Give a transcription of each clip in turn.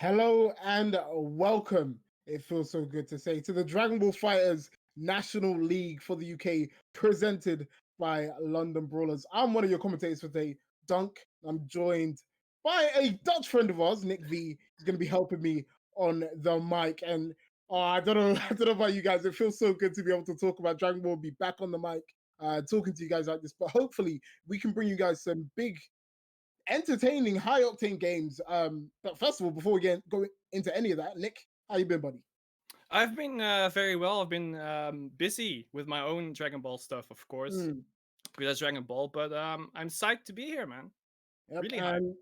Hello and welcome. It feels so good to say to the Dragon Ball Fighters National League for the UK, presented by London Brawlers. I'm one of your commentators for today, Dunk. I'm joined by a Dutch friend of ours, Nick V. He's going to be helping me on the mic. And I don't know, I don't know about you guys. It feels so good to be able to talk about Dragon Ball, be back on the mic, talking to you guys like this. But hopefully, we can bring you guys some big entertaining, high octane games. But first of all, before we go into any of that, Nick, how you been, buddy? I've been very well. I've been busy with my own Dragon Ball stuff, of course, Mm, because that's Dragon Ball. But I'm psyched to be here, man. yep, Really hyped. and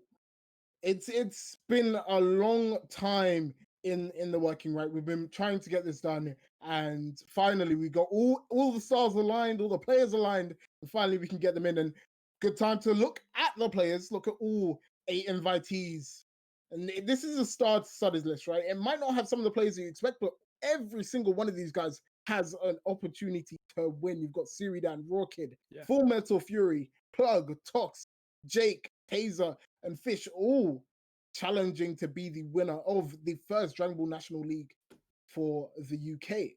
it's been a long time in the working, right. We've been trying to get this done, and finally we got all the stars aligned, all the players aligned, and finally we can get them in. And good time to look at the players, look at all 8 invitees. And this is a star-studded list, right? It might not have some of the players you expect, but every single one of these guys has an opportunity to win. You've got Siridan, Raw Kid, Yeah. Full Metal Fury, Plug, Tox, Jake, Taser, and Fish, all challenging to be the winner of the first Dragon Ball National League for the UK.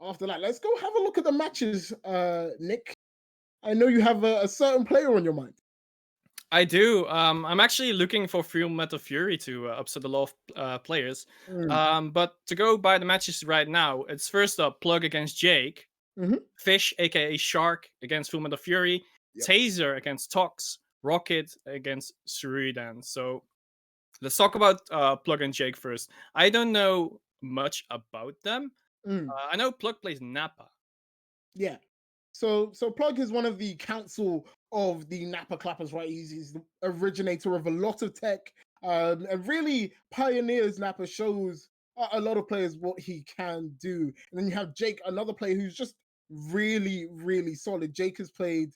After that, let's go have a look at the matches, Nick. I know you have a certain player on your mind. I do. I'm actually looking for Full Metal Fury to upset a lot of players. Mm. But to go by the matches right now, it's first up Plug against Jake, Mm-hmm. Fish, aka Shark, against Full Metal Fury, Yep. Taser against Tox, Rocket against Surudan. So let's talk about Plug and Jake first. I don't know much about them. Mm. I know Plug plays Nappa. Yeah. So Plug is one of the council of the Nappa Clappers, right? He's the originator of a lot of tech, and really pioneers Nappa, shows a lot of players what he can do. And then you have Jake, another player who's just really, really solid. Jake has played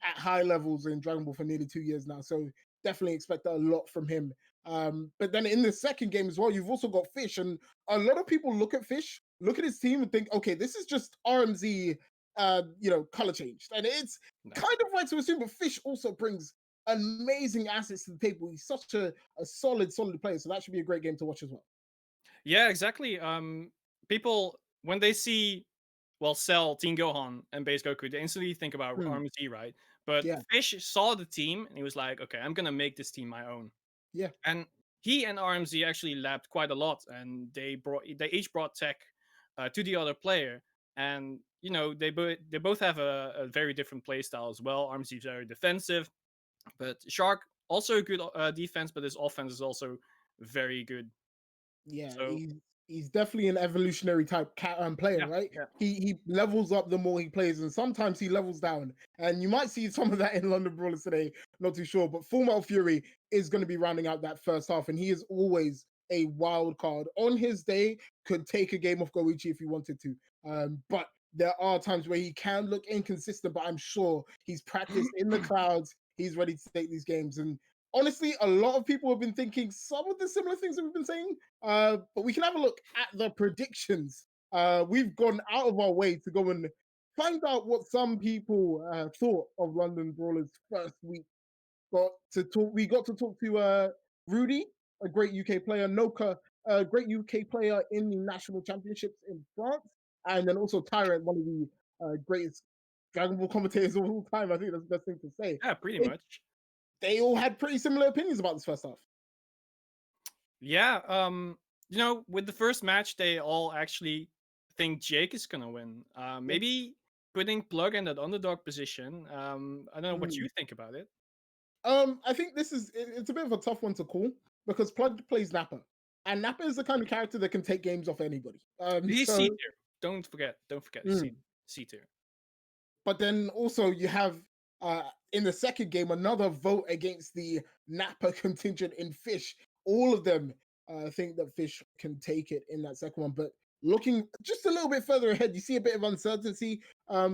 at high levels in Dragon Ball for nearly 2 years now, so definitely expect a lot from him. But then in the second game as well, you've also got Fish, and a lot of people look at Fish, look at his team, and think, okay, this is just RMZ, color changed, and it's No. kind of right to assume. But Fish also brings amazing assets to the table. He's such a solid player, so that should be a great game to watch as well. Yeah, exactly. People when they see Cell, Teen Gohan, and Base Goku, they instantly think about Hmm. RMZ, right? But Yeah, Fish saw the team and he was like, okay, I'm gonna make this team my own. yeah, And he and RMZ actually labbed quite a lot, and they each brought tech to the other player, and they both have a very different play style as well. RMZ is very defensive, but Shark also a good defense, but his offense is also very good. yeah. So He's definitely an evolutionary type player, yeah, right? yeah, He levels up the more he plays, and sometimes he levels down. And you might see some of that in London Brawlers today. Not too sure, but Full Metal Fury is going to be rounding out that first half, and he is always a wild card. On his day, could take a game off Goichi if he wanted to. But there are times where he can look inconsistent, but I'm sure he's practiced in the clouds. He's ready to take these games. And honestly, a lot of people have been thinking some of the similar things that we've been saying. But we can have a look at the predictions. We've gone out of our way to go and find out what some people thought of London Brawlers' first week. We got to talk to Rudy, a great UK player, Noka, a great UK player in the national championships in France, and then also Tyrant, one of the greatest Dragon Ball commentators of all time. I think that's the best thing to say. yeah, pretty It, much. they all had pretty similar opinions about this first half. Yeah, with the first match, they all actually think Jake is gonna win. Yeah. Maybe putting Plug in that underdog position. I don't know what Mm. you think about it. I think it's a bit of a tough one to call because Plug plays Nappa, and Nappa is the kind of character that can take games off anybody. He's So C tier. Don't forget, he's mm. C tier. But then also you have in the second game another vote against the Nappa contingent in Fish. All of them think that Fish can take it in that second one. But looking just a little bit further ahead, you see a bit of uncertainty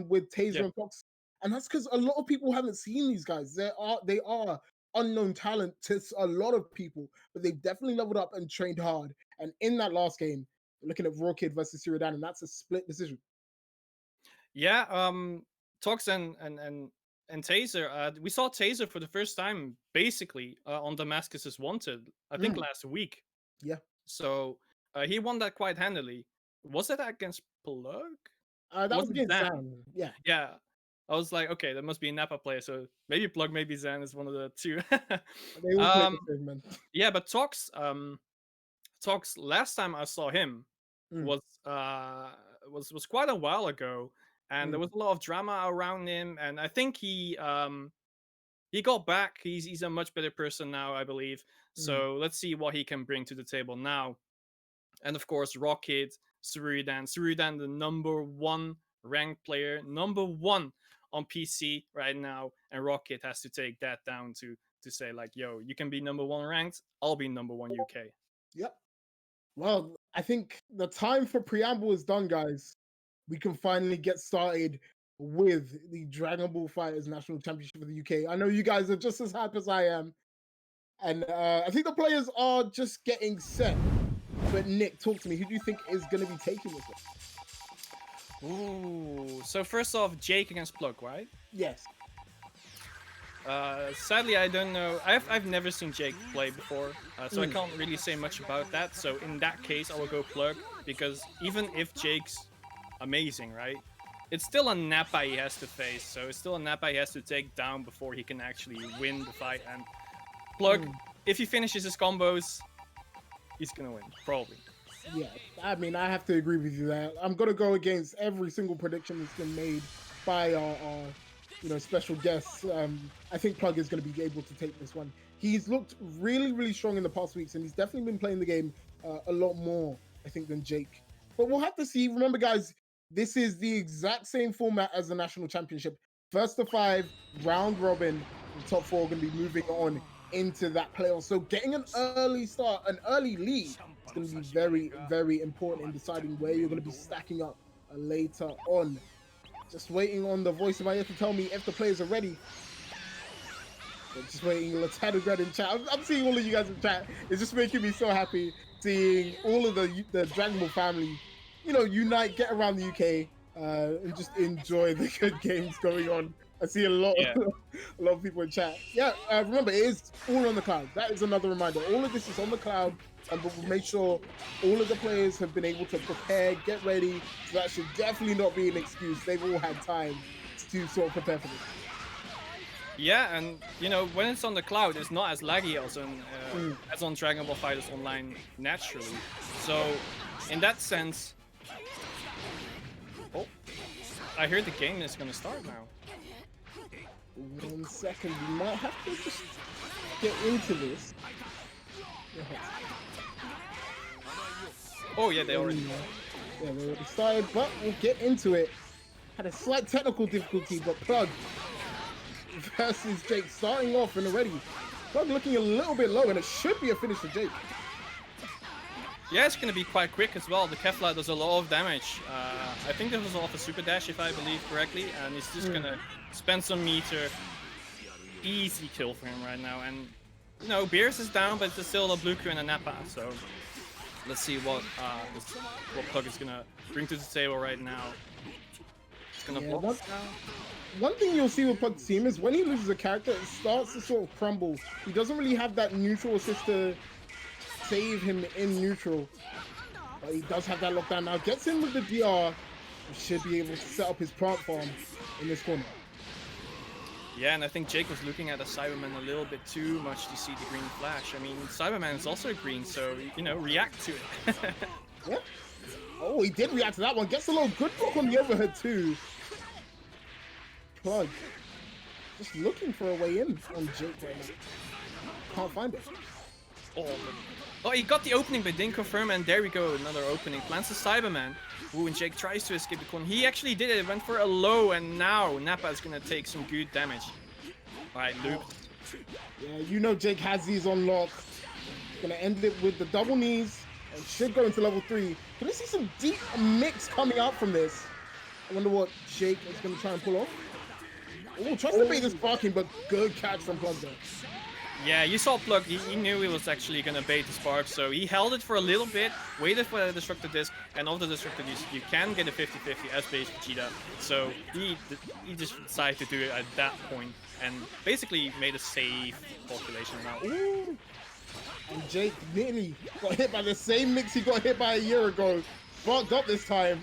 with Taser Yeah, and Fox, and that's because a lot of people haven't seen these guys. They are unknown talent to a lot of people, but they've definitely leveled up and trained hard. And in that last game, looking at Raw Kid versus Siridan, and that's a split decision. yeah. Tox and Taser. We saw Taser for the first time basically on Damascus is Wanted. I think Mm. last week. Yeah. So he won that quite handily. Was it against Plug? That Was was it against Zan? Zan. Yeah. Yeah. I was like, okay, that must be a Napa player. So maybe Plug, maybe Zan is one of the two. They all played the um, same, man. yeah, but Tox. Last time I saw him Mm, was uh was quite a while ago, and there mm, was a lot of drama around him. And I think he got back. He's a much better person now, I believe. mm. So let's see what he can bring to the table now. And of course, Rocket, Surudan, the number one ranked player, number one on PC right now, and Rocket has to take that down to say like, yo, you can be number one ranked, I'll be number one UK. Yep. Well, I think the time for preamble is done, guys. We can finally get started with the Dragon Ball Fighters National Championship for the UK. I know you guys are just as hype as I am, and I think the players are just getting set. But Nick, talk to me. Who do you think is going to be taking this one? Ooh, so first off, Jake against Plug, right? Yes. Sadly, I don't know. I've never seen Jake play before, so I Mm. can't really say much about that. So in that case, I will go Plug, because even if Jake's amazing, right? It's still a Nappa he has to face, so it's still a Nappa he has to take down before he can actually win the fight. And Plug, if he finishes his combos, he's gonna win, probably. Yeah, I mean, I have to agree with you there. I'm gonna go against every single prediction that's been made by our special guests. I think Plug is gonna be able to take this one. He's looked really, really strong in the past weeks, and he's definitely been playing the game a lot more, I think, than Jake. But we'll have to see. Remember, guys, this is the exact same format as the national championship. First to five, round robin. The top four are gonna be moving on into that playoff. So getting an early start, an early lead, is going to be very, very important in deciding where you're going to be stacking up later on. Just waiting on the voice in my ear to tell me if the players are ready. But just waiting. Let's head and in chat. I'm seeing all of you guys in chat. It's just making me so happy seeing all of the Dragon Ball family, unite, get around the UK, and just enjoy the good games going on. I see a lot of people in chat. Yeah, remember, it is all on the cloud. That is another reminder. All of this is on the cloud, but we'll make sure all of the players have been able to prepare, get ready. So that should definitely not be an excuse. They've all had time to sort of prepare for this. Yeah, and when it's on the cloud, it's not as laggy as on Dragon Ball Fighters Online naturally. So in that sense, I hear the game is gonna start now. 1 second, we might have to just get into this. Oh yeah, they already. Yeah, they already started, but we'll get into it. Had a slight technical difficulty, but Plug versus Jake starting off and already Plug looking a little bit low, and it should be a finish for Jake. Yeah, it's gonna be quite quick as well. The Kefla does a lot of damage. I think this was off a super dash, if I believe correctly, and he's just gonna spend some meter. Easy kill for him right now, and Beerus is down, but there's still a Bluku and a Nappa. So let's see what Plug is gonna bring to the table right now. It's gonna block now. One thing you'll see with Plug's team is when he loses a character, it starts to sort of crumble. He doesn't really have that neutral assist to save him in neutral. But he does have that lockdown now. Gets in with the DR. He should be able to set up his plant farm in this corner. Yeah, and I think Jake was looking at the Cyberman a little bit too much to see the green flash. I mean, Cyberman is also green, so, react to it. Yeah. Oh, he did react to that one. Gets a little good block on the overhead, too. Plug. Just looking for a way in on Jake right now. Can't find it. Oh, he got the opening but didn't confirm, and there we go, another opening. Plants the Cyberman. Ooh, and Jake tries to escape the corner. He actually did it. It went for a low, and now Nappa is gonna take some good damage. Alright, Luke. Yeah, Jake has these on lock. Gonna end it with the double knees, and should go into level 3. Can we see some deep mix coming out from this? I wonder what Jake is gonna try and pull off. Oh, tries to bait this sparking, but good catch from Plug there. Yeah, you saw Plug, he knew he was actually gonna bait the spark, so he held it for a little bit, waited for the Destructor Disc, and off the Destructor Disc you can get a 50-50 as base Vegeta, so he just decided to do it at that point, and basically made a safe calculation now. Ooh. And Jake nearly got hit by the same mix he got hit by a year ago. Sparked up this time.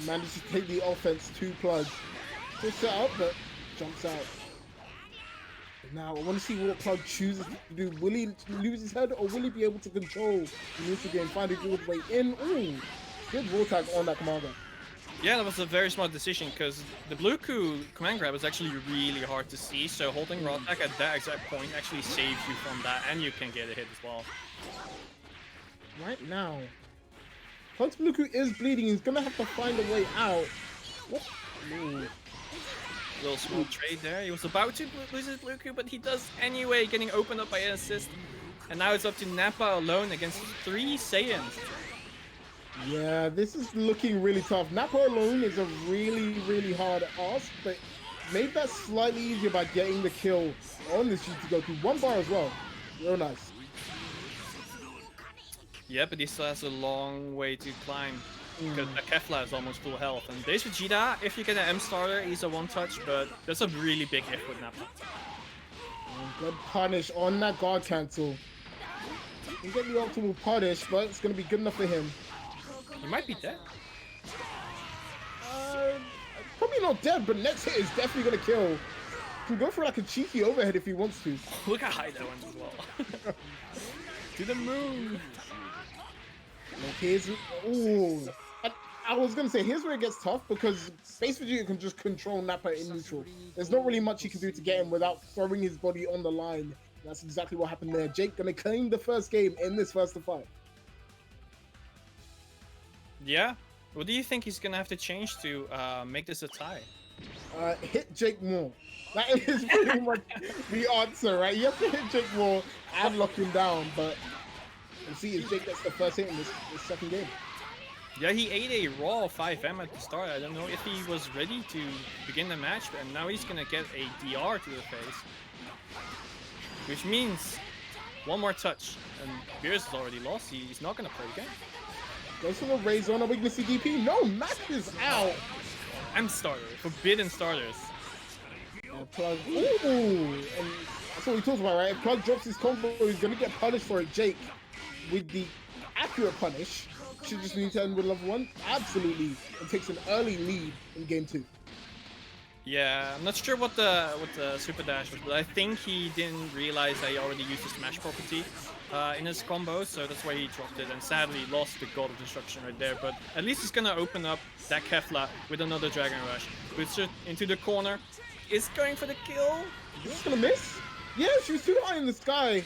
Managed to take the offense to Plug. Just set up, but jumps out. Now, I want to see what Plug chooses to do. Will he lose his head or will he be able to control the neutral game, find a good way in? Ooh, good raw tag on that commander. Yeah, that was a very smart decision because the blue Ku command grab is actually really hard to see. So holding raw tag at that exact point actually saves you from that, and you can get a hit as well. Right now, Plug's blue Ku is bleeding. He's gonna have to find a way out. What? Ooh. Little small trade there. He was about to lose his blue Ku, but he does anyway, getting opened up by an assist. And now it's up to Nappa alone against 3 Saiyans. Yeah, this is looking really tough. Nappa alone is a really, really hard ask, but made that slightly easier by getting the kill on this GT Goku. 1 bar as well. Real nice. Yeah, but he still has a long way to climb. Because Kefla is almost full health. And Days Vegeta, if you get an M starter, he's a 1-touch, but that's a really big if with Nappa. Good punish on that guard cancel. You get the optimal punish, but it's going to be good enough for him. He might be dead. Probably not dead, but next hit is definitely going to kill. Can go for like a cheeky overhead if he wants to. Look how high that went as well. To the moon. Here's, ooh. I was going to say, here's where it gets tough because Space Vegeta can just control Nappa in neutral. There's not really much he can do to get him without throwing his body on the line. That's exactly what happened there. Jake going to claim the first game in this first to 5. Yeah? What do you think he's going to have to change to make this a tie? Hit Jake more. That is pretty much the answer, right? You have to hit Jake more and lock him down, but we'll see if Jake gets the first hit in this second game. Yeah, he ate a raw 5M at the start. I don't know if he was ready to begin the match, and now he's going to get a DR to the face. Which means 1 more touch, and Beers is already lost. He's not going to play again. Goes for the raise on a weakness DP. No, Max is out. M starter, forbidden starters. Plug. Ooh, and that's what we talked about, right? If Plug drops his combo, he's gonna get punished for it. Jake, with the accurate punish, should just need to end with level 1. Absolutely, and takes an early lead in game 2. Yeah, I'm not sure what the super dash was, but I think he didn't realize that he already used the smash property in his combo, so that's why he dropped it, and sadly lost the God of Destruction right there. But at least he's gonna open up that Kefla with another Dragon Rush. Puts it into the corner. Is going for the kill. Is this gonna miss? Yeah, she was too high in the sky.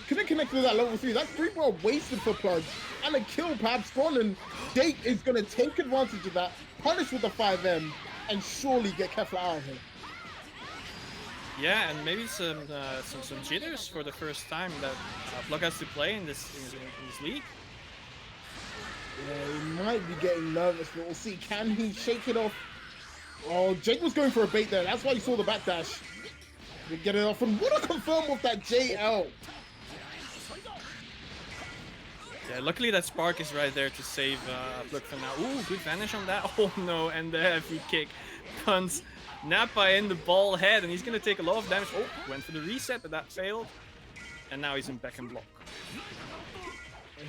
Couldn't connect with that level 3. That's 3 bar wasted for Plug. And a kill perhaps gone, and Jake is gonna take advantage of that, punish with the 5M, and surely get Kefla out of here. Yeah, and maybe some jitters for the first time that Plug has to play in this league. Yeah, he might be getting nervous, but we'll see. Can he shake it off? Oh, Jake was going for a bait there. That's why you saw the backdash. We get it off, and what a confirm with that JL. Yeah, luckily that Spark is right there to save Plug for now. Ooh, good vanish on that. Oh no, and the heavy kick punts Nappa in the ball head, and he's gonna take a lot of damage. Oh, went for the reset, but that failed. And now he's in back and block.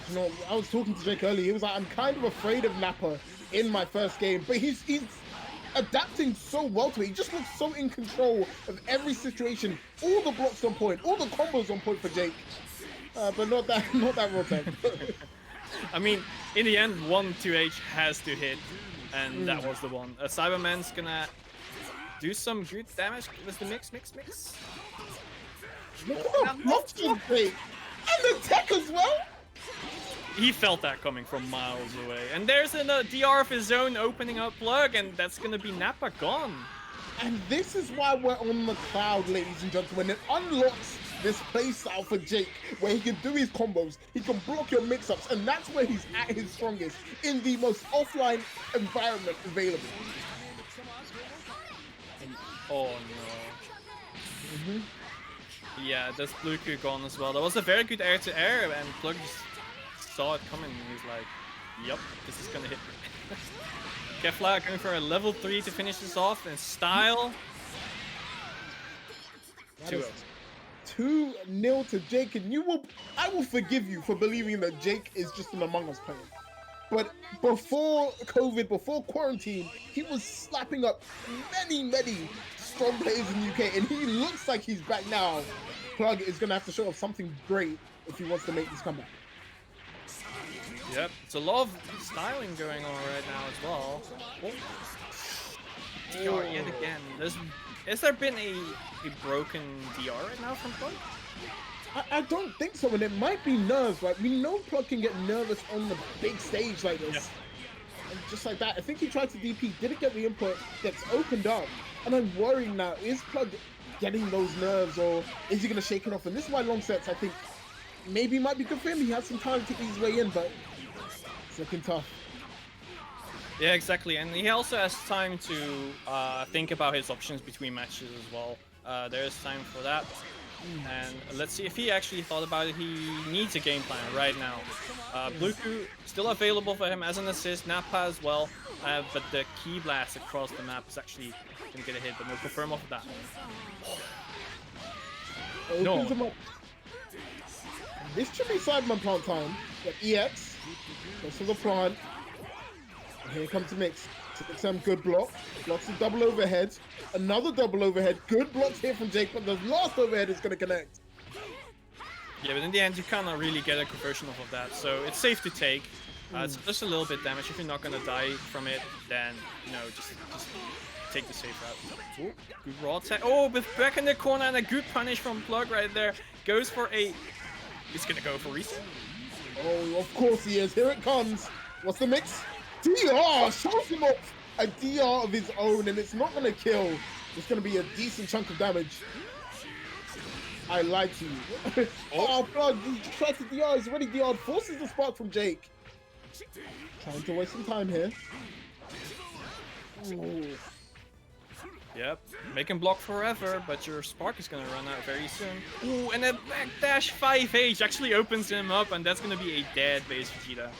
You know, I was talking to Jake earlier. He was like, I'm kind of afraid of Nappa in my first game, but he's adapting so well to it. He just looks so in control of every situation. All the blocks on point, all the combos on point for Jake. But not that raw tag. I mean, in the end, 1-2H has to hit, and that was the one. Cyberman's gonna do some good damage with the mix. Look at the blocks on Jake, and the tech as well. He felt that coming from miles away. And there's a DR of his own opening up Plug, and that's gonna be Nappa gone. And this is why we're on the cloud, ladies and gentlemen. It unlocks this playstyle for Jake, where he can do his combos, he can block your mix-ups, and that's where he's at his strongest, in the most offline environment available. Oh no. Yeah, that's blue Q gone as well. That was a very good air-to-air, and Plug just saw it coming, and he's like, yep, this is gonna hit me. Kefla going for a level 3 to finish this off in style. 2-0. 2-0 to Jake, and I will forgive you for believing that Jake is just an Among Us player. But before COVID, before quarantine, he was slapping up many strong players in the UK, and he looks like he's back now. Plug is going to have to show off something great if he wants to make this comeback. Yep, it's a lot of styling going on right now as well. DR yet again. Has there been a broken DR right now from Plug? I don't think so, and it might be nerves. Like, we know Plug can get nervous on the big stage like this. Yeah. And just like that, I think he tried to DP, didn't get the input, gets opened up. And I'm worrying now, is Plug getting those nerves, or is he going to shake it off? And this is why long sets, I think, maybe might be good for him. He has some time to ease his way in, but it's looking tough. Yeah, exactly. And he also has time to think about his options between matches as well. There is time for that. And let's see if he actually thought about it. He needs a game plan right now. Bluku still available for him as an assist, Nappa as well, but the key blast across the map is actually going to get a hit, but no confirm off of that. No. This should be Cyberman plant time. Got EX, goes for the plant. And here comes the mix. Some good block. Blocks a double overhead. Another double overhead. Good blocks here from Jake, but the last overhead is going to connect. Yeah, but in the end, you cannot really get a conversion off of that, so it's safe to take. It's just a little bit damage. If you're not going to die from it, then, you know, just take the safe route. Ooh, good raw tech. Oh, but back in the corner, and a good punish from Plug right there. Goes for a... He's going to go for reset. Oh, of course he is. Here it comes. What's the mix? DR shows him up a DR of his own, and it's not going to kill. It's going to be a decent chunk of damage. I lied to you. Oh, Plug, he tried to DR. He's already DR'd. Forces the spark from Jake. Trying to waste some time here. Ooh. Yep, make him block forever, but your spark is going to run out very soon. Ooh, and a backdash 5H actually opens him up, and that's going to be a dead base Vegeta.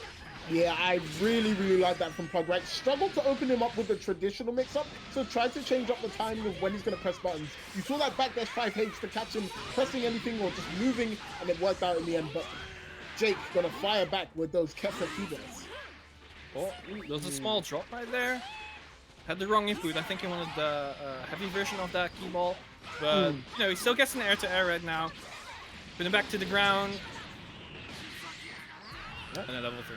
Yeah, I really like that from Plug, right? Struggled to open him up with the traditional mix-up, so tried to change up the timing of when he's going to press buttons. You saw that backdash 5H to catch him pressing anything or just moving, and it worked out in the end. But Jake going to fire back with those Kepler keyboards. Oh, there's a small drop right there. Had the wrong input. I think he wanted the heavy version of that key ball. But, you know, he still gets an air-to-air right now. Putting it back to the ground. And a level 3.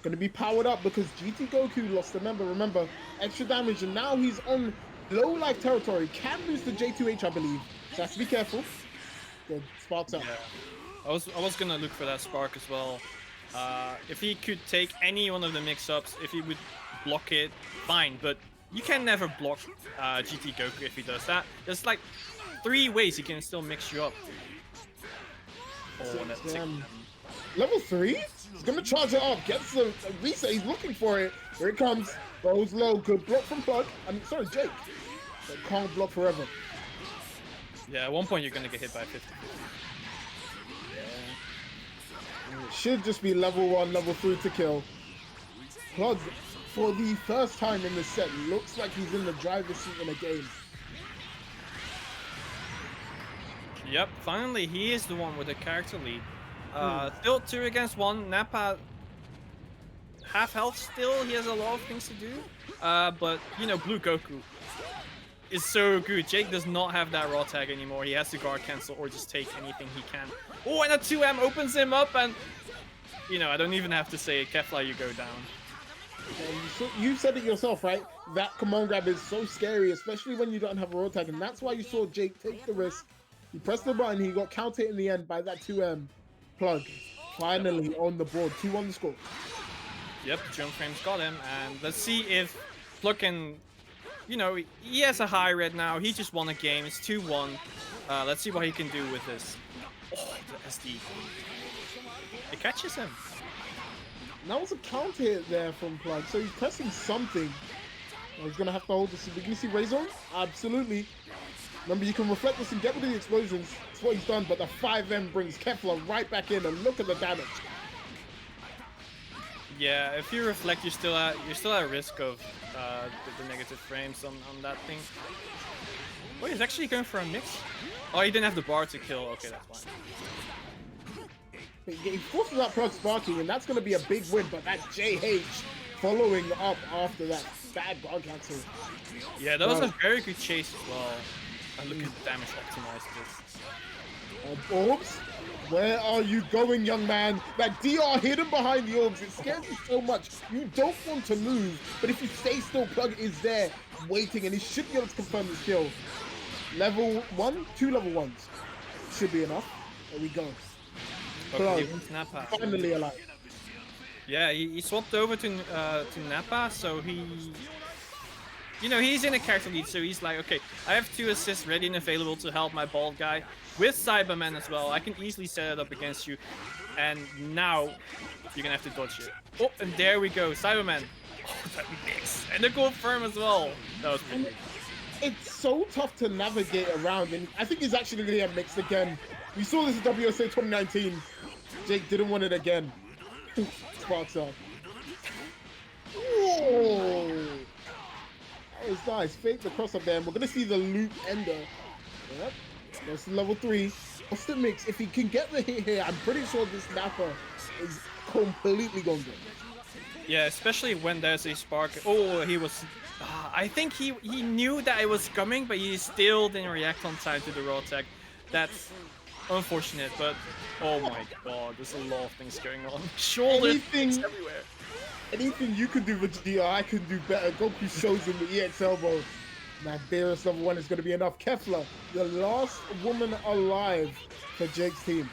Going to be powered up because GT Goku lost a member. Remember, extra damage, and now he's on low life territory. Can lose the J2H, I believe. So has to be careful. Good. Sparks up. Yeah. I was going to look for that spark as well. If he could take any one of the mix-ups, if he would block it, fine. But you can never block GT Goku if he does that. There's like 3 ways he can still mix you up. Oh, that's level 3? He's gonna charge it up, gets the reset, he's looking for it. Here it comes, goes low, good block from Plug. Sorry, Jake. But can't block forever. Yeah, at one point you're gonna get hit by 50. Yeah. It should just be level 1, level 3 to kill. Plug, for the first time in the set, looks like he's in the driver's seat in a game. Yep, finally he is the one with the character lead. Still 2 against 1. Nappa half health still. He has a lot of things to do. But you know, Blue Goku is so good. Jake does not have that raw tag anymore. He has to guard cancel or just take anything he can. Oh, and a 2M opens him up, and you know, I don't even have to say it. Kefla, you go down. You said it yourself, right? That command grab is so scary, especially when you don't have a raw tag, and that's why you saw Jake take the risk. He pressed the button. He got counted in the end by that 2M. Plug finally on the board, 2 on the score. Yep, jump frames got him, and let's see if Plug can, you know, he has a high right now. He just won a game. It's 2-1. Let's see what he can do with this. Oh, the SD. It catches him. That was a counter hit there from Plug, so he's pressing something. Oh, he's gonna have to hold this. Did you see Razor? Absolutely. Remember, you can reflect this and get rid of the explosions. That's what he's done, but the 5M brings Kefla right back in, and look at the damage. Yeah, if you reflect, you're still at risk of the negative frames on that thing. Oh, he's actually going for a mix. Oh, he didn't have the bar to kill. Okay, that's fine. He forces out Plug sparking, and that's going to be a big win. But that JH following up after that bad guard cancel. Yeah, that was a very good chase as well. And look at the damage optimized this. Orbs, where are you going, young man? That DR hidden behind the orbs, it scares you so much. You don't want to move, but if you stay still, Plug is there waiting, and he should be able to confirm his kill. Level 1, 2 level 1s. Should be enough. There we go. Okay, Plug, finally alive. Yeah, he swapped over to Nappa, so he... You know, he's in a character lead, so he's like, okay, I have 2 assists ready and available to help my bald guy with Cyberman as well. I can easily set it up against you, and now you're gonna have to dodge it. Oh, and there we go, Cyberman. Oh, that mix, and the confirm as well. That was pretty good. It's so tough to navigate around, and I think he's actually gonna get mixed again. We saw this in WSA 2019. Jake didn't want it again. Sparks up. Whoa! That was nice. Fake the cross up there, and we're gonna see the loop ender. Yep. That's level 3. What's the mix? If he can get the hit here, I'm pretty sure this Nappa is completely gone good. Yeah, especially when there's a spark. Oh, he was... I think he knew that it was coming, but he still didn't react on time to the raw tech. That's unfortunate, but oh my god, there's a lot of things going on. Shoulder things everywhere. Anything you can do with DR, I can do better. Goku shows him the EX elbow. That Beerus level 1 is going to be enough. Kefla, the last woman alive for Jake's team.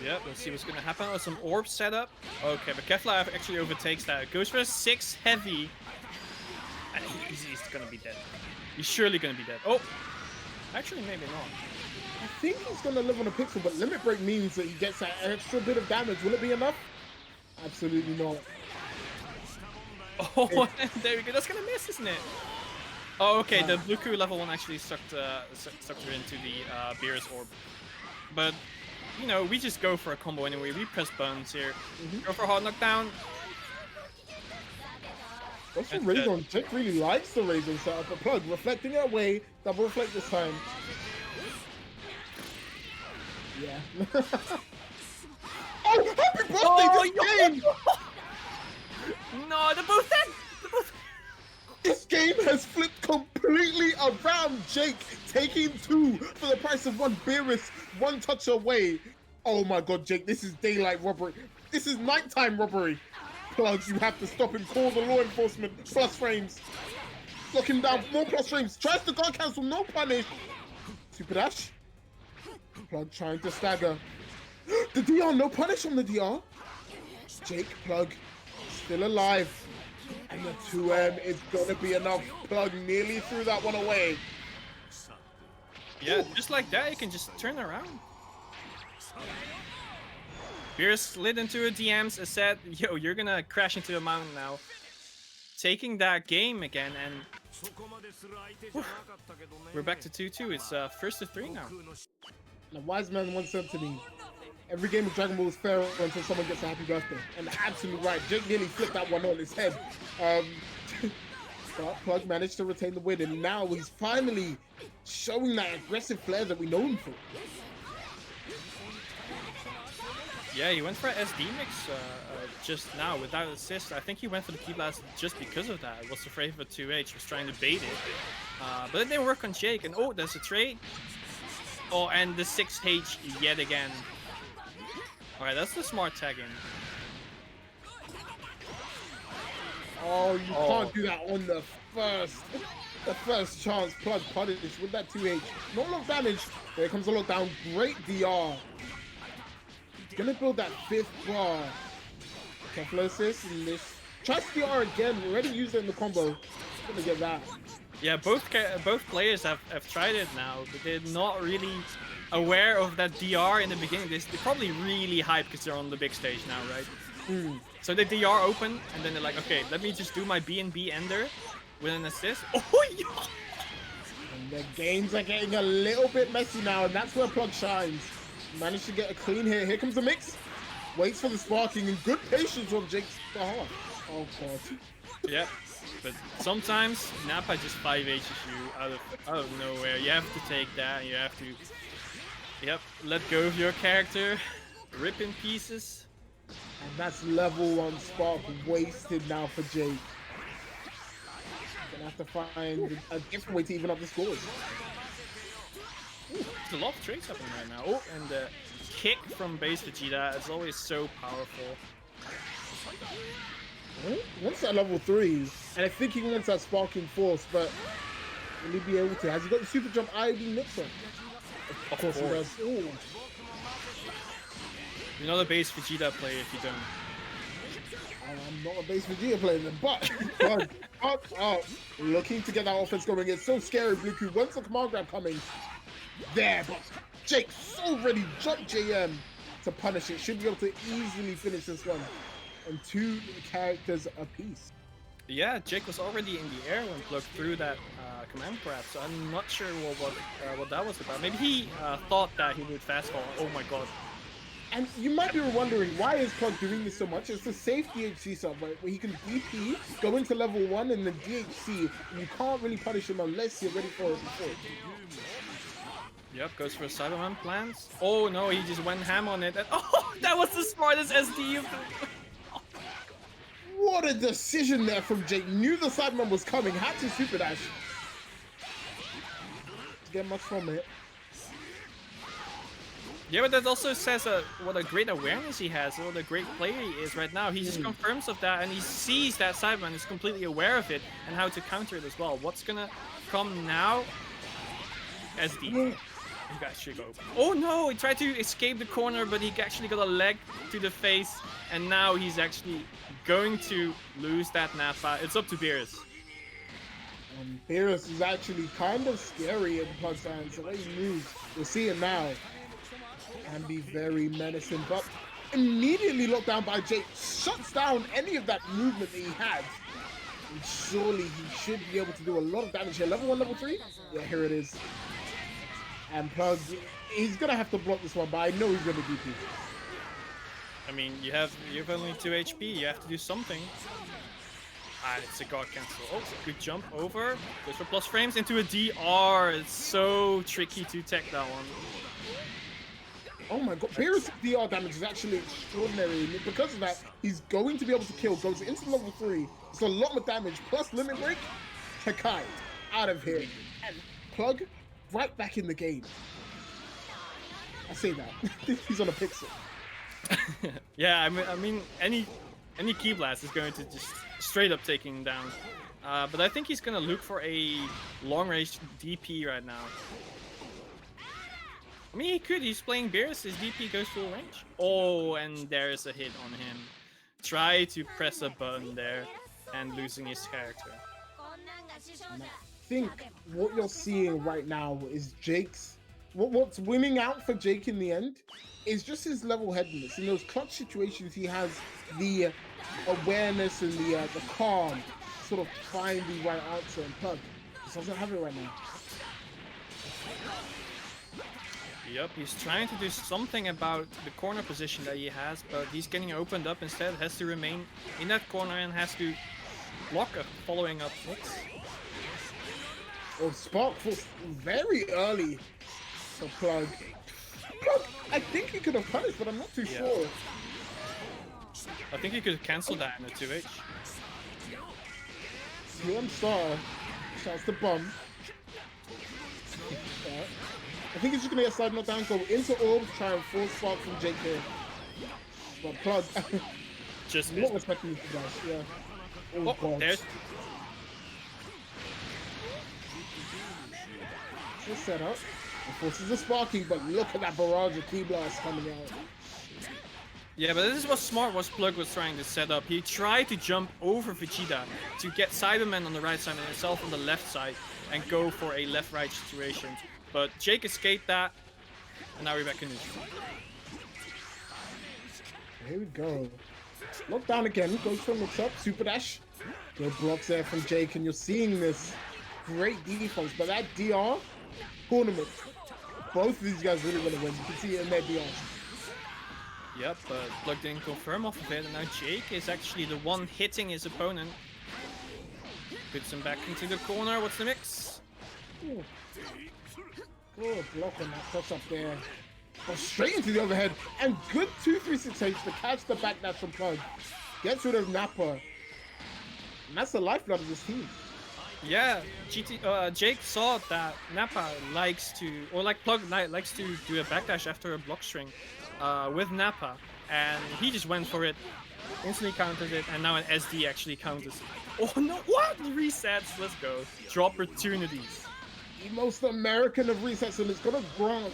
Yep, let's see what's going to happen. Oh, some orb setup. Okay, but Kefla actually overtakes that. Goes for a 6 heavy. And he's going to be dead. He's surely going to be dead. Oh, actually maybe not. I think he's going to live on a pixel, but limit break means that he gets that extra bit of damage. Will it be enough? Absolutely not. Oh, there we go. That's going to miss, isn't it? Oh, okay. The Bluku level 1 actually sucked her into the Beerus orb. But... You know, we just go for a combo anyway. We press buttons here. Go for a hard knockdown. What's the Razor? Jake really likes the Razor setup. A Plug reflecting it away. Double reflect this time. Yeah. Oh, happy birthday, this game! No, they're both dead! This game has flipped completely around. Jake taking 2 for the price of 1. Beerus 1 touch away. Oh my god, Jake, this is daylight robbery. This is nighttime robbery. Plug, you have to stop him. Call the law enforcement. Plus frames. Lock him down. More plus frames. Tries to guard cancel. No punish. Super dash. Plug trying to stagger. The DR. No punish on the DR. Jake, Plug still alive. And the 2M is going to be enough. Plug nearly threw that one away. Yeah, just like that, you can just turn around. Beerus slid into a DMs and said, yo, you're going to crash into a mountain now. Taking that game again, and we're back to 2-2. It's first to 3 now. The wise man once said to me, every game of Dragon Ball is fair until someone gets a happy birthday. And absolutely right. Jake nearly flipped that one on his head. But Plug managed to retain the win, and now he's finally showing that aggressive flair that we know him for. Yeah, he went for an SD mix just now without assist. I think he went for the key blast just because of that. Was afraid of a 2H, was trying to bait it. But it didn't work on Jake, and oh, there's a trade. Oh, and the 6H yet again. Alright, that's the smart tag in. Oh, you can't do that on the first chance. Plug punish with that 2H. Not a lot of damage. There comes a lockdown. Great DR. Gonna build that 5th bar. Kefla assist and this. Tries DR again. Already used it in the combo. Gonna get that. Yeah, both players have tried it now, but they're not really aware of that DR in the beginning. They're probably really hyped because they're on the big stage now, right? So they DR open, and then they're like, okay, let me just do my B&B ender with an assist. Oh, yeah! And the games are getting a little bit messy now, and that's where Plug shines. Managed to get a clean hit. Here comes the mix. Waits for the sparking, and good patience on Jake's behalf. Oh god. Yep. But sometimes Nappa just 5Hs you out of nowhere. You have to take that. You have to, yep, let go of your character, rip in pieces. And that's level 1 spark wasted now for Jake. Gonna have to find a different way to even up the scores. Ooh, there's a lot of trades happening right now. Oh, and the kick from base Vegeta is always so powerful. Wants that level 3, and I think he wants that sparking force, but will he be able to? Has he got the super jump ID mixer? Of course he does. Ooh. You're not a base Vegeta player if you don't. I'm not a base Vegeta player then, but looking to get that offense going. It's so scary, Bluku. When's the command grab coming? There, but Jake's already jumped JM to punish it. Should be able to easily finish this one. And 2 characters apiece. Yeah, Jake was already in the air when Plug threw that command grab, so I'm not sure what that was about. Maybe he thought that he would fast fall. Oh my god. And you might be wondering, why is Plug doing this so much? It's the safe DHC sub, right? Where he can DP, go into level 1, and then DHC. You can't really punish him unless you're ready for it before. Yep, goes for Cyberman plans. Oh no, he just went ham on it. And, oh, that was the smartest SD. What a decision there from Jake. Knew the Cyberman was coming, had to super dash. To get much from it. Yeah, but that also says what a great awareness he has, what a great player he is right now. He just confirms of that, and he sees that Cyberman is completely aware of it and how to counter it as well. What's gonna come now? SD. You guys should go. Oh no, he tried to escape the corner, but he actually got a leg to the face, and now he's actually going to lose that Nappa. It's up to Beerus. Beerus is actually kind of scary in Plug stance. The way he moves, we'll see it now. Can be very menacing, but immediately locked down by Jake. Shuts down any of that movement that he had. And surely he should be able to do a lot of damage here. Level 1, level 3? Yeah, here it is. And Plug, he's gonna have to block this one, but I know he's gonna DP. I mean, you've only 2 HP. You have to do something. Ah, it's a guard cancel. Oh, good jump over. Goes for plus frames into a DR. It's so tricky to tech that one. Oh my god, Beerus' DR damage is actually extraordinary. Because of that, he's going to be able to kill. Goes into level 3. It's a lot more damage. Plus limit break. Hakai out of here. And Plug right back in the game. I say that. He's on a pixel. Yeah, I mean, any key blast is going to just straight up take him down. But I think he's gonna look for a long range DP right now. I mean, he could. He's playing Beerus. His DP goes full range. Oh, and there's a hit on him. Try to press a button there, and losing his character. And I think what you're seeing right now is Jake's. What's winning out for Jake in the end is just his level-headedness. In those clutch situations, he has the awareness and the calm to sort of find the right answer and Plug. He doesn't have it right now. Yep, he's trying to do something about the corner position that he has, but he's getting opened up instead. Has to remain in that corner and has to block a following up mix. Well, Spark was very early for Plug. Plug, I think he could have punished, but I'm not too sure. I think he could cancel that in a 2H. CM Star shouts the bomb. I think he's just gonna get side knocked down, go into orb, try and force Spark from Jake here. But Plug, just not respecting you guys, yeah. Oh, God. There's... Just set up. It forces the sparking, but look at that barrage of Key Blast coming out. Yeah, but this is what smart was Plug was trying to set up. He tried to jump over Vegeta to get Cyberman on the right side and himself on the left side and go for a left-right situation. But Jake escaped that, and now we're back in neutral. Here we go. Lockdown again, goes for a mix-up, super dash. Good blocks there from Jake, and you're seeing this great defense, but that DR tournament, both of these guys really want to win. You can see it in their DRs. Yep, but Plug didn't confirm off of it, and now Jake is actually the one hitting his opponent. Puts him back into the corner. What's the mix? Ooh. Good block on that cross up there. Goes straight into the overhead. And good 2-3-6-H to catch the backdash from Plug. Gets rid of Nappa. And that's the lifeblood of this team. Yeah, Jake saw that Nappa likes to, or like Plug likes to do a backdash after a block string with Nappa. And he just went for it, instantly countered it, and now an SD actually counters. Oh no, what? Resets, let's go. Drop opportunities. The most American of resets, and it's gonna grant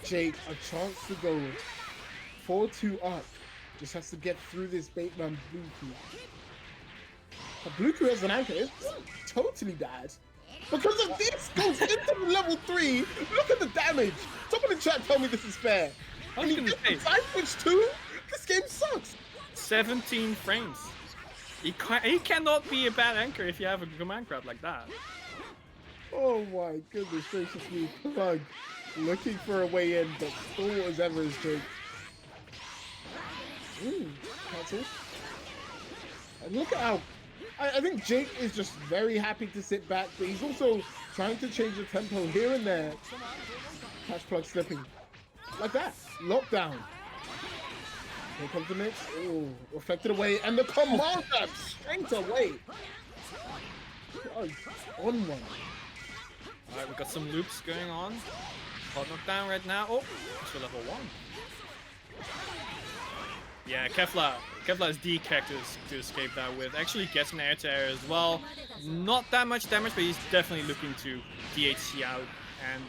Jake a chance to go 4-2 up. Just has to get through this baitman Bluku. But Bluku as an anchor is totally bad. Because of this goes into level 3. Look at the damage. Someone in chat tell me this is fair. I was And he gonna gets the say, side switch too? This game sucks. 17 frames. He cannot be a bad anchor if you have a command grab like that. Oh my goodness gracious me. Plug looking for a way in, but still as ever is Jake. Cancel. And look at how I think Jake is just very happy to sit back, but he's also trying to change the tempo here and there. Catch Plug slipping. Like that. Lockdown. Here comes the mix. Ooh, reflected away, and the command grab straight away. Plug on one. Alright, we've got some loops going on. Hot knockdown right now. Oh, it's for level 1. Yeah, Kefla is the character to escape that with. Actually gets an air to air as well. Not that much damage, but he's definitely looking to DHC out. And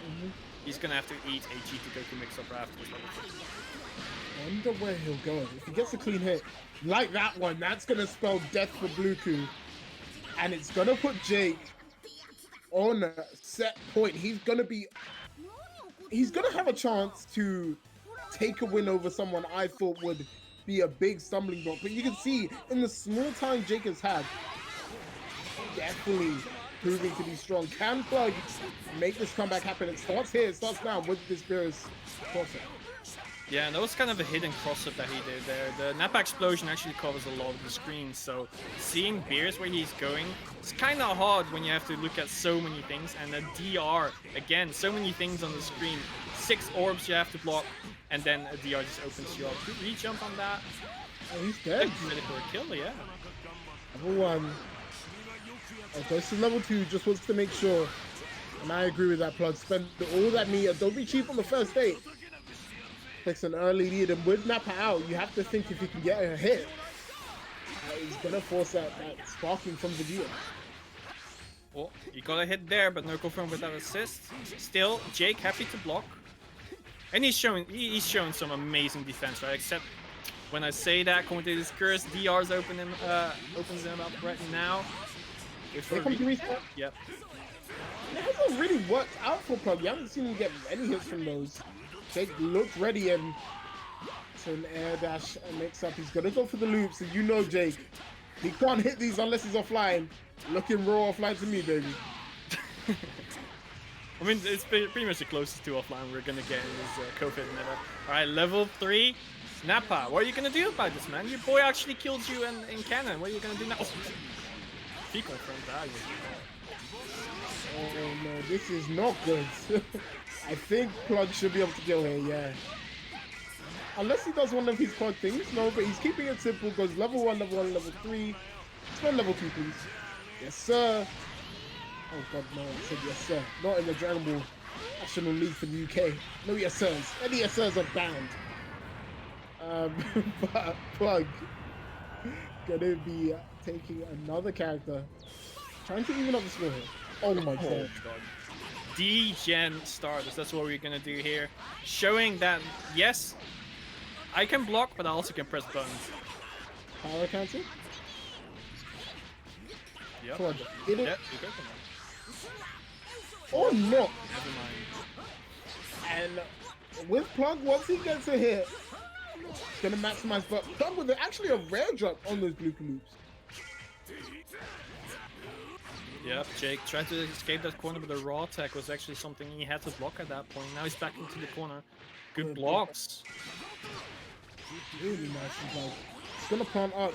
he's gonna have to eat a GT Goku mix-up after this level. I wonder where he'll go. If he gets a clean hit, like that one, that's gonna spell death for Bluku. And it's gonna put Jake on a set point. He's gonna have a chance to take a win over someone I thought would be a big stumbling block. But you can see in the small time Jake has had, definitely proving to be strong. Can Plug make this comeback happen? It starts here, it starts now with this Beerus crosser. Yeah, and that was kind of a hidden cross-up that he did there. The Nappa explosion actually covers a lot of the screen, so seeing Beerus where he's going, it's kind of hard when you have to look at so many things. And the DR, again, so many things on the screen. 6 orbs you have to block, and then a DR just opens you up. Good re-jump on that. Oh, he's dead. Minute for a kill, yeah. Level 1. Oh, goes to level 2, just wants to make sure. And I agree with that, Plug. Spend all that meter. Don't be cheap on the first date. Takes an early lead, and with Nappa out, you have to think if he can get a hit, he's gonna force that sparking from Vegeta. Oh, he got a hit there, but no confirm with that assist. Still, Jake happy to block, and he's showing some amazing defense, right? Except when I say that, commentator's curse, DR's opens him up right now. Here comes the reset. Yep. It hasn't really worked out for Plug. You haven't seen him get any hits from those. Jake looks ready, and to an air dash and mix up. He's gonna go for the loops, and you know Jake, he can't hit these unless he's offline. Looking raw offline to me, baby. I mean, it's pretty much the closest to offline we're gonna get in this COVID meta. Alright, level 3. Nappa, what are you gonna do about this, man? Your boy actually killed you in canon. What are you gonna do now? Oh, he confirmed that. Oh no, this is not good. I think Plug should be able to kill here, yeah. Unless he does one of his Plug things. No, but he's keeping it simple. Goes level 1, level 1, level 3. Spend level 2, please. Yes, sir. Oh god, no, I said yes, sir. Not in the Dragon Ball National League for the UK. No yes, sirs. Any yes, sirs are banned. But Plug gonna be taking another character. Trying to even up the score here. Oh my god. D-Gen starters, that's what we're gonna do here. Showing that, yes, I can block, but I also can press buttons. Power cancel? Yep. Plug. Did it? Yep. Or not. Never mind. And with Plug, once he gets a hit, it's gonna maximize, but Plug with actually a rare drop on those blue loops. Yep, Jake tried to escape that corner, but the raw attack was actually something he had to block at that point. Now he's back into the corner. Good blocks. Really nice. He's gonna plant up.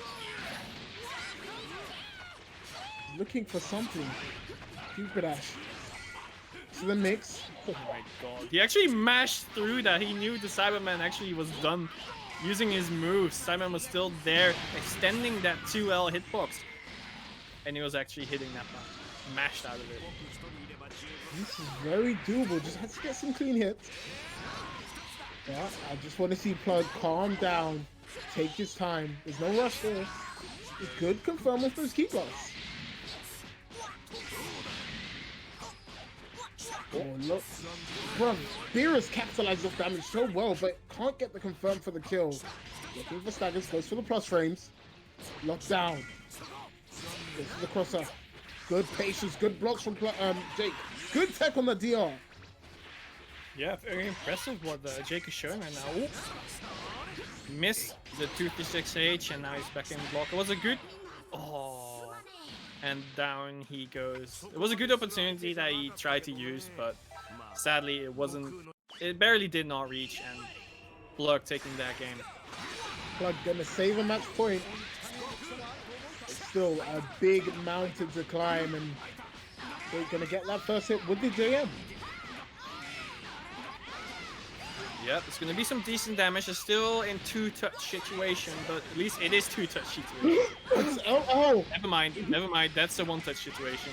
He's looking for something. Cupid Dash. To the mix. Oh my god. He actually mashed through that. He knew the Cyberman actually was done using his moves. Cyberman was still there, extending that 2L hitbox. And he was actually hitting that one. Mashed out of it. This is very doable. Just has to get some clean hits. Yeah, I just want to see Plug calm down. Take his time. There's no rush there. He could confirm with those keyblocks. Oh, look. Bro, Beerus capitalized off damage so well, but can't get the confirm for the kill. Looking for staggers, goes for the plus frames. Locked down. Goes for the crosser. Good patience, good blocks from Jake. Good tech on the DR. Yeah, very impressive what Jake is showing right now. Ooh. Missed the 236H and now he's back in block. It was a good... Oh. And down he goes. It was a good opportunity that he tried to use, but sadly it wasn't... It barely did not reach and Plug taking that game. Plug gonna save a match point. It's still a big mountain to climb and they're gonna get that first hit with the JM. Yep, it's gonna be some decent damage. It's still in two-touch situation, but at least it is two-touch situation. Oh! Never mind, never mind. That's a one-touch situation.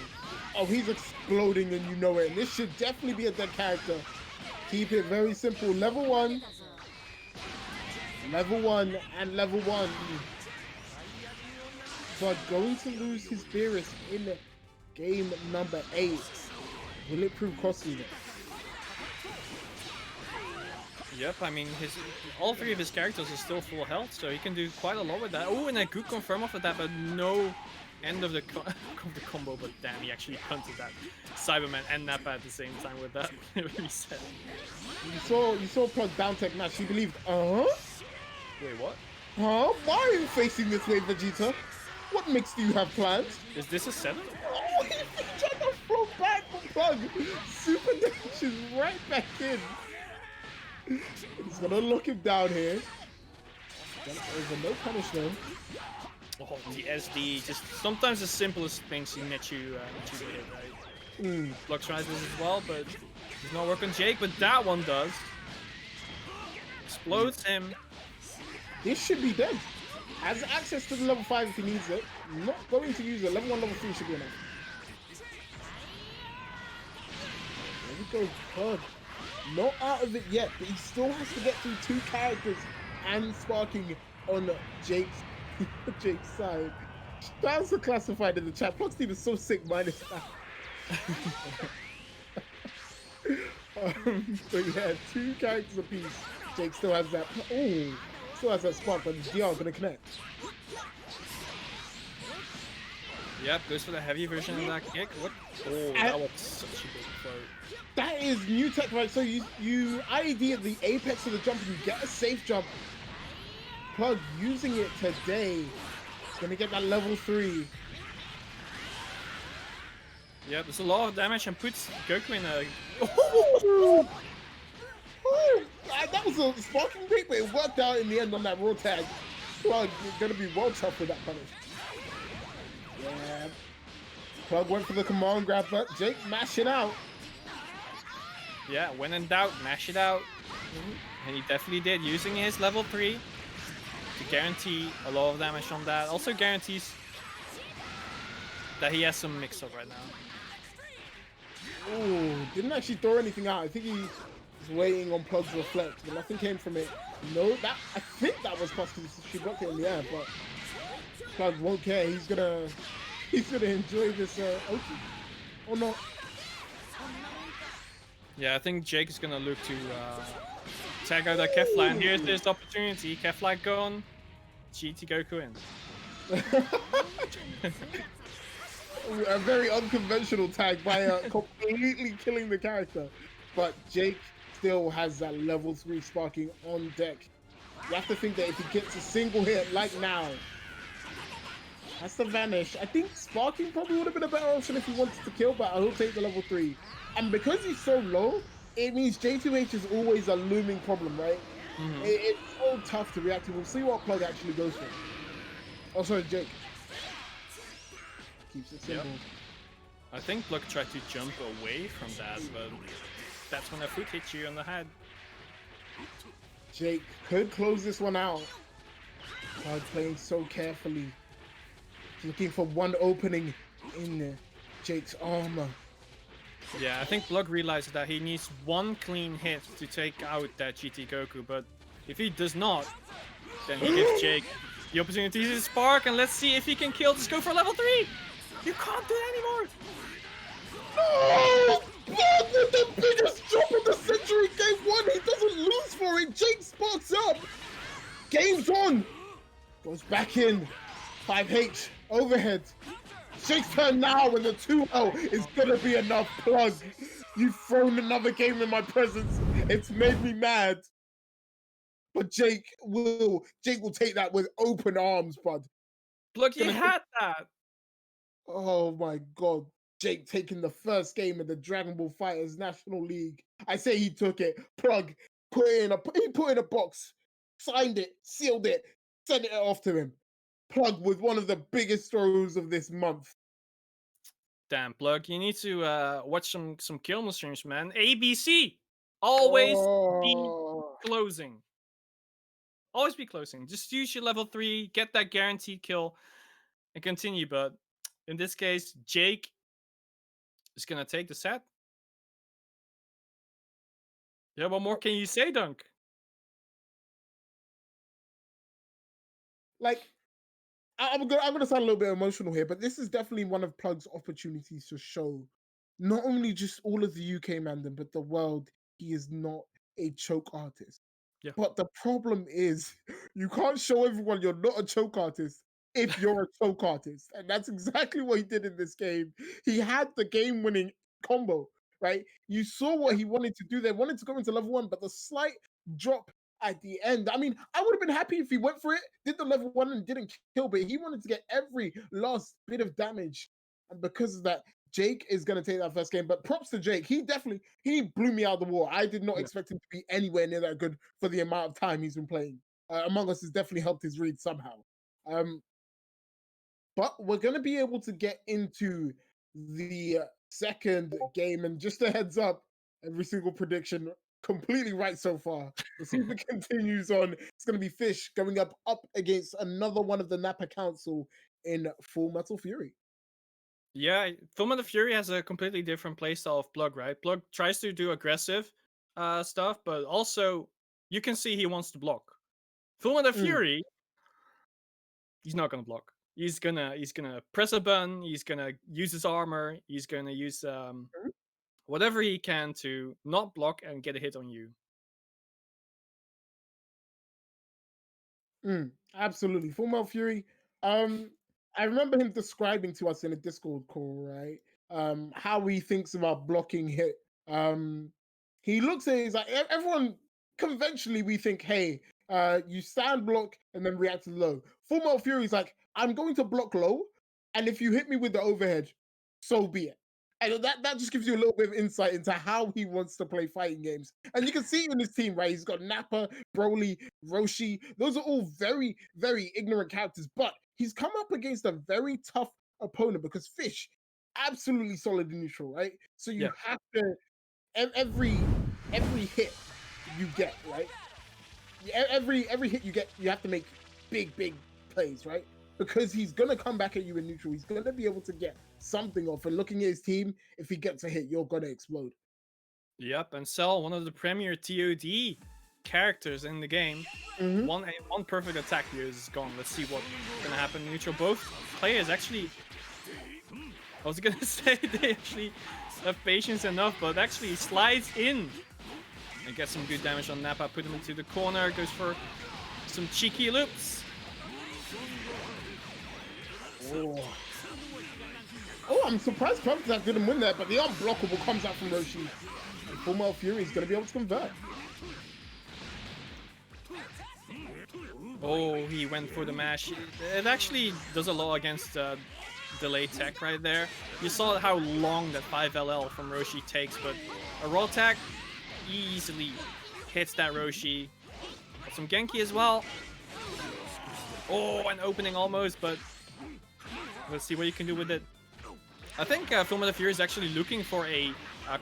Oh, he's exploding and you know it. And this should definitely be a dead character. Keep it very simple. Level 1. Level 1 and level 1. But going to lose his Beerus in game number 8. Will it prove costly? Yep, I mean, all three of his characters are still full health, so he can do quite a lot with that. Oh, and a good confirm off of that, but no end of the combo. But damn, he actually hunted that Cyberman and Nappa at the same time with that reset. You saw Plug down tech match. You believed, Wait, what? Huh? Why are you facing this way, Vegeta? What mix do you have planned? Is this a 7? Oh, he tried to float back from Plug. Super Dash is right back in. He's gonna lock him down here. Over no punishment. Oh, the SD, just sometimes the simplest things can get you to hit, right? Plug tries this as well, but does not work on Jake, but that one does. Explodes him. This should be dead. Has access to the level 5 if he needs it. Not going to use it. Level 1, level 3 should be enough. There we go, Plug. Not out of it yet, but he still has to get through 2 characters and sparking on Jake's side. That's classified in the chat. Plug's team is so sick minus that. But yeah, 2 characters apiece. Jake still has that. Oh, still has that spark, but the DR gonna connect. Yep, goes for the heavy version of that kick. What? Oh, that was such a big float. That is new tech, right? So you IED at the apex of the jump and you get a safe jump. Plug using it today. It's gonna get that level 3. Yeah, there's a lot of damage and puts Goku in a... Oh, that was a sparking break, but it worked out in the end on that raw tag. Plug is gonna be well chuffed with that punish. Yeah. Plug went for the command grab, but Jake mashed it out. Yeah, when in doubt, mash it out. And he definitely did, using his level 3 to guarantee a lot of damage on that. Also guarantees that he has some mix-up right now. Oh, didn't actually throw anything out. I think he was waiting on Plug's reflect, but nothing came from it. No, I think that was possible. She blocked it in the air, but Plug won't care. He's gonna enjoy this Oki. Or not. Yeah, I think Jake is gonna look to tag out that Kefla, and here's this opportunity. Kefla gone, GT Goku in. A very unconventional tag by completely killing the character. But Jake still has that level 3 sparking on deck. You have to think that if he gets a single hit like now, has to vanish. I think sparking probably would have been a better option if he wanted to kill, but I'll take the level 3. And because he's so low, it means J2H is always a looming problem, right? It's so tough to react to. We'll see what Plug actually goes for. Oh, sorry, Jake. Keeps it simple. Yep. I think Plug tried to jump away from that, but that's when a foot hits you on the head. Jake could close this one out. Plug playing so carefully. Looking for one opening in Jake's armor. Yeah, I think Plug realizes that he needs one clean hit to take out that GT Goku, but if he does not, then he gives Jake the opportunity to spark, and let's see if he can kill. Just go for level 3! You can't do it anymore! No! Plug with the biggest drop of the century, game 1! He doesn't lose for it! Jake sparks up! Game's on! Goes back in. 5H, overhead. Jake's turn now, and the 2-0 is gonna be enough. Plug, you've thrown another game in my presence. It's made me mad. But Jake will take that with open arms, bud. Plug, you had that! Oh my god. Jake taking the first game of the Dragon Ball Fighters National League. I say he took it. Plug he put in a box, signed it, sealed it, sent it off to him. Plug with one of the biggest throws of this month. Damn, Plug, you need to watch some kill streams, man. ABC! Always be closing. Always be closing. Just use your level 3, get that guaranteed kill, and continue. But in this case, Jake is gonna take the set. Yeah, what more can you say, Dunk? Like, I'm gonna sound a little bit emotional here, but this is definitely one of Plug's opportunities to show not only just all of the UK mandem, but the world he is not a choke artist. Yeah. But the problem is you can't show everyone you're not a choke artist if you're a choke artist. And that's exactly what he did in this game. He had the game-winning combo, right? You saw what he wanted to do. They wanted to go into level 1, but the slight drop at the end. I mean, I would have been happy if he went for it, did the level 1 and didn't kill, but he wanted to get every last bit of damage. And because of that, Jake is going to take that first game. But props to Jake. He blew me out of the water. I did not expect him to be anywhere near that good for the amount of time he's been playing. Among Us has definitely helped his read somehow. But we're going to be able to get into the second game. And just a heads up, every single prediction completely right so far. We'll see if it continues on. It's going to be Fish going up against another one of the Napa Council in Full Metal Fury. Yeah, Full Metal Fury has a completely different playstyle of Plug, right? Plug tries to do aggressive stuff, but also you can see he wants to block. Full Metal Fury, he's not gonna block. He's gonna press a button. He's gonna use his armor. He's gonna use whatever he can to not block and get a hit on you. Absolutely, Full Metal Fury. I remember him describing to us in a Discord call, right? How he thinks about blocking hit. He looks at it, he's like, everyone conventionally we think, hey, you stand block and then react to low. Full Metal Fury is like, I'm going to block low, and if you hit me with the overhead, so be it. And that just gives you a little bit of insight into how he wants to play fighting games. And you can see in his team, right? He's got Nappa, Broly, Roshi. Those are all very, very ignorant characters, but he's come up against a very tough opponent because Fish, absolutely solid in neutral, right? So you have to, every hit you get, right? Every hit you get, you have to make big plays, right? Because he's gonna come back at you in neutral. He's gonna be able to get something off. And looking at his team, if he gets a hit, you're gonna explode. Yep, and Cell, one of the premier TOD characters in the game. One perfect attack here is gone. Let's see what's gonna happen in neutral. Both players actually, I was gonna say they actually have patience enough, but actually slides in and gets some good damage on Nappa. Put him into the corner, goes for some cheeky loops. Oh, I'm surprised Pumpkin didn't win that, but the unblockable comes out from Roshi. And Full Metal Fury is going to be able to convert. Oh, he went for the mash. It actually does a lot against delay tech right there. You saw how long that 5LL from Roshi takes, but a raw tech easily hits that Roshi. some Genki as well. Oh, an opening almost, but let's see what you can do with it. I think Film of the Fury is actually looking for a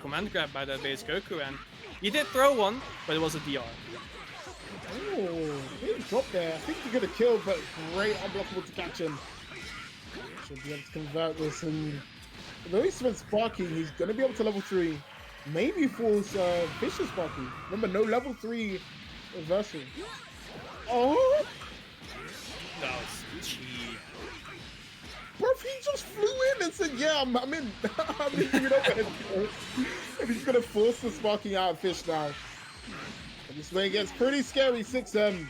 command grab by the base Goku, and he did throw one, but it was a DR. Oh, big drop there. I think he could have killed, but great unblockable to catch him. Should be able to convert this, and though he spent Sparky, he's going to be able to level 3. Maybe force Vicious Sparky. Remember, no level 3 reversal. Oh! That was cheap. Bro, he just flew in and said, yeah, I'm in. I'm in, you know, and he's going to force the Sparky out of Fish now. And this way it gets pretty scary, 6M.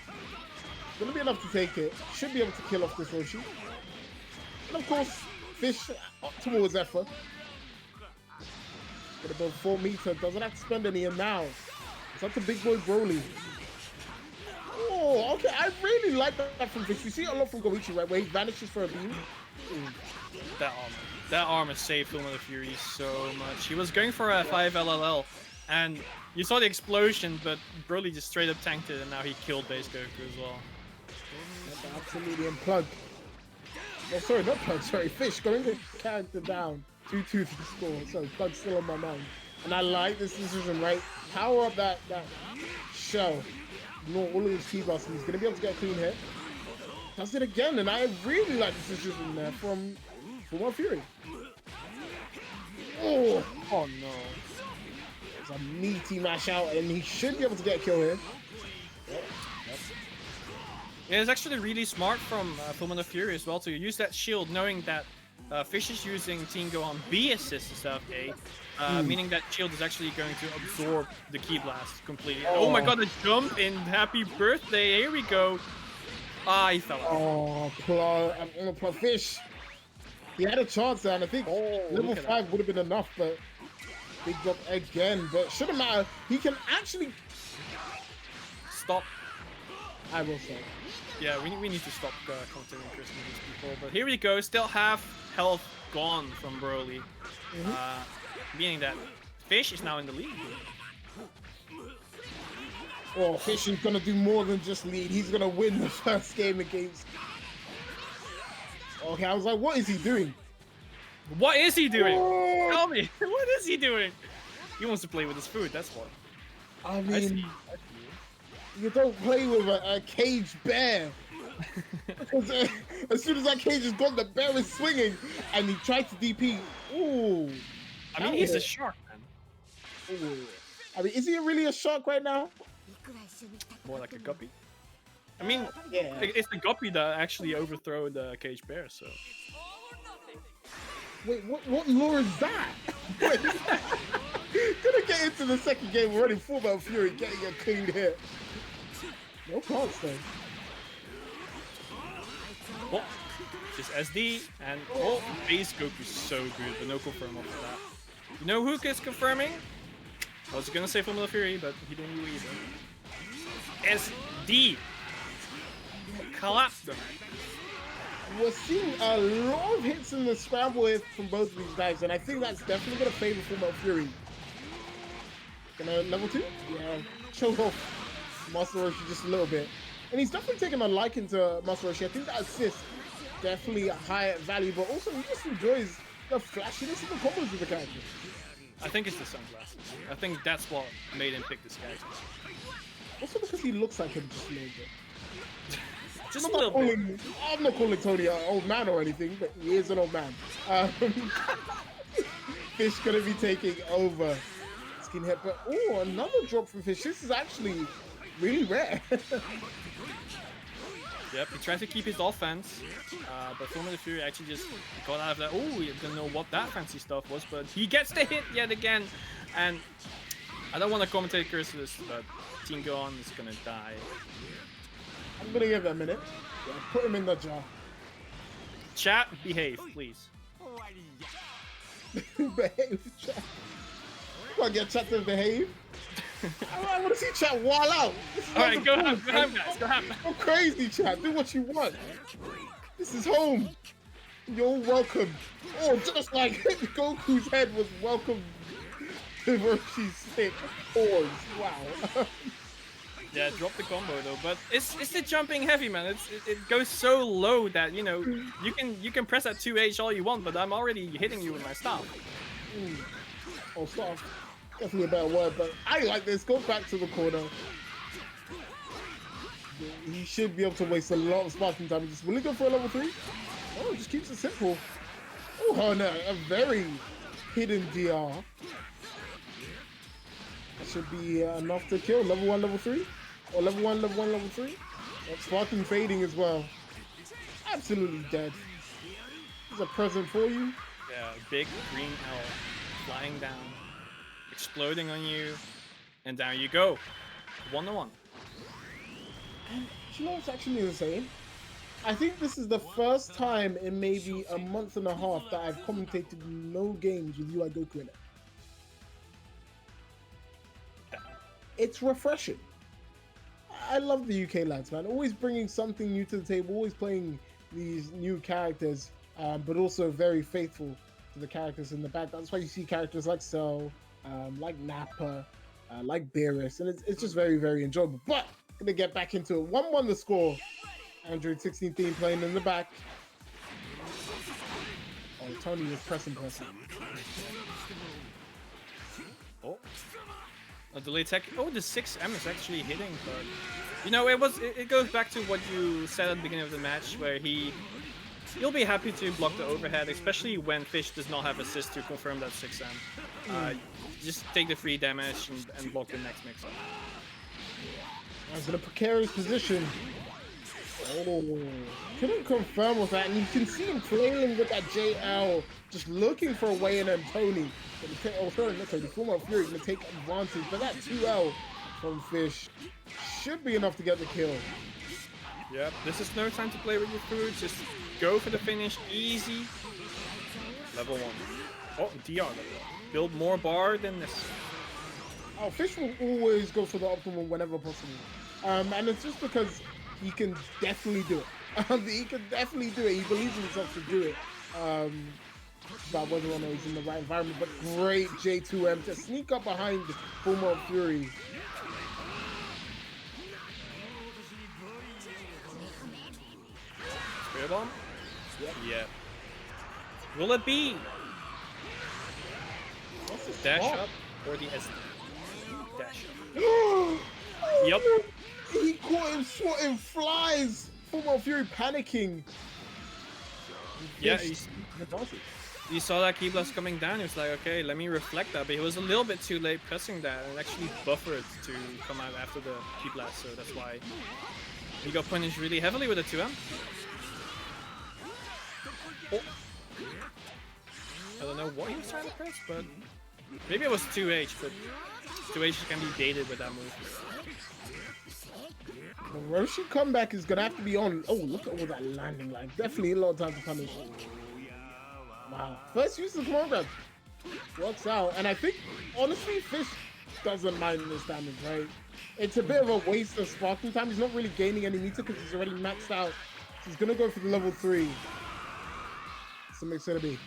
Gonna be enough to take it. Should be able to kill off this Roshi. And of course, Fish up towards Effa. Gonna go 4 meter, doesn't have to spend any, and now it's up to big boy Broly. Oh, okay, I really like that from Fish. We see it a lot from Goichi, right, where he vanishes for a beam. That armor saved Film of the Fury so much. He was going for a 5 LLL, and you saw the explosion, but Broly just straight up tanked it, and now he killed base Goku as well. Absolutely, and Plug. Oh, sorry, not Plug, sorry, Fish going the character down. 2-2 to the score, so Plug's still on my mind. And I like this decision, right? Power up that shell. Ignore all of his T-busts, and he's going to be able to get a clean hit. Does it again, and I really like this decision there from One Fury. Oh no. It's a meaty mash out, and he should be able to get a kill here. Yep. Yeah, it's actually really smart from Film of the Fury as well to use that shield, knowing that Fish is using Tingo on B assist instead of A, meaning that shield is actually going to absorb the Ki Blast completely. Oh my god, the jump in Happy Birthday, here we go. Ah, he fell off. Oh, Plug Fish. He had a chance there, and I think level 5 would have been enough, but big drop again. But shouldn't matter. He can actually stop. I will say. Yeah, we need to stop continuing Christmas these people. But here we go. Still half health gone from Broly, meaning that Fish is now in the lead. Oh, Fish is gonna do more than just lead. He's gonna win the first game against. Okay, I was like, what is he doing? What is he doing? Oh. Tell me, what is he doing? He wants to play with his food, that's what. I mean, you don't play with a caged bear. Because as soon as that cage is gone, the bear is swinging, and he tried to DP. Ooh. I mean, he's a shark, man. Ooh. I mean, is he really a shark right now? More like a guppy. I mean, yeah. It's the guppy that actually overthrew the caged bear, so. Wait, what lore is that? Wait, gonna get into the second game already. Full Metal Fury getting a clean hit. No cards though. Oh, just SD and base Goku's so good, but no confirm off of that. You know who is confirming? I was gonna say Full Metal Fury, but he didn't do either. SD. Collapse them. We're seeing a lot of hits in the scramble hit from both of these guys, and I think that's definitely gonna favor Full Metal Fury. Gonna level 2? Yeah, choke off Master Roshi just a little bit. And he's definitely taken a liking to Master Roshi. I think that assist definitely a high value, but also he just enjoys the flashiness of the combos with the character. I think it's the sunglasses. I think that's what made him pick this character. Also because he looks like him just a little bit. Just a little bit. I'm not calling Tony an old man or anything, but he is an old man. Fish gonna be taking over. Skin hit, but another drop from Fish. This is actually really rare. Yep, he tried to keep his offense, but Full Metal Fury actually just got out of that. Oh, you didn't know what that fancy stuff was, but he gets the hit yet again. And I don't want to commentate curse this, but Tingon is gonna die. I'm gonna give it a minute. Yeah, put him in the jar. Chat, behave, please. Behave, chat. Come on, get chat to behave. I want to see chat wall out. Alright, go ham, guys, go ham. Go crazy, chat. Do what you want. This is home. You're welcome. Oh, just like Goku's head was welcome to Roshi's stick. Pause. Wow. Yeah, drop the combo though, but it's the jumping heavy, man. It goes so low that you know you can press that 2H all you want, but I'm already hitting you with my staff. Oh, staff. Definitely a better word, but I like this. Go back to the corner. He should be able to waste a lot of sparking time. Just will he go for a level 3? Oh, just keeps it simple. Oh no, a very hidden DR. That should be enough to kill. Level 1, level 3? Or level 1, level 1, level 3? Sparking fading as well. Absolutely dead. There's a present for you. Yeah, big green L flying down, exploding on you, and down you go. 1-1. And you know what's actually insane? I think this is the first time in maybe a month and a half that I've commentated no games with UI Goku in it. It's refreshing. I love the UK lads, man. Always bringing something new to the table, always playing these new characters, but also very faithful to the characters in the back. That's why you see characters like Cell, like Nappa, like Beerus, and it's just very, very enjoyable. But gonna get back into it. 1-1 the score. Android 16 theme playing in the back. Oh, Tony was pressing. Oh. A delay tech. Oh, the 6M is actually hitting, but you know, it goes back to what you said at the beginning of the match, where he'll be happy to block the overhead, especially when Fish does not have assist to confirm that 6M. Just take the free damage and block the next mix up. He's in a precarious position. Oh, couldn't confirm with that, and you can see him flailing with that JL, just looking for a way in, and Tony. The former Fury gonna take advantage, but that 2L from Fish should be enough to get the kill. Yep, this is no time to play with your food. Just go for the finish, easy. Level 1. Oh, DR level 1. Build more bar than this. Oh, Fish will always go for the optimal whenever possible, and it's just because he can definitely do it. He can definitely do it. He believes in himself to do it. But whether or not he's in the right environment. But great J2M to sneak up behind Former Fury. Spirit Bomb? Yep. Yeah. Will it be? Dash up or the SD? Dash up. Yep. He caught him swatting flies. Former Fury panicking. Yeah, you saw that Ki Blast coming down. He was like, okay, let me reflect that. But he was a little bit too late pressing that and actually buffered to come out after the Ki Blast. So that's why he got punished really heavily with a 2M. Oh. I don't know what he was trying to press, but maybe it was 2H, but 2H can be dated with that move. The Roshi comeback is gonna have to be on. Oh, look at all that landing, like definitely a lot of time to punish. Wow. First use of the command grab. Works out. And I think, honestly, Fish doesn't mind this damage, right? It's a bit of a waste of sparking time. He's not really gaining any meter because he's already maxed out. So he's going to go for the level 3. So it's going to be.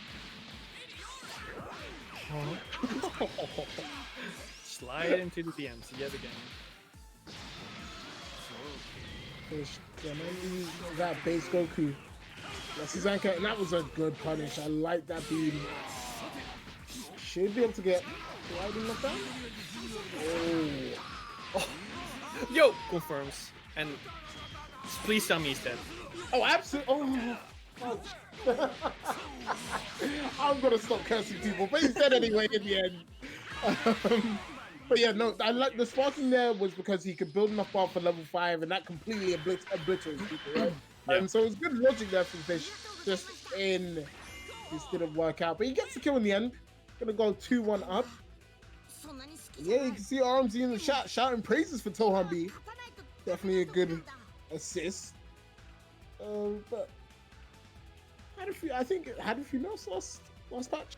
Slide into the DMs yet again. Fish. Yeah, man, that base Goku. That's his anchor, and that was a good punish. I like that beam. Should be able to get sliding knocked down. Oh. Yo! Confirms. And please tell me he's dead. Oh, absolutely. Oh, I'm gonna stop cursing people, but he's dead anyway in the end. But yeah, no, I like the sparking there was because he could build enough bar for level 5, and that completely obliterates people, right? Yeah. So it's good logic there from Fish. Just in, this didn't work out, but he gets the kill in the end. Gonna go 2-1 up. Yeah, you can see RMZ in the chat shouting praises for Tohan B. Definitely a good assist. But had a few notes last patch.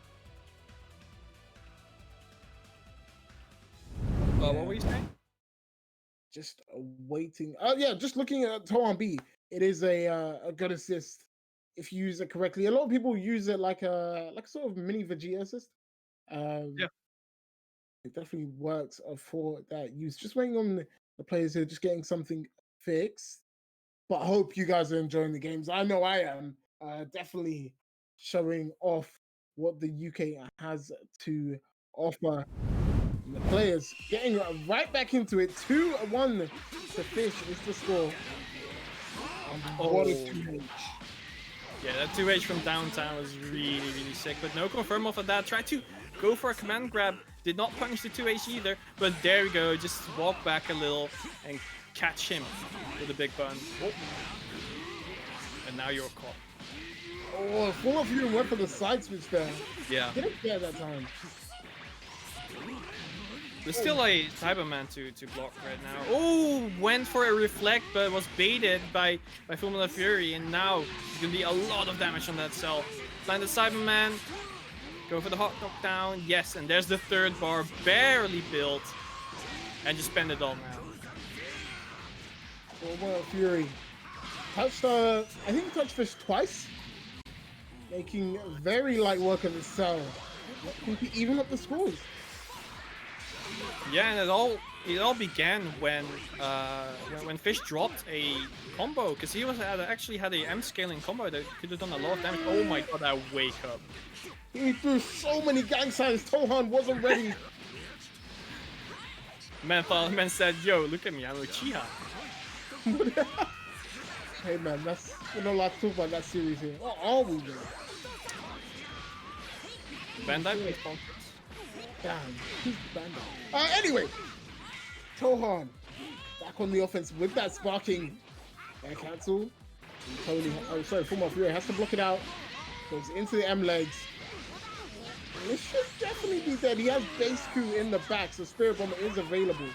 What were you saying? Just waiting. Yeah, just looking at Tohan B. It is a good assist if you use it correctly. A lot of people use it like a sort of mini Vegeta assist. Yeah. It definitely works for that use. Just waiting on the players here just getting something fixed. But I hope you guys are enjoying the games. I know I am. Definitely showing off what the UK has to offer. And the players getting right back into it. 2-1 to Fish is the score. And what a 2H. Yeah, that 2H from downtown was really, really sick. But no confirm off of that. Tried to go for a command grab. Did not punish the 2H either. But there we go. Just walk back a little and catch him with a big bun. Oh. And now you're caught. Oh, full of you went for the side switch there. Yeah. Didn't get that time. There's still a Cyberman to block right now. Oh, went for a reflect, but was baited by Fulminant Fury, and now there's gonna be a lot of damage on that cell. Find the Cyberman, go for the hot knockdown. Yes, and there's the third bar, barely built, and just spend it all now. Fulminant Fury touched, I think he touched Fish twice, making very light work of the cell. Even up the scores. Yeah, and it all began when Fish dropped a combo, because he actually had a M scaling combo that could have done a lot of damage. Oh my god, that wake up! He threw so many gang signs. Tohan wasn't ready. Man said, "Yo, look at me, I'm Uchiha." Hey man, we're not allowed to talk about that series here. What are we doing? Bandai plays bonkers. Damn, who's Bandai? Anyway, Tohan back on the offense with that sparking air cancel. Fulminant Fury has to block it out. Goes into the M legs. This should definitely be dead. He has base crew in the back, so Spirit Bomber is available.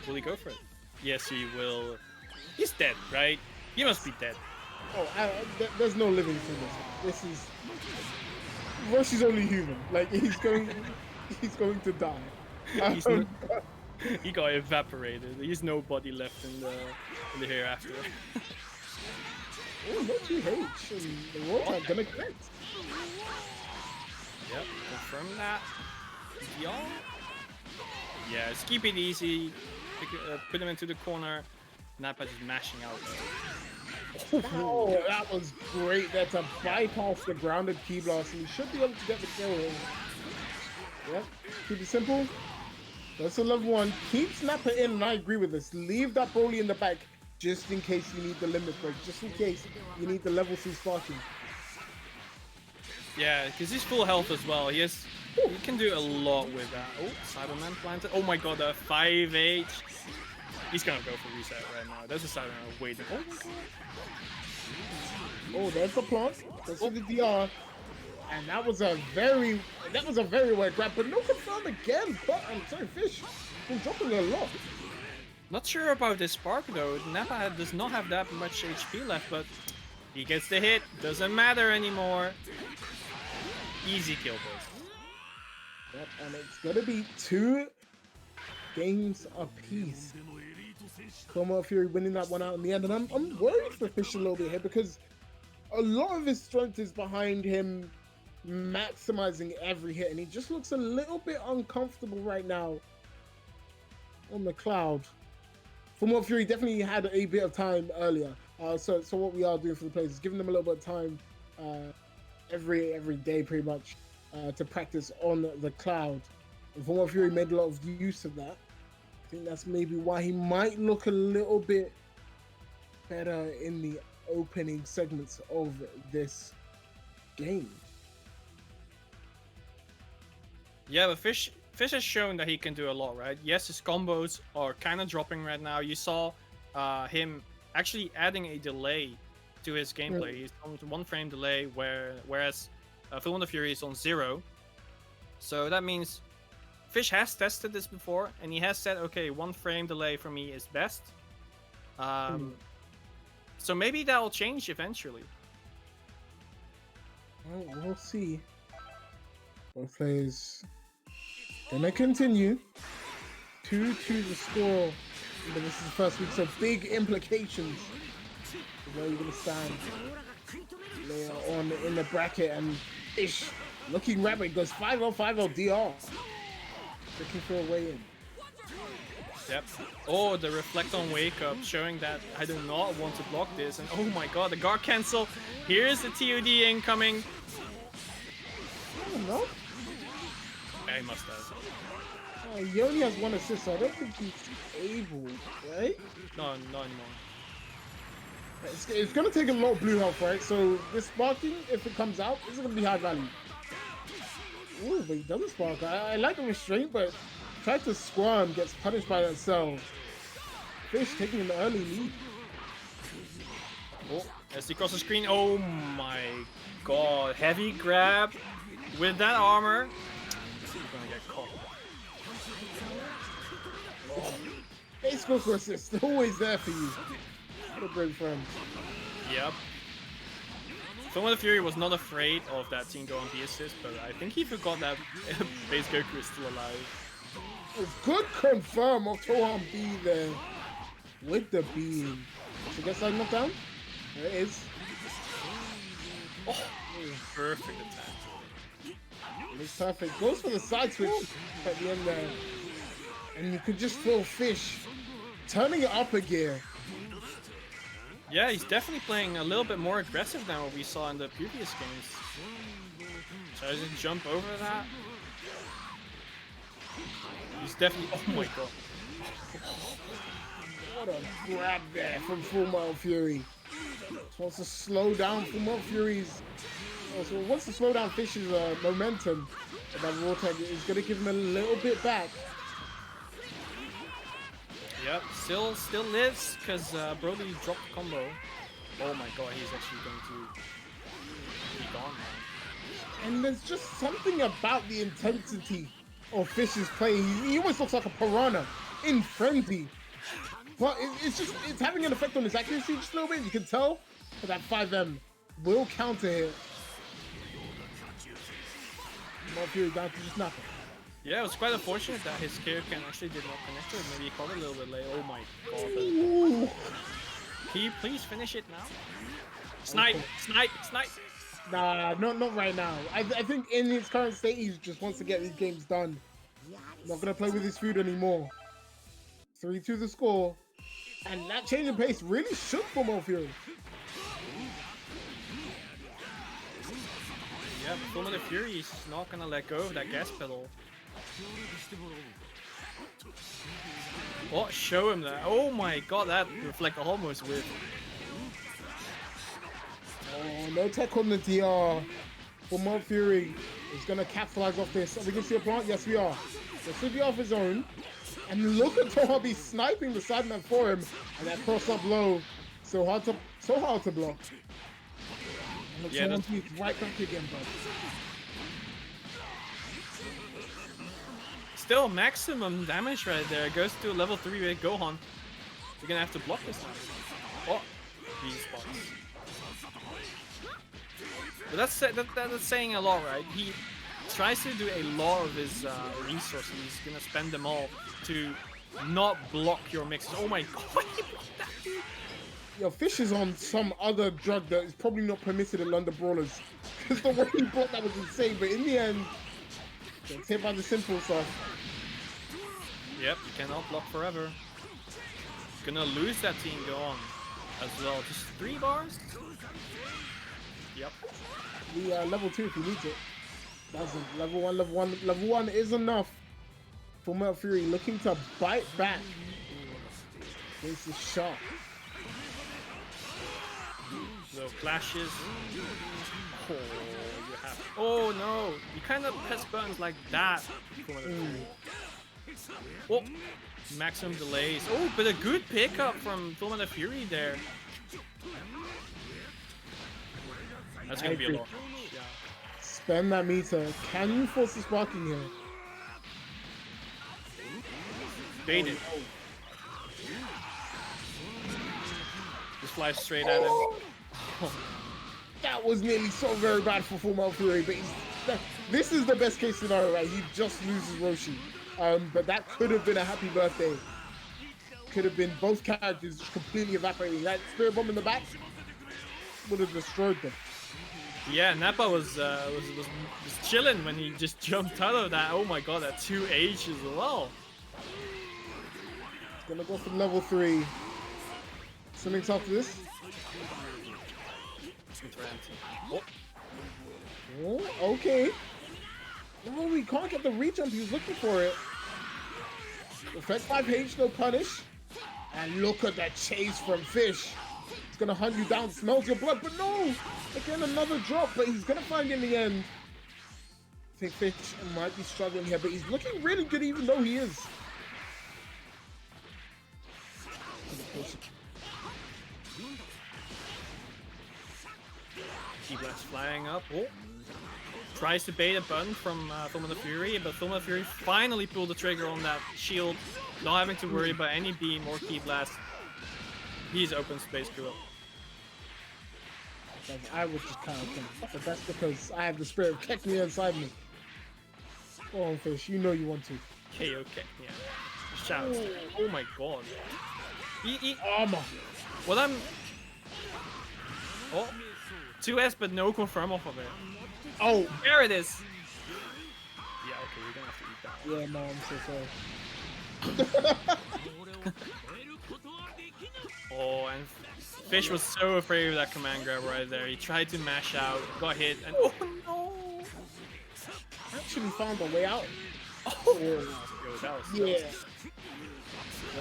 Will he go for it? Yes, he will. He's dead, right? He must be dead. Oh, there's no living through this. This is Rush is only human. Like he's going to die. He got evaporated. He's nobody left in the hereafter. Oh, no 2H. And the Roll are gonna connect. Yep, confirm that. Y'all. Yeah, just keep it easy. Put him into the corner. Nappa just mashing out. Oh, that was great. That's a bypass the grounded key blast, and he should be able to get the kill here. Yep, keep it simple. That's a level 1. Keep Snapper in, and I agree with this. Leave that Broly in the back just in case you need the limit break, just in case you need the level 2 sparking. Yeah, because he's full health as well. He can do a lot with that. Oh, Cyberman planted. Oh my god, a 5H. He's gonna go for reset right now. There's a Cyberman waiting. Oh my god. Oh, there's the plant. That's the DR. And that was a very weird grab, but no confirm again. But I'm sorry, Fish been dropping a lot. Not sure about this spark though. Nappa does not have that much HP left, but he gets the hit. Doesn't matter anymore. Easy kill, boys. Yep, and it's gonna be 2 games apiece. Fulminant Fury winning that one out in the end, and I'm worried for Fish a little bit here because a lot of his strength is behind him maximizing every hit, and he just looks a little bit uncomfortable right now on the cloud. Fulminant Fury definitely had a bit of time earlier, so what we are doing for the players is giving them a little bit of time every day pretty much to practice on the cloud. And Fulminant Fury made a lot of use of that. I think that's maybe why he might look a little bit better in the opening segments of this game. Yeah, but Fish has shown that he can do a lot, right? Yes, his combos are kind of dropping right now. You saw him actually adding a delay to his gameplay. He's on 1 frame delay, whereas Fulminant Fury is on 0. So that means Fish has tested this before, and he has said, okay, 1 frame delay for me is best. So maybe that'll change eventually. Well, we'll see. Both players gonna continue. 2-2 the score. But this is the first week, so big implications. Where you're gonna stand later on in the bracket, and Fish looking rapid goes 5-0, 5-0 DR. Looking for a way in. Yep. Oh, the reflect on wake up, showing that I do not want to block this. And oh my god, the guard cancel. Here's the TOD incoming. I don't know. Yeah, he must have. He only has 1 assist, so I don't think he's able, right? No, not anymore. It's going to take a lot of blue health, right? So this sparking, if it comes out, is going to be high value. Ooh, but he doesn't spark. I like the restraint, but tries to squirm, gets punished by that cell. Fish taking an early lead. Oh, as he crosses the screen. Oh my god. Heavy grab with that armor. He's gonna get caught. Oh. Ace Coco assist, always there for you. What a great friend. Yep. Film of the Fury was not afraid of that team go on B assist, but I think he forgot that base Goku is still alive. A good confirm of Tohan B there with the beam. Should get side knockdown? There it is. Oh, perfect attack. It's perfect. Goes for the side switch at the end there. And you could just feel Fish turning it up a gear. Yeah, he's definitely playing a little bit more aggressive than what we saw in the previous games. Tries to jump over that. He's definitely. Oh my god. What a grab there from Full Metal Fury. Just wants to slow down Full Metal Fury's. Also, wants to slow down Fish's momentum. That raw tag is going to give him a little bit back. Yep, still lives because Brody dropped the combo. Oh my god, he's actually going to be gone now. And there's just something about the intensity of Fish's play. He almost looks like a piranha in frenzy. But it's having an effect on his accuracy just a little bit. You can tell that 5M will counter hit. Metal Fury down to just nothing. Yeah, it was quite unfortunate that his Kyokan actually did not connect to it. Maybe he caught it a little bit late. Oh my god. Can you please finish it now? Snipe! Okay. Snipe! Snipe! Nah, not right now. I think in his current state, he just wants to get these games done. Not going to play with his food anymore. 3-2 the score. And that change in pace really shook for Metal Fury. Yeah, but Full Metal Fury is not going to let go of that gas pedal. Oh, show him that. Oh my god, that reflect almost with. Oh, no tech on the DR. For Metal Fury is going to capitalize off this. Are we going to see a plant? Yes, we are. So Sugi off his own. And look at Tohabi sniping the sideman for him. And that cross up low. So hard to block. And yeah, that's right back again, bud. Still maximum damage right there. Goes to a level 3 with Gohan. You're gonna have to block this time. Oh, these spots. But that's saying a lot, right? He tries to do a lot of his resources. He's gonna spend them all to not block your mixes. Oh my god, he blocked that dude. Yo, Fish is on some other drug that is probably not permitted in London Brawlers. Because the way he blocked that was insane. But in the end, gets hit by the simple stuff. Yep, you cannot block forever. Gonna lose that team go on as well. Just 3 bars? Yep. The level 2 if he needs it. Doesn't. Level 1 is enough. For Metal Fury looking to bite back. This is sharp. Little flashes. Oh, you have. Oh no! You kind of press buttons like that. Oh, maximum delays. Oh, but a good pickup from Full Metal Fury there. That's gonna be a lot. Yeah. Spend that meter. Can you force the sparking here? Bait it. Just fly straight at him. That was nearly so very bad for Full Metal Fury, but this is the best case scenario, right? He just loses Roshi. But that could have been a happy birthday. Could have been both characters just completely evaporating. That Spirit Bomb in the back would have destroyed them. Yeah, Nappa was chilling when he just jumped out of that. Oh my god, that 2H as well. Gonna go for level 3. Something's after this. Oh, okay. No, he can't get the re-jump. He was looking for it. Effect 5H, no punish. And look at that chase from Fish. It's gonna hunt you down, smells your blood, but no! Again, another drop, but he's gonna find in the end. I think Fish might be struggling here, but he's looking really good even though he is. T-Blast flying up. Oh. Tries to bait a button from Film of the Fury, but Film of the Fury finally pulled the trigger on that shield, not having to worry about any beam or Key Blast. He's open space Kuro. I was just kind of thinking, but that's because I have the spirit of Keknia inside me. Go on, Fish, you know you want to. KO Keknia. Shout. Oh my god. Armor. What I'm... Oh. 2S but no confirm off of it. Oh. There it is. Yeah, okay, you're gonna have to eat that. Yeah, no, I'm so sorry. Oh, and Fish was so afraid of that command grab right there. He tried to mash out, got hit, and oh no! Actually found a way out. Oh, yeah. Yeah,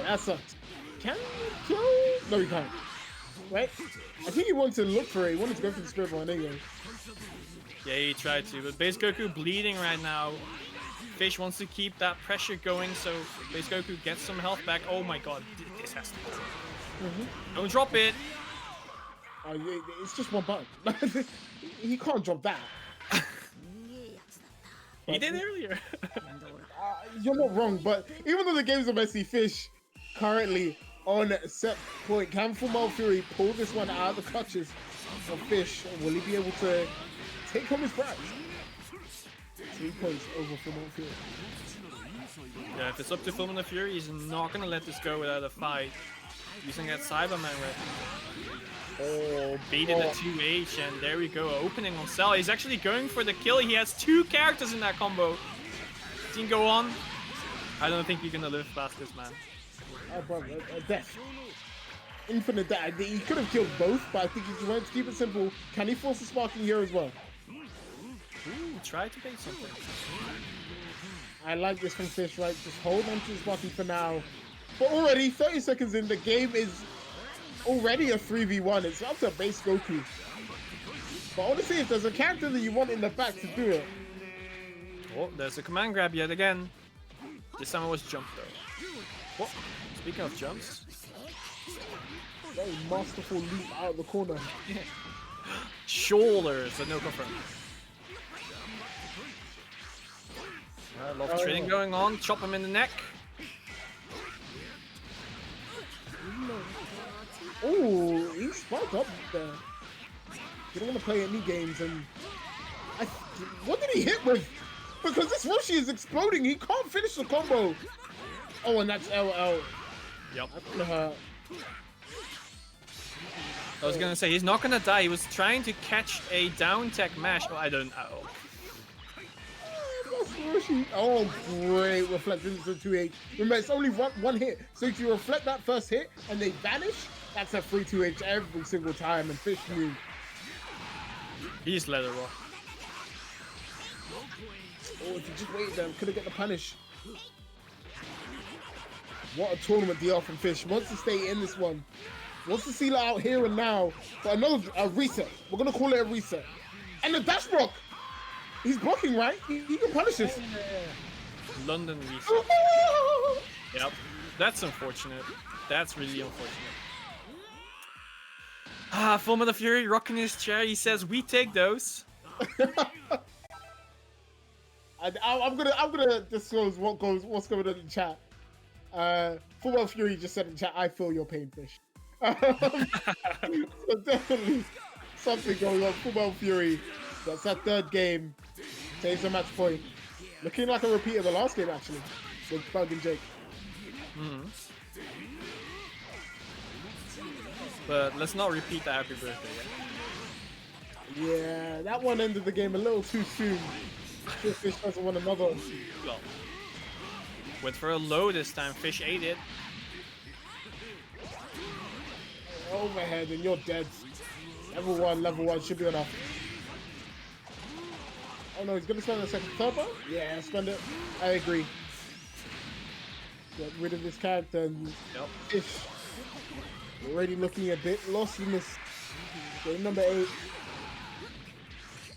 that sucks. Can you kill? No, you can't. Right? I think he wanted to look for it. He wanted to go for the spirit one anyway. Yeah, he tried to, but Base Goku bleeding right now. Fish wants to keep that pressure going, so Base Goku gets some health back. Oh my god, this has to go. Don't drop it! It's just one button. He can't drop that. He did earlier. You're not wrong, but even though the game's a messy, Fish currently on set point. Can Full Fury pull this one out of the clutches of Fish? Will he be able to take home his prize? 3 points over Full Fury. Yeah, if it's up to Film of the Fury, he's not gonna let this go without a fight. Using that Cyberman right. Oh, baited the 2H, and there we go. Opening on Cell. He's actually going for the kill. He has 2 characters in that combo. Team go on. I don't think you're gonna live past this, man. Death. Infinite death. He could have killed both, but I think he just wanted to keep it simple. Can he force the sparking here as well? Ooh, try to bait something. I like this from Fish, right? Just hold on to the sparking for now. But already, 30 seconds in, the game is already a 3v1. It's up to Base Goku. But honestly, if there's a character that you want in the back to do it. Oh, there's a command grab yet again. This time it was jump though. What? Speaking of jumps. Very masterful leap out of the corner. Shoulders, but no confirm. A lot of trading going on. Chop him in the neck. Oh, he's sparked up there. You don't want to play any games, and what did he hit with? Because this Roshi is exploding. He can't finish the combo. Oh, and that's LL. Yep. I was gonna say he's not gonna die. He was trying to catch a down tech mash. Oh, I don't. Oh, great reflect into 2H. Remember, it's only one hit. So if you reflect that first hit and they vanish, that's a free 2H every single time. And Fish knew. He's Leather Rock. Oh, if you just wait there, could have got the punish. What a tournament DR from Fish. Wants to stay in this one. Wants to seal it out here and now. But another reset. We're going to call it a reset. And the dash block. He's blocking, right? He can punish this. London reset. Yep. That's unfortunate. That's really unfortunate. Ah, Film of the Fury rocking his chair. He says, "We take those." I'm gonna disclose what's going on in the chat. Full of Fury just said in chat, "I feel your pain, Fish." So definitely something going on. Full of Fury. That's that third game. Saves a match point. Looking like a repeat of the last game, actually, with Bug and Jake. But let's not repeat the happy birthday yet. Yeah, that one ended the game a little too soon. Fish doesn't want another. Well, went for a low this time. Fish ate it. overhead, and you're dead. Level 1 should be enough. Oh no, he's gonna spend a second turbo? Yeah, spend it. I agree. Get rid of this character and Fish. Already looking a bit lost in this game number 8.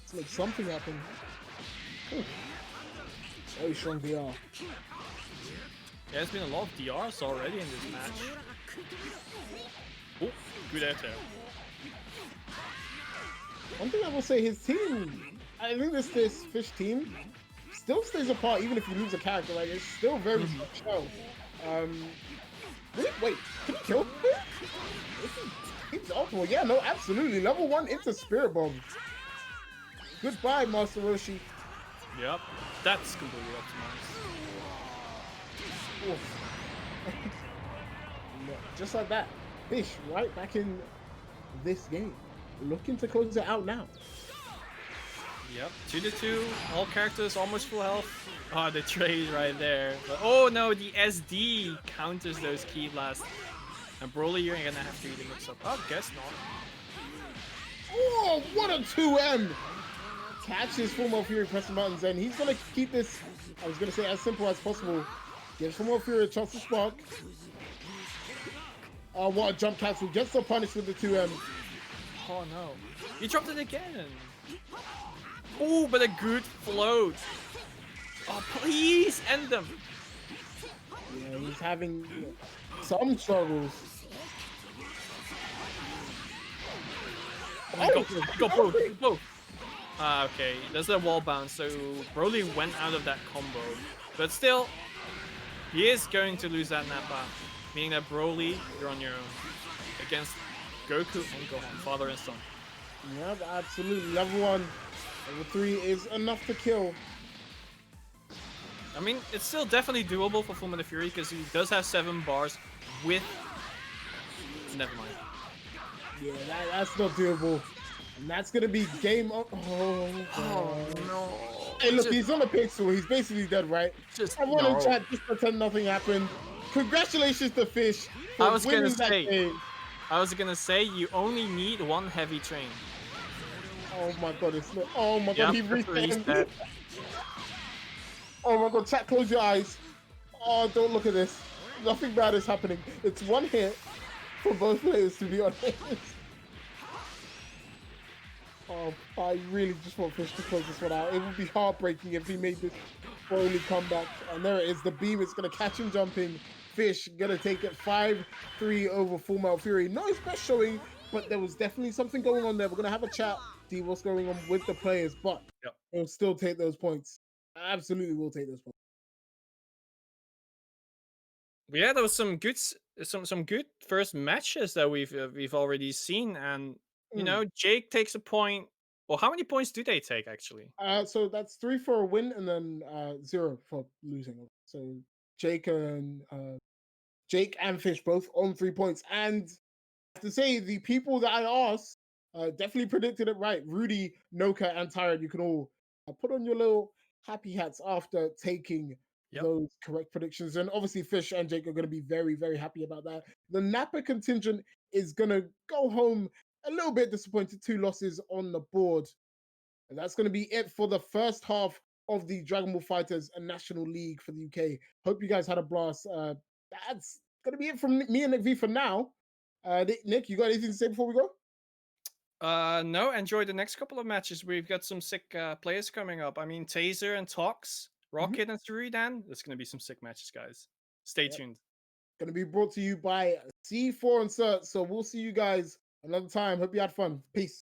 Let's make something happen. Ooh. Very strong DR. Yeah, there's been a lot of DRs already in this match. Oh, good air tail. One thing I will say, his team, I think this Fish team still stays apart even if you lose a character. Like, it's still very show. Wait, can he kill him? He's awful. Yeah, no, absolutely. Level 1 into Spirit Bomb. Goodbye, Master Roshi. Yep, that's completely optimized. Just like that. Fish right back in this game. Looking to close it out now. Yep, 2-2. All characters almost full health. Oh, the trade right there. But, oh no, the SD counters those key blasts. And Broly, you're gonna have to either mix up. Oh, guess not. Oh, what a 2M! Catches Full Metal Fury, press the buttons, and he's gonna keep this, I was gonna say, as simple as possible. Gives Full Metal Fury a chance to spark. Oh, what a jump cancel. Gets the punish with the 2M. Oh no. You dropped it again. Oh, but a good float. Oh, please end them. Yeah, he's having some struggles. Go both. Ah, okay. There's a wall bounce, so Broly went out of that combo. But still, he is going to lose that Nappa. Meaning that Broly, you're on your own. Against Goku and Gohan, father and son. Yeah, absolutely. Level 1. Level 3 is enough to kill. I mean, it's still definitely doable for Full Metal Fury because he does have 7 bars with... Never mind. Yeah, that's not doable. And that's going to be game up. Oh, no. Hey, look, he's on a pixel. He's basically dead, right? Everyone in chat, just pretend nothing happened. Congratulations to Fish for winning that game. I was gonna say you only need 1 heavy train. Oh my god, oh my god, he reset. Oh my god, chat, close your eyes. Oh, don't look at this. Nothing bad is happening. It's 1 hit for both players, to be honest. Oh, I really just want Fish to close this one out. It would be heartbreaking if he made this Broly comeback. And there it is. The beam is going to catch him jumping. Fish going to take it 5-3 over Full Metal Fury. Not his best showing, but there was definitely something going on there. We're going to have a chat, see what's going on with the players, but he'll still take those points. Absolutely will take those points. Yeah, there was some good first matches that we've already seen, and you know, Jake takes a point. Well, how many points do they take actually? So that's 3 for a win and then 0 for losing. So Jake and Fish both on 3 points. And I have to say, the people that I asked definitely predicted it right. Rudy, Noka, and Tyrant, you can all put on your little happy hats after taking those correct predictions. And obviously, Fish and Jake are going to be very, very happy about that. The Nappa contingent is going to go home a little bit disappointed. 2 losses on the board. And that's going to be it for the first half of the Dragon Ball FighterZ National League for the UK. Hope you guys had a blast. That's going to be it from me and Nick V for now. Nick, you got anything to say before we go? No, enjoy the next couple of matches. We've got some sick players coming up. I mean, Taser and Tox, Rocket and Surudan. There's going to be some sick matches, guys. Stay tuned. Going to be brought to you by C4 Insert. So we'll see you guys another time. Hope you had fun. Peace.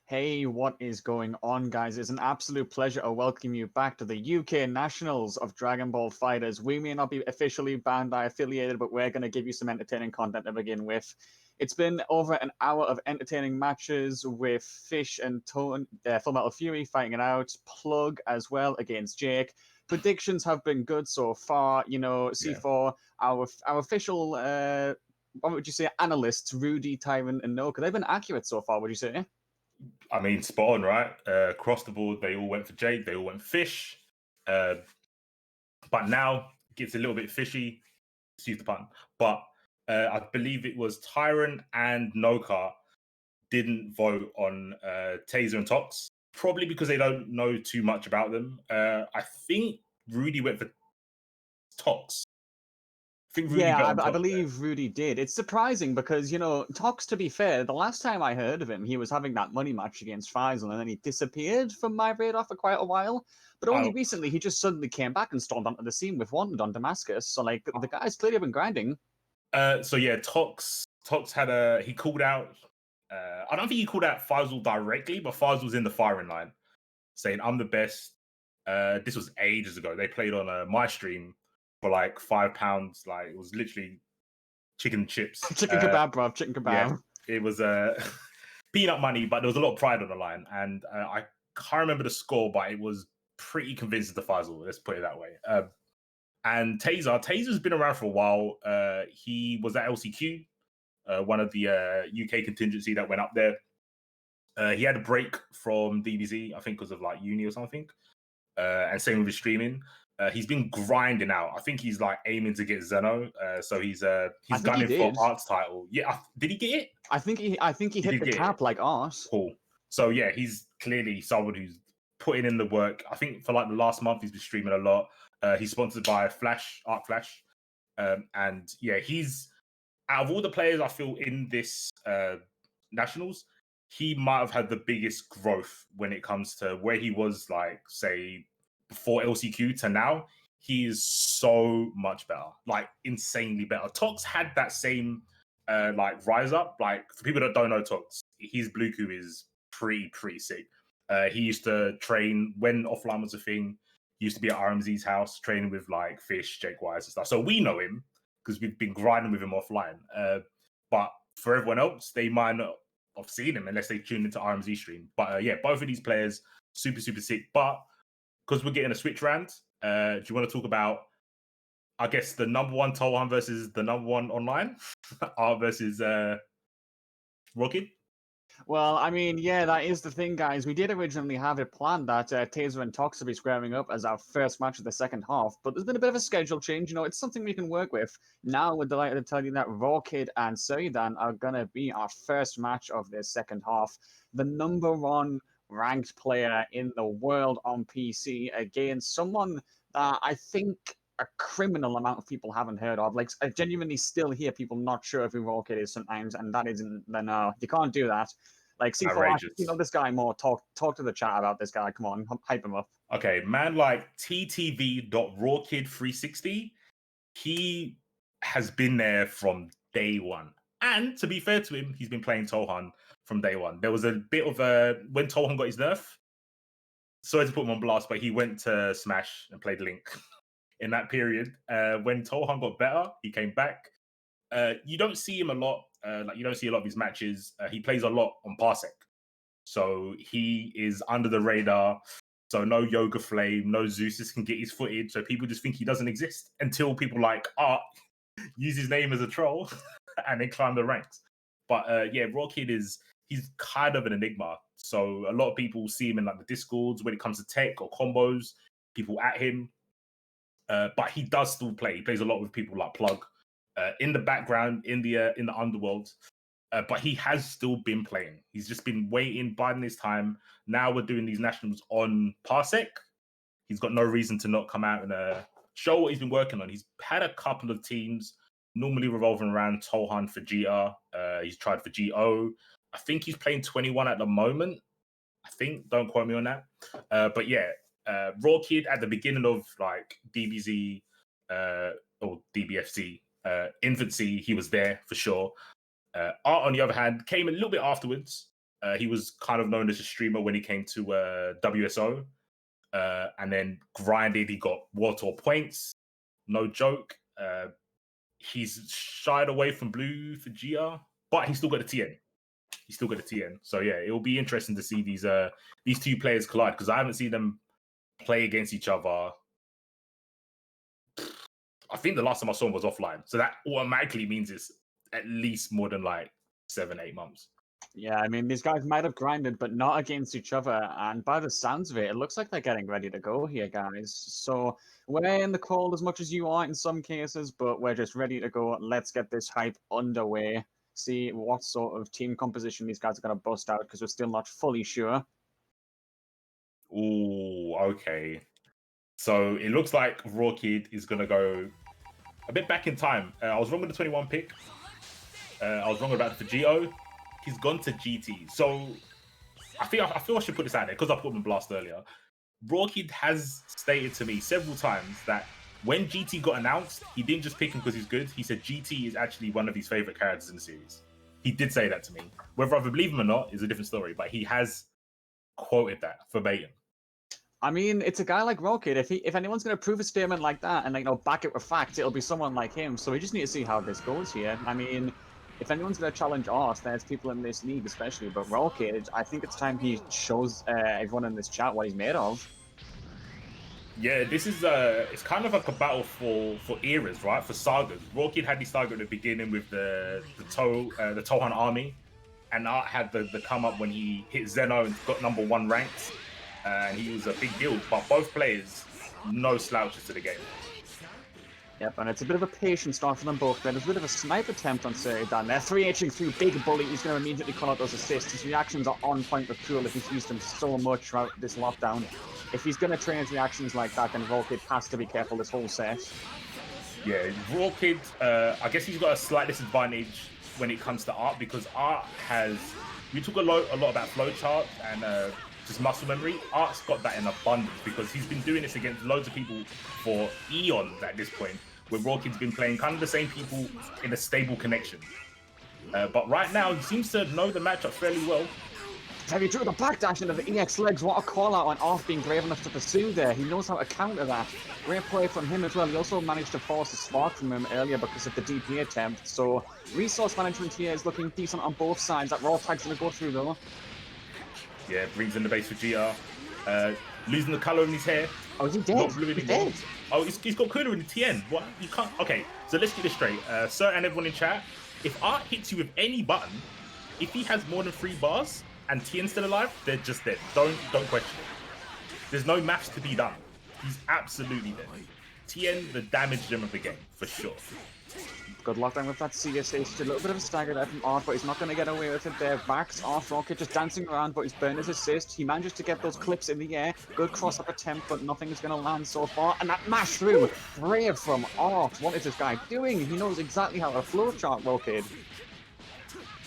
Hey, what is going on, guys? It's an absolute pleasure to welcome you back to the UK Nationals of Dragon Ball Fighters. We may not be officially Bandai affiliated, but we're going to give you some entertaining content to begin with. It's been over an hour of entertaining matches with Fish and Full Metal Fury fighting it out, Plug as well against Jake. Predictions have been good so far. You know, C4, our official, what would you say, analysts, Rudy, Tyron, and Noka, they've been accurate so far, would you say? I mean, spot on, right? Across the board, they all went for Jake. They all went Fish. But now it gets a little bit fishy. Excuse the pun. But I believe it was Tyron and Noka didn't vote on Taser and Tox, probably because they don't know too much about them. I think Rudy went for Tox. I believe Rudy did. It's surprising because, you know, Tox, to be fair, the last time I heard of him, he was having that money match against Faisal, and then he disappeared from my radar for quite a while. But only recently, he just suddenly came back and stormed onto the scene with Wanted on Damascus. So, like, the guy's clearly been grinding. Tox had he called out, I don't think he called out Faisal directly, but Faisal was in the firing line saying, I'm the best. This was ages ago. They played on my stream for like £5. Like, it was literally chicken and chips. Chicken kebab, bro. Chicken kebab. Yeah, it was peanut money, but there was a lot of pride on the line. And I can't remember the score, but it was pretty convincing to Faisal. Let's put it that way. And Taser's been around for a while. He was at LCQ, one of the UK contingency that went up there. He had a break from DBZ, I think because of like uni or something. And same with his streaming. He's been grinding out. I think he's like aiming to get Zeno. So he's gunning for Art's title. Yeah, did he get it? I think he hit the cap like Art. Cool. So yeah, he's clearly someone who's putting in the work. I think for like the last month he's been streaming a lot. He's sponsored by Art Flash. And yeah, he's out of all the players I feel in this Nationals, he might have had the biggest growth when it comes to where he was, like, say, before LCQ to now. He is so much better, like insanely better. Tox had that same like rise up. Like, for people that don't know Tox, his Bluku is pretty sick. He used to train when offline was a thing. He used to be at RMZ's house training with like Fish, Jake Wise and stuff. So we know him because we've been grinding with him offline. But for everyone else, they might not have seen him unless they tuned into RMZ stream. But yeah, both of these players, super sick. But because we're getting a switch round, do you want to talk about, I guess, the number one Tohan versus the number one online? Art versus Rocket? Well, I mean, yeah, that is the thing, guys. We did originally have it planned that Taser and Tox would be squaring up as our first match of the second half, but there's been a bit of a schedule change. You know, it's something we can work with. Now we're delighted to tell you that Raw Kid and Suridan are going to be our first match of the second half. The number one ranked player in the world on PC against someone that I think a criminal amount of people haven't heard of. Like, I genuinely still hear people not sure who Raw Kid is sometimes, and that isn't, then you can't do that. Like, C4, you know this guy more. Talk to the chat about this guy. Come on, hype him up. Okay, man, like TTV.RawKid360, he has been there from day one. And to be fair to him, he's been playing Tohan from day one. There was a bit of when Tohan got his nerf, sorry to put him on blast, but he went to Smash and played Link in that period. When Tohan got better, he came back. You don't see him a lot. Like, you don't see a lot of his matches. He plays a lot on Parsec. So he is under the radar. So no Yoga Flame, no Zeus can get his footage. So people just think he doesn't exist until people like Art use his name as a troll and then climb the ranks. But yeah, Raw Kid he's kind of an enigma. So a lot of people see him in like the Discords when it comes to tech or combos, people at him. But he does still play. He plays a lot with people like Plug in the background, in the underworld. But he has still been playing. He's just been waiting, biding his time. Now we're doing these nationals on Parsec. He's got no reason to not come out and show what he's been working on. He's had a couple of teams, normally revolving around Tohan for GR. He's tried for GO. I think he's playing 21 at the moment. I think, don't quote me on that. But yeah, Raw Kid at the beginning of like DBZ or Dbfz infancy, he was there for sure. Art, on the other hand, came a little bit afterwards. He was kind of known as a streamer when he came to WSO, and then grinded. He got World Tour points. No joke. He's shied away from Blue for GR, but he's still got a TN. He's still got a TN. So yeah, it will be interesting to see these two players collide, because I haven't seen them play against each other. I think the last time I saw him was offline. So that automatically means it's at least more than like 7-8 months. Yeah, I mean, these guys might have grinded, but not against each other. And by the sounds of it, it looks like they're getting ready to go here, guys. So we're in the cold as much as you are in some cases, but we're just ready to go. Let's get this hype underway. See what sort of team composition these guys are going to bust out, because we're still not fully sure. Ooh, okay. So it looks like Raw Kid is going to go a bit back in time. I was wrong with the 21 pick. I was wrong about the Vegito. He's gone to GT. So I feel I should put this out there, because I put him in Blast earlier. Raw Kid has stated to me several times that when GT got announced, he didn't just pick him because he's good. He said GT is actually one of his favorite characters in the series. He did say that to me. Whether I believe him or not is a different story, but he has quoted that verbatim. I mean, it's a guy like Rocket. If anyone's going to prove a statement like that and back it with facts, it'll be someone like him. So we just need to see how this goes here. I mean, if anyone's going to challenge Art, there's people in this league especially. But Rocket, I think it's time he shows everyone in this chat what he's made of. Yeah, this is it's kind of like a battle for eras, right? For sagas. Rocket had the saga at the beginning with the Tohan army, and Art had the come up when he hit Zeno and got #1 ranked. And he was a big deal, but both players, no slouches to the game. Yep, and it's a bit of a patient start for them both. There's a bit of a snipe attempt on Serry down there. 3Hing through Big Bully. He's going to immediately call out those assists. His reactions are on point with Cool. If he's used them so much throughout this lockdown. If he's going to train his reactions like that, then Volkid has to be careful this whole set. Yeah, Raw Kid, I guess he's got a slight disadvantage when it comes to Art, because Art has... We talk a lot about flowchart and... just muscle memory. Art's got that in abundance, because he's been doing this against loads of people for eons at this point, where Raw Kid's been playing kind of the same people in a stable connection. But right now, he seems to know the matchup fairly well. He drew the backdash into the EX legs. What a call out on Art being brave enough to pursue there. He knows how to counter that. Great play from him as well. He also managed to force a spark from him earlier because of the DP attempt. So resource management here is looking decent on both sides. That Raw tag's going to go through though. Yeah, brings in the base for GR. Losing the color in his hair. Oh, is he dead? He's dead. Oh, he's got cooler in the TN. What? You can't. Okay, so let's get this straight. Sir and everyone in chat, if Art hits you with any button, if he has more than 3 bars and TN's still alive, they're just dead. Don't question it. There's no maths to be done. He's absolutely dead. TN, the damage gem of the game, for sure. Good lockdown with that CSA. Just a little bit of a stagger there from Art, but he's not going to get away with it there. Max off Rocket just dancing around, but he's burned his assist. He manages to get those clips in the air. Good cross-up attempt, but nothing is going to land so far. And that mash through, brave from Art. What is this guy doing? He knows exactly how to flowchart Rocket.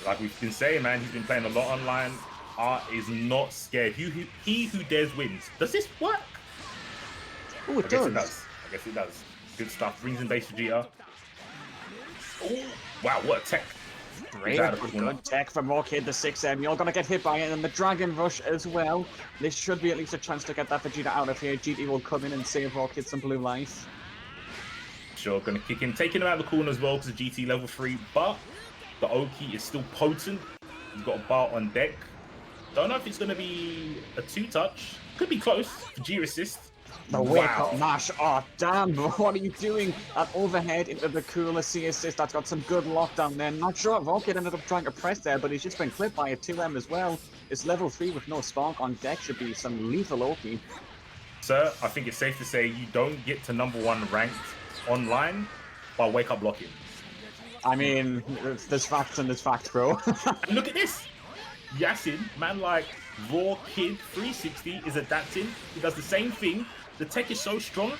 Like we've been saying, man, he's been playing a lot online. Art is not scared. He who dares wins. Does this work? Oh, it does. I guess it does. Good stuff. Brings in base for GR. Oh, wow, what a tech. Great, good tech from Rocket, the 6M. You're going to get hit by it, and the Dragon Rush as well. This should be at least a chance to get that Vegeta out of here. GT will come in and save Rocket some blue life. Sure, going to kick in. Taking him out of the corner as well because of GT level 3, but the Oki is still potent. He's got a bar on deck. Don't know if it's going to be a 2-touch. Could be close. G assist. The wake-up mash. Oh, damn. What are you doing? That overhead into the cooler C assist. That's got some good lockdown there. Not sure if Rocket ended up trying to press there, but he's just been clipped by a 2M as well. It's level 3 with no spark on deck. Should be some lethal Oki. Sir, I think it's safe to say you don't get to #1 ranked online by wake-up blocking. I mean, there's facts and there's facts, bro. And look at this. Yasin, man like Raw Kid 360 is adapting. He does the same thing. The tech is so strong,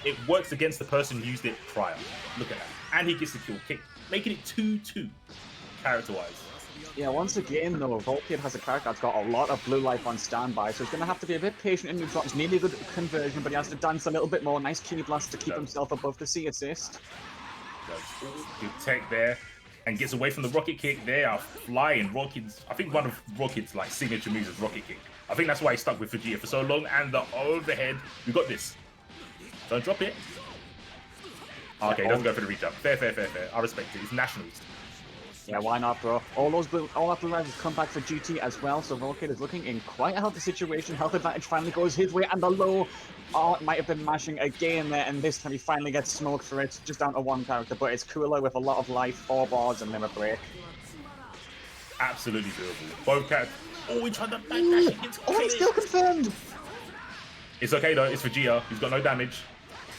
it works against the person who used it prior. Look at that. And he gets the kill kick, making it 2-2 character-wise. Yeah, once again, though, Volkid has a character that's got a lot of blue life on standby, so he's going to have to be a bit patient in new drops. Maybe a good conversion, but he has to dance a little bit more. Nice key blast to keep himself above the C assist. Good tech there. and gets away from the rocket kick. They are flying. Rocket's, I think one of Rocket's like signature moves is rocket kick. I think that's why he stuck with Vegeta for so long. And the overhead, we got this. Don't drop it. Okay, doesn't go for the reach up. Fair. I respect it. It's nationals. Yeah, why not, bro? All that blue riders come back for GT as well, so Rocket is looking in quite a healthy situation. Health advantage finally goes his way, and the low might have been mashing again there, and this time he finally gets smoked for it, just down to one character, but it's Cooler with a lot of life, 4 bars, and then a break. Absolutely doable. Both characters. Oh, he tried to backdash against Oh, he's still confirmed! It's okay though, it's Vegeta. He's got no damage.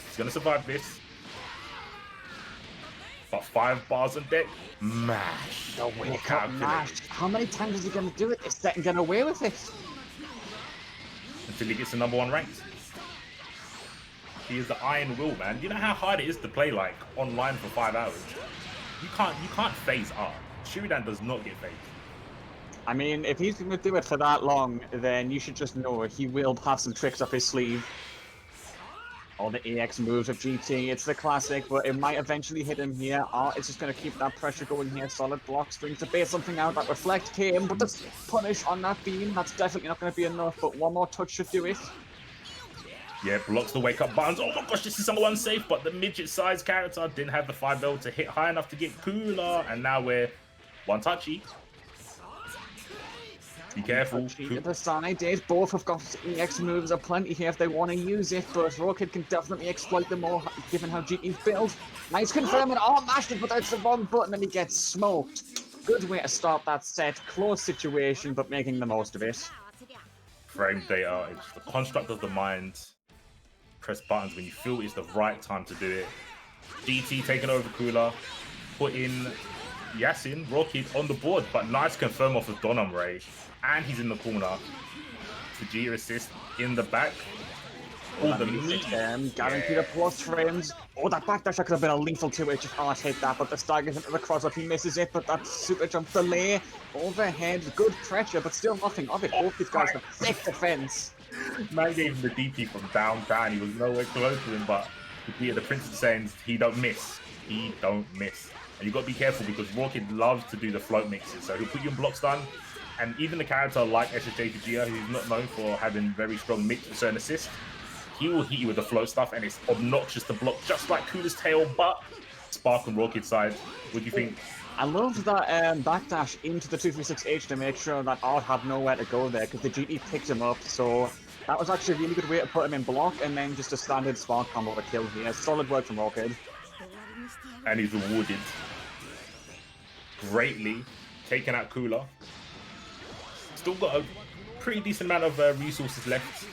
He's gonna survive this. But 5 bars on deck. Mash. No way, mash. How many times is he going to do it this set and get away with it? Until he gets the #1 ranked. He is the Iron Will, man. You know how hard it is to play like online for 5 hours? You can't phase art. Shuridan does not get phased. I mean, if he's going to do it for that long, then you should just know he will have some tricks up his sleeve. All the EX moves of GT, it's the classic, but it might eventually hit him here. It's just going to keep that pressure going here. Solid block strings to base something out that reflect him, but the punish on that beam, that's definitely not going to be enough, but one more touch should do it. Yeah, blocks the wake up buttons. Oh my gosh, this is someone safe, but the midget-sized character didn't have the 5L to hit high enough to get Cooler, and now we're one touchy. Be careful. To the side, both have got EX moves aplenty here if they want to use it, but Rocket can definitely exploit them all given how GT's built. Nice confirming. Oh, mashed it, but that's the wrong button and he gets smoked. Good way to start that set. Close situation, but making the most of it. Frame data. It's the construct of the mind. Press buttons when you feel it's the right time to do it. GT taking over Cooler. Put in Yasin, Rocket on the board, but nice confirm off of Donham Ray. And he's in the corner. Vegeta assist in the back. Oh, the meat. Guaranteed a plus frames. Oh, that backdash could have been a lethal to it. Just hit that, but the stag is into the cross up. He misses it, but that super jump delay overhead. Good pressure, but still nothing of it. Both these guys have thick defense. Man gave him the DP from down. He was nowhere close to him, but the Prince is saying he don't miss. He don't miss. And you got to be careful because Rocket loves to do the float mixes. So he'll put you in block stun. And even the character like SSJ Vegeta, who's not known for having very strong mix with certain assists, he will hit you with the float stuff, and it's obnoxious to block, just like Cooler's tail, but Spark on Rocket's side. What do you think? I love that backdash into the 236H to make sure that Art had nowhere to go there, because the GT picked him up, so that was actually a really good way to put him in block, and then just a standard Spark combo to kill here. Solid work from Rocket. And he's rewarded greatly, taking out Cooler. Still got a pretty decent amount of resources left.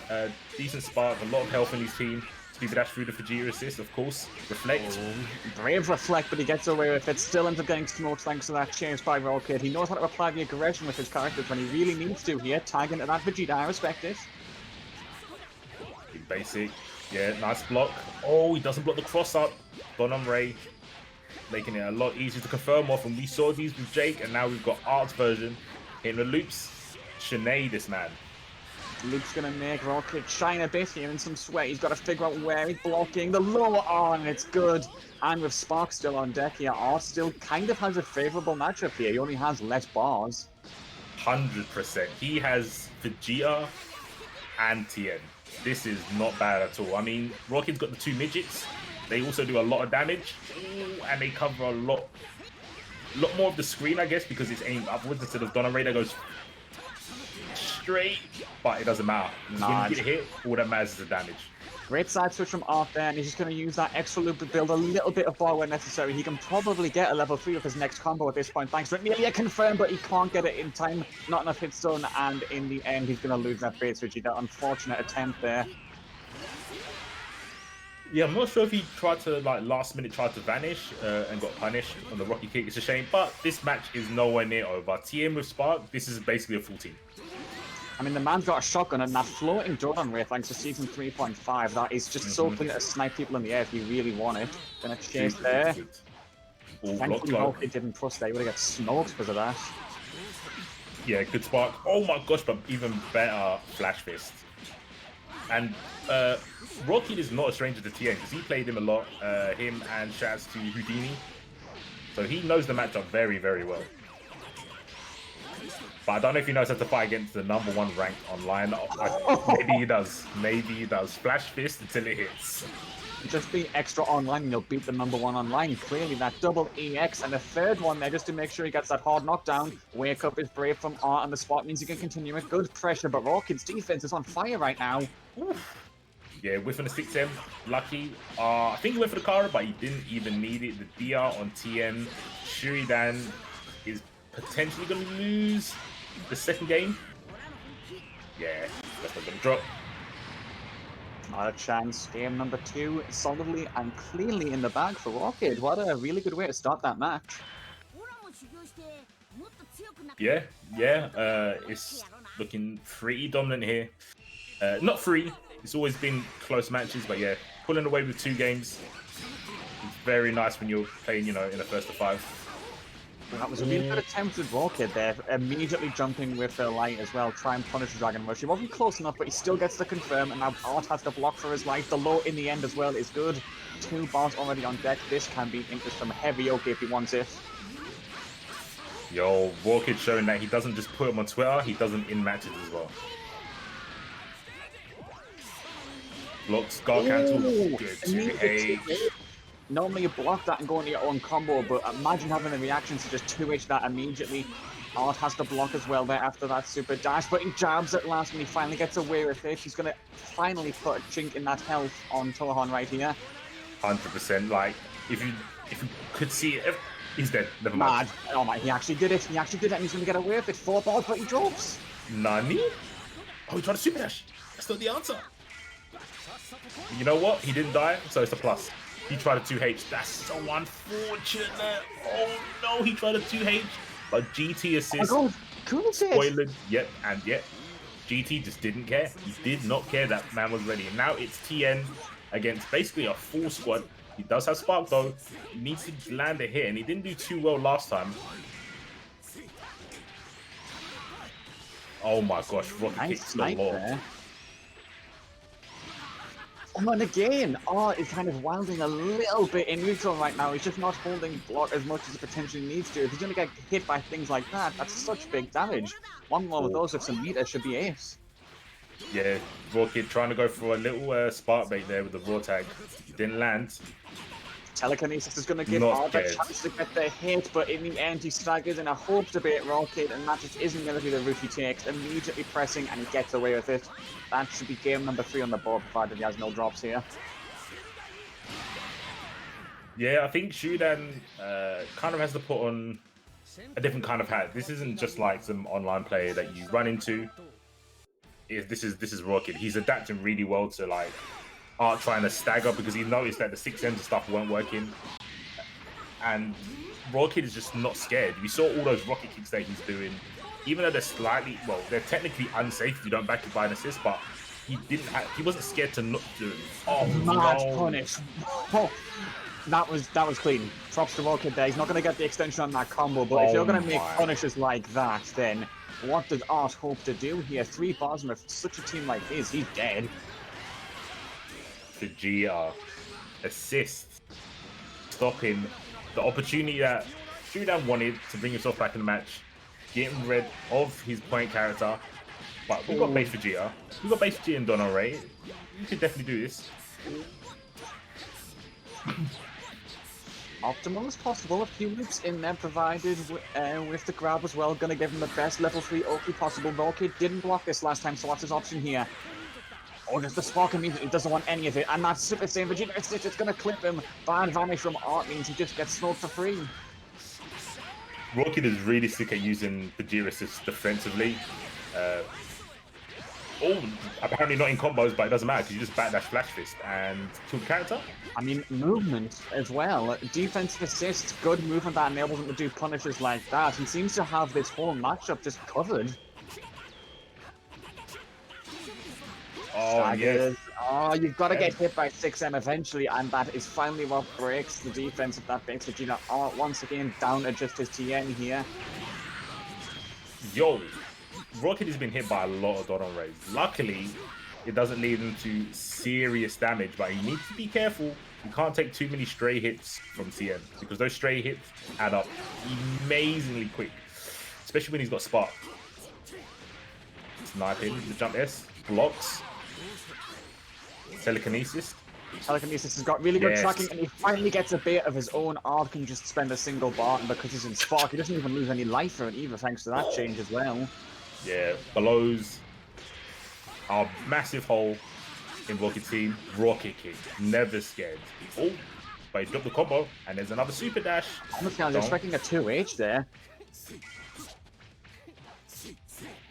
Decent Spark, a lot of health in his team. Stupid dash through the Vegeta assist, of course. Reflect. Brave Reflect, but he gets away with it. Still ends up getting smoked thanks to that chase by Rocket. He knows how to apply the aggression with his characters when he really needs to here. Tag into that Vegeta, I respect it. Basic. Yeah, nice block. Oh, he doesn't block the cross up. Donham Ray making it a lot easier to confirm off. And we saw these with Jake, and now we've got Art's version hitting the loops. Shanae, this man. Luke's gonna make Rocket shine a bit here in some sweat. He's got to figure out where he's blocking. The lower on, it's good. And with Spark still on deck here, Art still kind of has a favorable matchup here. He only has less bars. 100%. He has Vegeta and Tien. This is not bad at all. I mean, Rocket's got the 2 midgets. They also do a lot of damage. Ooh, and they cover a lot more of the screen, I guess, because it's aimed upwards instead of Donham Ray that goes straight, but it doesn't matter. When you get hit, all that matters is the damage. Great side switch from Art there, and he's just going to use that extra loop to build a little bit of bar when necessary. He can probably get a level 3 with his next combo at this point, thanks to it. Nearly a confirm, but he can't get it in time. Not enough hit stun, and in the end, he's going to lose that base switch. That unfortunate attempt there. Yeah, I'm not sure if he tried to, like, last minute tried to vanish and got punished on the Rocky kick. It's a shame, but this match is nowhere near over. TM with Spark, this is basically a full team. I mean, the man's got a shotgun and that floating Jordan Ray thanks to season 3.5. That is just so clean to snipe people in the air if you really want it. Gonna chase there. Thankfully, Rocket didn't push there. He would have got smoked because of that. Yeah, good Spark. Oh my gosh, but even better Flash Fist. And Rocket is not a stranger to TN because he played him a lot. Him and shouts to Houdini. So he knows the matchup very, very well. But I don't know if he knows how to fight against the #1 ranked online. Maybe he does. Maybe he does. Flash fist until it hits. Just be extra online and you'll beat the #1 online. Clearly that double EX and a third one there just to make sure he gets that hard knockdown. Wake up is brave from Art, and the spot means he can continue with good pressure, but Rawkid's defense is on fire right now. Oof. Yeah, whiffing a 6M, lucky. I think he went for the Kara, but he didn't even need it. The DR on TN. Shuridan is potentially going to lose the second game. Yeah, that's not going to drop. Not a chance. Game number 2 solidly and cleanly in the bag for Rawkid. What a really good way to start that match. Yeah, it's looking pretty dominant here. Not free. It's always been close matches, but yeah, pulling away with 2 games. It's very nice when you're playing, in a first to 5. That was a really good attempt with Rawkid there, immediately jumping with the light as well, try and punish the Dragon Rush. He wasn't close enough, but he still gets the confirm, and now Art has to block for his life. The low in the end as well is good. 2 bars already on deck. This can be into some heavy yoke if he wants it. Yo, Rawkid showing that he doesn't just put him on Twitter, he does them in matches as well. Blocks, guard cancel, good 2H. Normally you block that and go into your own combo, but imagine having the reaction to just 2H that immediately. Art has to block as well there after that super dash, but he jabs at last when he finally gets away with it. He's going to finally put a chink in that health on Tohan right here. 100%, like, if you could see it, he's dead, never mind. Mad. Oh my, he actually did it, and he's going to get away with it. 4 balls, but he drops. Nani? Oh, he tried a super dash. That's not the answer. You know what? He didn't die, so it's a plus. He tried a 2H. That's so unfortunate. Oh no, he tried a 2H. But GT assist. Oh my God, spoiled. Yep, and yet. GT just didn't care. He did not care that man was ready. And now it's TN against basically a full squad. He does have Spark though. He needs to land a hit, and he didn't do too well last time. Oh my gosh, Rocket kicks the wall. Oh, and again, Art is kind of wilding a little bit in neutral right now. He's just not holding block as much as he potentially needs to. If he's going to get hit by things like that, that's such big damage. One more of those with some meter should be ace. Yeah, Rawkid trying to go for a little spark bait there with the raw tag. Didn't land. Telekinesis is going to give Art a chance to get the hit, but in the end he staggers in a hope to beat Rawkid, and that just isn't going to be the route he takes. Immediately pressing, and he gets away with it. That should be game number 3 on the board, provided he has no drops here. Yeah, I think Shudan kind of has to put on a different kind of hat. This isn't just like some online player that you run into. This is Rawkid. He's adapting really well to like Art trying to stagger because he noticed that the 6Ms stuff weren't working. And Rawkid is just not scared. We saw all those rocket kicks that he's doing. Even though they're slightly, well, they're technically unsafe if you don't back it by an assist, but he wasn't scared to not do it. Oh, mad no. punish. Oh, that was clean. Props to Rawkid there. He's not going to get the extension on that combo, but if you're going to make punishes like that, then what does Art hope to do here? 3 bars, and with such a team like his, he's dead. The GR assist, stopping the opportunity that Shudan wanted to bring himself back in the match, getting rid of his point character. But we've got base for GR. We've got base for GR and Don Ray. You could definitely do this. Optimal as possible. A few loops in there provided with the grab as well. Gonna give him the best level 3 OP possible. Rawkid didn't block this last time, so what's his option here? Oh, just the spark immediately doesn't want any of it. And that's super same Vegeta assist. It's gonna clip him. Bad vanish from Art means he just gets smoked for free. Rawkid is really sick at using the Vegeta assist defensively. Apparently not in combos, but it doesn't matter because you just backdash Flash Fist and kill the character. I mean, movement as well. Defensive assists, good movement that enables him to do punishes like that. He seems to have this whole matchup just covered. Oh, yes. Oh, you've got to get hit by 6M eventually, and that is finally what breaks the defense of that base Vegeta. Oh, once again, down to just his TN here. Yo, Rawkid has been hit by a lot of Dodon Rays. Luckily, it doesn't lead into serious damage, but he needs to be careful. You can't take too many stray hits from TN because those stray hits add up amazingly quick, especially when he's got Spark. Sniping, the jump S, blocks, telekinesis. Telekinesis has got really good tracking, and he finally gets a bit of his own art, can just spend a single bar, and because he's in Spark, he doesn't even lose any life for it either, thanks to that change as well. Yeah, blows our massive hole in Rocket Team. Rocket Kick, never scared. Oh, but he dropped the combo, and there's another super dash. Honestly, I was expecting a 2H there.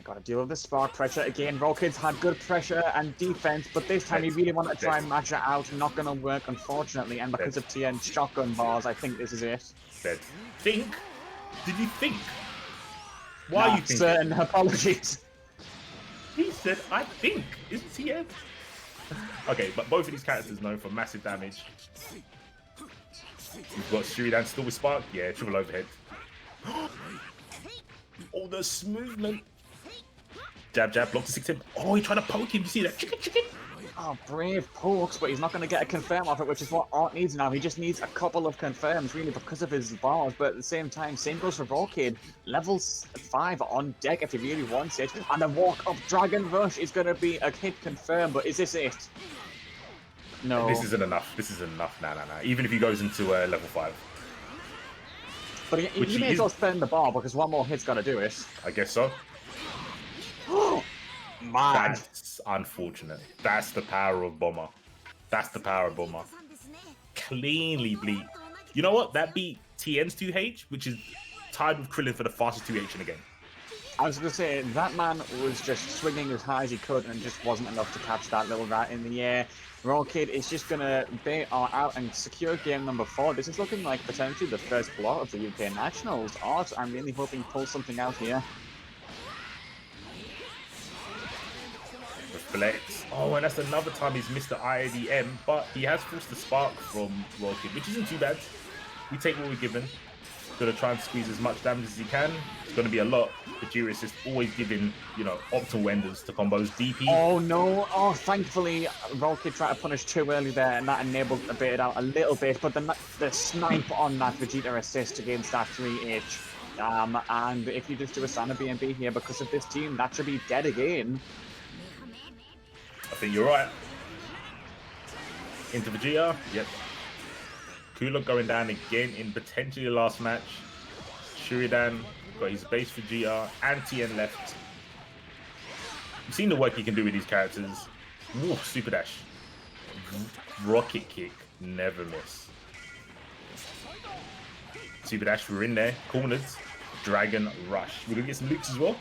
Got to deal with the Spark pressure again. Rocket's had good pressure and defense, but this time he really wanted to try and match it out. Not going to work, unfortunately, and because of TN's shotgun bars, I think this is it. Think? Did you think? Why are you thinking? Certain apologies. He said, I think. Is TN? Okay, but both of these characters known for massive damage. We've got Shuridan still with Spark. Yeah, triple overhead. Oh, the movement. Jab, jab, block to 6 him. Oh, he's trying to poke him. You see that? Chicken, chicken. Oh, brave pokes, but he's not going to get a confirm off it, which is what Art needs now. He just needs a couple of confirms, really, because of his bars. But at the same time, same goes for Volcade. Level 5 on deck if he really wants it. And the walk-up Dragon Rush is going to be a hit confirm, but is this it? No. This isn't enough. This isn't enough. Nah. Even if he goes into level 5. But he may as well spend the bar, because one more hit's got to do it. I guess so. Man. That's unfortunate. That's the power of Bomber. That's the power of Bomber. Cleanly bleed. You know what? That beat TN's 2H, which is tied with Krillin for the fastest 2H in the game. I was going to say, that man was just swinging as high as he could and just wasn't enough to catch that little rat in the air. Rockade is just going to bait Art out and secure game number 4. This is looking like potentially the first block of the UK Nationals. Art, I'm really hoping he pulls something out here. Reflects. Oh, and that's another time he's missed the IADM, but he has forced the Spark from Rocket, which isn't too bad. We take what we're given. Gonna try and squeeze as much damage as he can. It's gonna be a lot. Vegira's is always giving, you know, optimal enders to combos. DP. Oh no! Oh, thankfully, Rocket tried to punish too early there, and that enabled a bit out a little bit. But the snipe on that Vegeta assist against that 3H. And if you just do a standard BNB here because of this team, that should be dead again. I think you're right. Into Vegeta. Yep. Cooler going down again in potentially the last match. Shuridan got his base Vegeta and TN left. You've seen the work he can do with these characters. Ooh, super dash. Rocket kick. Never miss. Super dash, we're in there. Corners. Dragon rush. We're going to get some loops as well.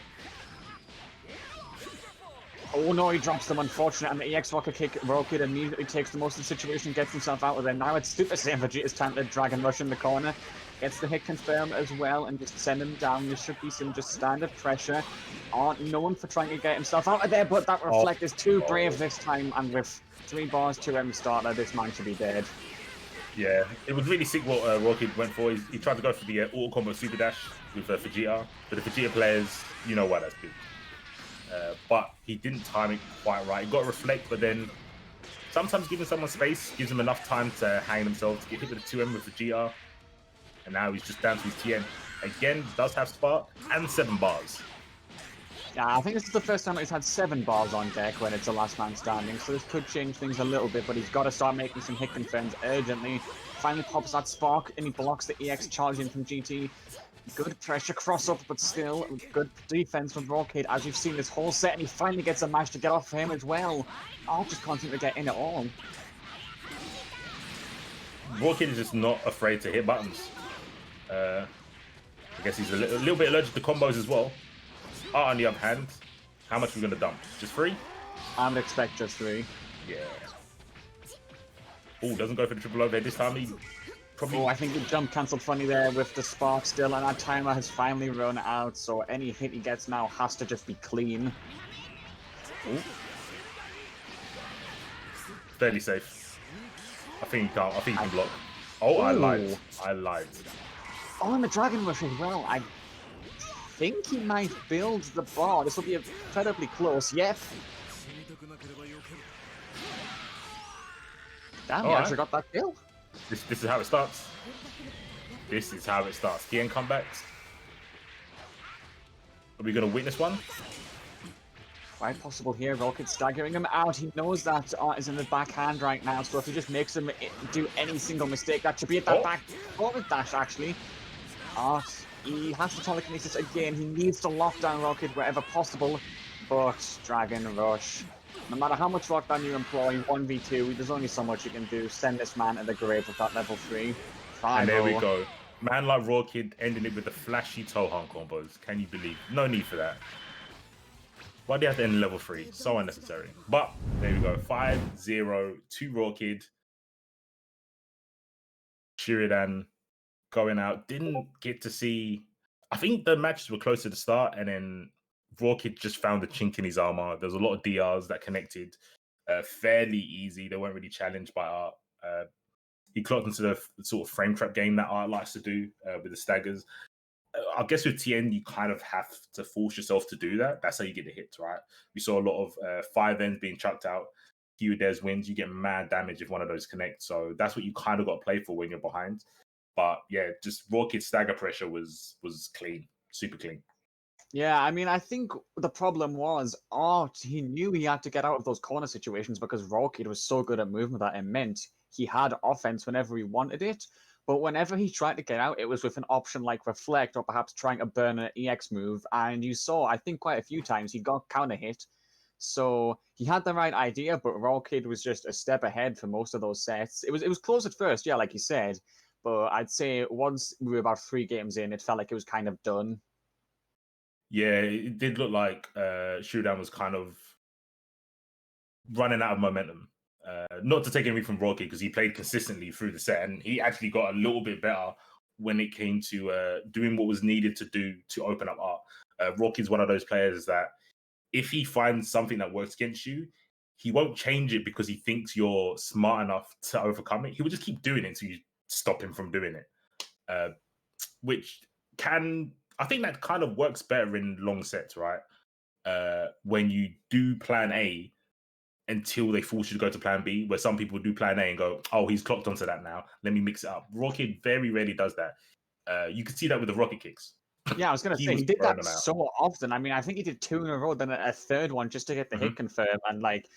Oh no, he drops them, unfortunate, and the EX Rocket Kick Rocket immediately takes the most of the situation, gets himself out of there. Now it's Super Saiyan Vegeta's time to Dragon Rush in the corner. Gets the hit confirm as well and just send him down. This should be some just standard pressure. Aren't known for trying to get himself out of there, but that Reflect is too brave this time, and with 3 bars, 2M starter, this man should be dead. Yeah, it was really sick what Rocket went for. He tried to go for the auto combo Super Dash with Vegeta, but the Vegeta players, you know why that's big. But he didn't time it quite right. He got a Reflect, but then sometimes giving someone space gives them enough time to hang themselves to get hit with a 2M with Vegeta. And now he's just down to his TN. Again, does have Spark and 7 bars. Yeah, I think this is the first time he's had 7 bars on deck when it's a last man standing, so this could change things a little bit, but he's got to start making some hit confirms urgently. Finally pops that Spark, and he blocks the EX charge in from GT. Good pressure cross-up, but still good defense from Rockade, as you've seen this whole set, and he finally gets a match to get off him as well. Oh, just can't seem to get in at all. Rockade is just not afraid to hit buttons. I guess he's a little bit allergic to combos as well. On the other hand, how much are we going to dump? Just 3? I would expect just 3. Yeah. Oh, doesn't go for the triple overhead this time. He probably... Oh, I think the jump cancelled funny there with the Spark still, and that timer has finally run out, so any hit he gets now has to just be clean. Ooh. Fairly safe. I think he can't. I think he can block. Oh, I lied. I lied. Oh, and the Dragon Rush as well. I think he might build the bar. This will be incredibly close. Yep. Damn, he actually got that kill. This is how it starts. This is how it starts. TN comebacks. Are we going to witness one? Quite possible here. Rocket staggering him out. He knows that Art is in the backhand right now, so if he just makes him do any single mistake, that should be at that back forward dash, actually. Art, he has to telekinesis again. He needs to lock down Rocket wherever possible, but Dragon Rush. No matter how much lockdown you employ, 1v2, there's only so much you can do. Send this man to the grave with that level 3. And there we go. Man like Raw Kid ending it with the flashy Tohan combos. Can you believe? No need for that. Why do you have to end level 3? So unnecessary. But there we go. 5-0 to Raw Kid. Sheridan going out. Didn't get to see... I think the matches were close to the start, and then Raw Kid just found the chink in his armor. There's a lot of DRs that connected fairly easy. They weren't really challenged by Art. He clocked into the sort of frame trap game that Art likes to do with the staggers. I guess with TN, you kind of have to force yourself to do that. That's how you get the hits, right? We saw a lot of 5 ends being chucked out. Few Des wins, you get mad damage if one of those connects. So that's what you kind of got to play for when you're behind. But yeah, just Raw Kid stagger pressure was clean, super clean. Yeah, I mean, I think the problem was Art, he knew he had to get out of those corner situations because Raw Kid was so good at movement that it meant he had offense whenever he wanted it. But whenever he tried to get out, it was with an option like Reflect or perhaps trying to burn an EX move. And you saw, I think, quite a few times he got counter hit. So he had the right idea, but Raw Kid was just a step ahead for most of those sets. It was close at first, yeah, like you said. But I'd say once we were about 3 games in, it felt like it was kind of done. Yeah, it did look like Showdown was kind of running out of momentum. Not to take anything from Rocky, because he played consistently through the set, and he actually got a little bit better when it came to doing what was needed to do to open up Art. Rocky's one of those players that if he finds something that works against you, he won't change it because he thinks you're smart enough to overcome it. He will just keep doing it until you stop him from doing it. Which can, I think that kind of works better in long sets, right? When you do plan A until they force you to go to plan B, where some people do plan A and go, oh, he's clocked onto that now, let me mix it up. Rocket very rarely does that. You can see that with the rocket kicks. Yeah, I was going to say, he did that so often. I mean, I think he did 2 in a row, then a third one just to get the hit confirmed. And like,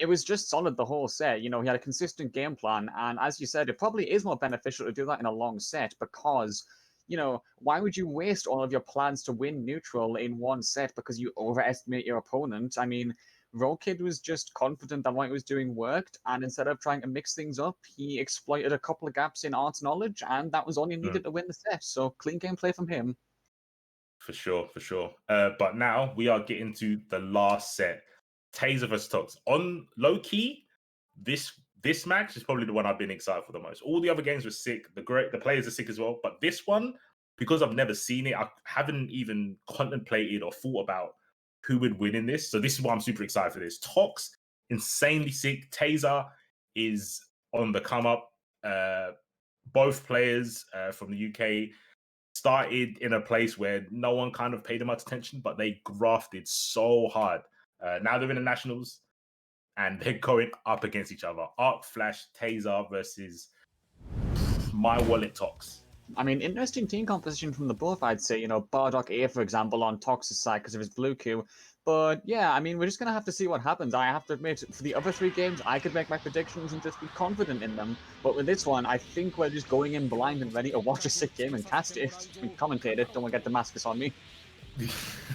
it was just solid the whole set. You know, he had a consistent game plan. And as you said, it probably is more beneficial to do that in a long set because, you know, why would you waste all of your plans to win neutral in one set because you overestimate your opponent? I mean, Rollkid was just confident that what he was doing worked, and instead of trying to mix things up, he exploited a couple of gaps in Art's knowledge, and that was all he needed to win the set. So clean gameplay from him. For sure, for sure. But now we are getting to the last set. Taser vs Tox. On low key, this match is probably the one I've been excited for the most. All the other games were sick. The players are sick as well. But this one, because I've never seen it, I haven't even contemplated or thought about who would win in this. So this is why I'm super excited for this. Tox, insanely sick. Taser is on the come up. Both players from the UK started in a place where no one kind of paid them much attention, but they grafted so hard. Now they're in the nationals and they're going up against each other. Arc Flash Taser versus My Wallet Tox. I mean, interesting team composition from the both, I'd say. You know, Bardock A, for example, on Tox's side because of his blue Q. But yeah, I mean, we're just going to have to see what happens. I have to admit, for the other 3 games, I could make my predictions and just be confident in them. But with this one, I think we're just going in blind and ready to watch a sick game and cast it. We commentate it. Don't want to get Damascus on me.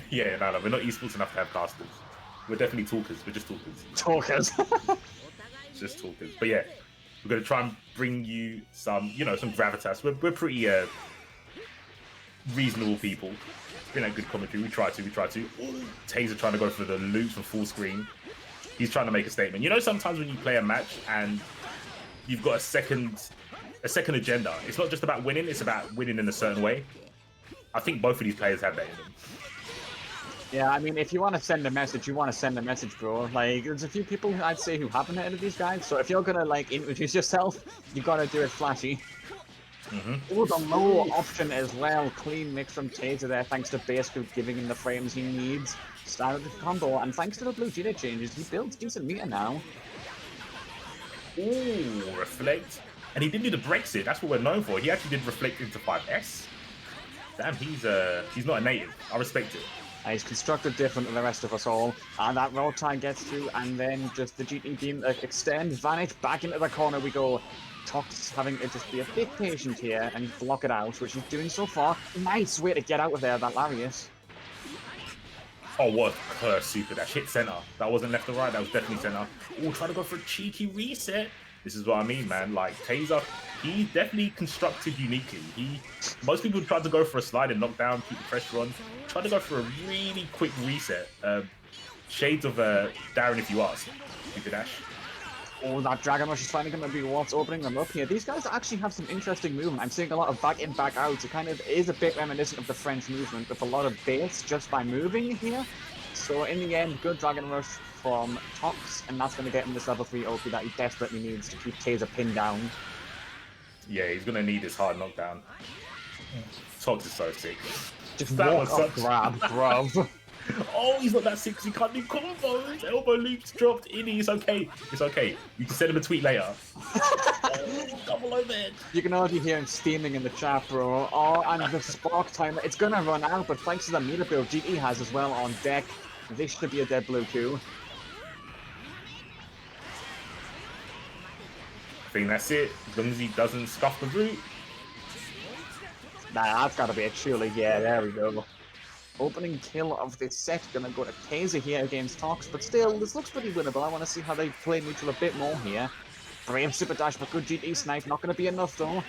Yeah, no, we're not esports enough to have casters. We're definitely talkers. We're just talkers. Talkers. Just talkers. But yeah, we're going to try and bring you some, you know, some gravitas. We're pretty reasonable people. It's been a good commentary. We try to. Taser trying to go for the loops from full screen. He's trying to make a statement. You know, sometimes when you play a match and you've got a second agenda, it's not just about winning, it's about winning in a certain way. I think both of these players have that in them. Yeah, I mean, if you want to send a message, you want to send a message, bro. Like, there's a few people I'd say who haven't heard of these guys, so if you're gonna, like, introduce yourself, you gotta do it flashy. Oh, the low option as well. Clean mix from Taser there, thanks to Base Group giving him the frames he needs. Started the combo, and thanks to the blue Jita changes, he builds decent meter now. Ooh, reflect. And he didn't do the Brexit. That's what we're known for. He actually did reflect into 5S. Damn, he's not a native. I respect it. He's constructed different than the rest of us all. And that roll time gets through, and then just the GT beam extend, vanish, back into the corner we go. Tox having to just be a bit patient here and block it out, which he's doing so far. Nice way to get out of there, that Lariat. Oh, what a curse super dash. Hit center. That wasn't left or right, that was definitely center. Oh, trying to go for a cheeky reset. This is what I mean, man. Like, Taser, he's definitely constructed uniquely. Most people try to go for a slide and knock down, keep the pressure on. Tried to go for a really quick reset. Shades of Darren, if you ask. Super dash. Oh, that Dragon Rush is finally going to be what's opening them up here. These guys actually have some interesting movement. I'm seeing a lot of back in, back out. It kind of is a bit reminiscent of the French movement with a lot of baits just by moving here. So in the end, good Dragon Rush from Tox, and that's going to get him this level 3 ulti that he desperately needs to keep Taser pinned down. Yeah, he's going to need this hard knockdown. Tox is so sick. Just that walk up, grab, bruv. Oh, he's not that sick because he can't do combos. Elbow loops dropped in. It's okay. It's okay. You can send him a tweet later. Double overhead. You can already hear him steaming in the chat, bro. Oh, and the spark timer. It's going to run out, but thanks to the meter build GT has as well on deck, this should be a dead blue Q. I think that's it. As long as he doesn't scuff the root. Nah, that's got to be it, surely. Yeah, there we go. Opening kill of this set, gonna go to Taser here against Tox, but still, this looks pretty winnable. I want to see how they play neutral a bit more here. Brave super dash, but good GT snipe, not gonna be enough though.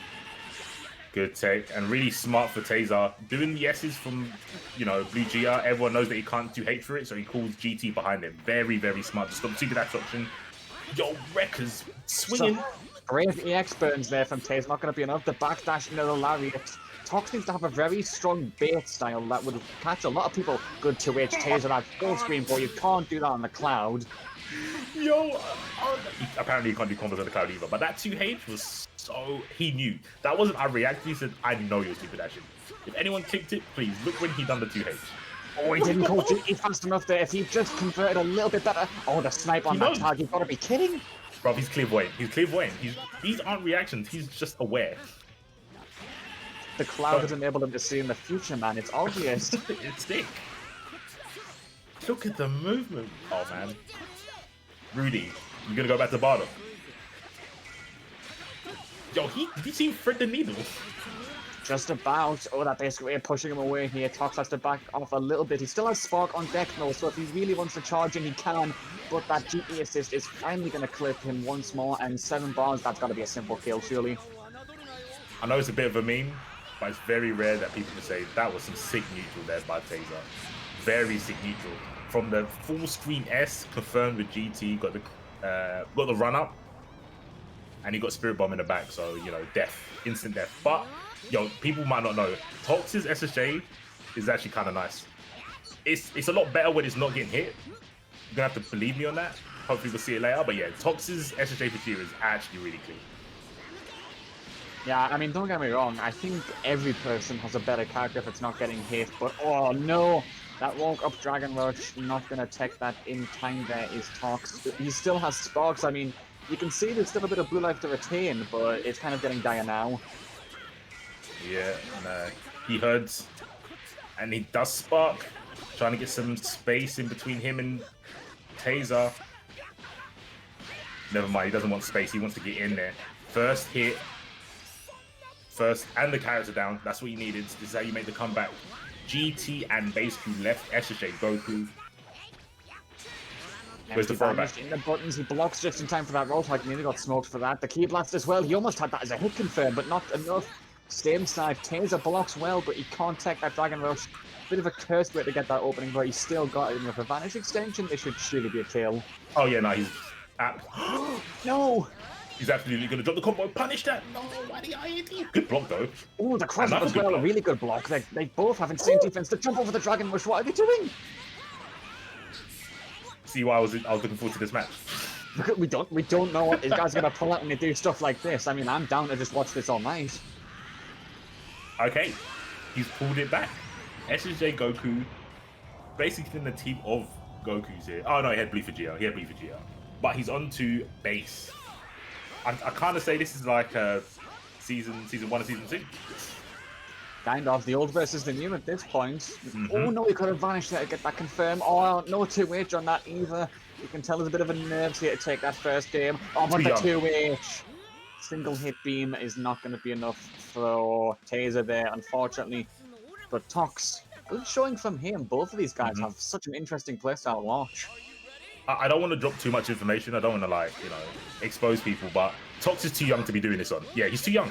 Good take, and really smart for Taser. Doing the S's from, you know, Blue GR, everyone knows that he can't do hate for it, so he calls GT behind him. Very, very smart to stop super dash option. Yo, Wreckers swinging. So, brave EX burns there from Taser, not gonna be enough. The backdash into the Lariat. Tox seems to have a very strong bait style that would catch a lot of people. Good 2H Taser that full screen, boy. You can't do that on the cloud. Yo, apparently he can't do combos on the cloud either, but that 2H was so... He knew. That wasn't I reacted, he said, I know you're super dashing. If anyone clicked it, please, look when he done the 2H. Oh, he didn't call GT fast enough there. If he just converted a little bit better. Oh, the snipe on that tag, you've got to be kidding. Bro, he's clairvoyant. He's clairvoyant. These aren't reactions, he's just aware. The cloud has enabled him to see in the future, man. It's obvious. It's sick. Look at the movement. Oh, man. Rudy, you gonna go back to bottom? Yo, did you see him thread the needle? Just about. Oh, that basically pushing him away here. Tox has to back off a little bit. He still has Spark on deck though, so if he really wants to charge in, he can. But that GP assist is finally going to clip him once more, and 7 bars, that's got to be a simple kill, surely. I know it's a bit of a meme, but it's very rare that people can say that was some sick neutral there by Taser. Very sick neutral. From the full screen S, confirmed with GT, got the run up, and he got Spirit Bomb in the back, so, you know, death, instant death. But, yo, people might not know, Tox's SSJ is actually kind of nice. It's a lot better when it's not getting hit. You're going to have to believe me on that. Hopefully we'll see it later, but yeah, Tox's SSJ for tier is actually really clean. Yeah, I mean, don't get me wrong, I think every person has a better character if it's not getting hit, but oh no! That woke up Dragon Rush, not gonna tech that in time there is Tox. He still has Sparks, I mean, you can see there's still a bit of blue life to retain, but it's kind of getting dire now. Yeah, and he herds, and he does Spark, trying to get some space in between him and Taser. Never mind, he doesn't want space, he wants to get in there. First hit, and the character down, that's what you needed. This is how you make the comeback. GT and base crew left, SSJ, Goku. Where's the throwback? In the buttons, he blocks just in time for that roll tag, nearly got smoked for that. The key blast as well, he almost had that as a hit confirm, but not enough. Same side, Taser blocks well, but he can't take that Dragon Rush. Bit of a cursed way to get that opening, but he still got it with a Vanish extension. This should surely be a kill. Oh yeah, no, he's... No! He's absolutely going to drop the combo. Punish that! No, why the IAD? Good block, though. Oh, the cross as well, a really good block. They both have insane defense. To jump over the Dragon Rush, what are they doing? See why I was looking forward to this match. We don't know what these guys are going to pull out when they do stuff like this. I mean, I'm down to just watch this all night. Okay, he's pulled it back. SSJ Goku, basically in the team of Goku's here. Oh no, he had Blue for GR. But he's on to base. I kind of say this is like season 1 and season 2. Kind of. The old versus the new at this point. Oh no, he could have vanished there to get that confirmed. Oh, no 2H on that either. You can tell there's a bit of a nerves here to take that first game. Oh, but the 2H. Single hit beam is not going to be enough for Taser there, unfortunately. But Tox, good showing from him. Both of these guys have such an interesting playstyle to watch. I don't want to drop too much information. I don't want to, like, you know, expose people, but Tox is too young to be doing this on. Yeah, he's too young.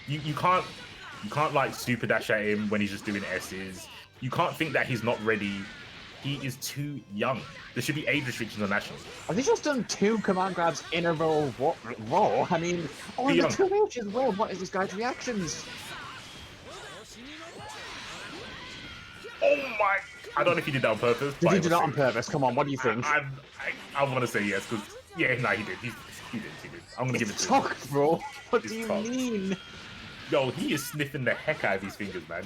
You can't like super dash at him when he's just doing S's. You can't think that he's not ready. He is too young. There should be age restrictions on nationals. Have they just done 2 command grabs in a row? What? Raw? I mean, oh, the 2H as well. What is this guy's reactions? Oh my! I don't know if he did that on purpose. Did he do that on purpose? Come on, what do you think? I want to say yes, because yeah, no, he did. He did. I'm gonna give it to him. Tox, bro. What do you mean? Yo, he is sniffing the heck out of his fingers, man.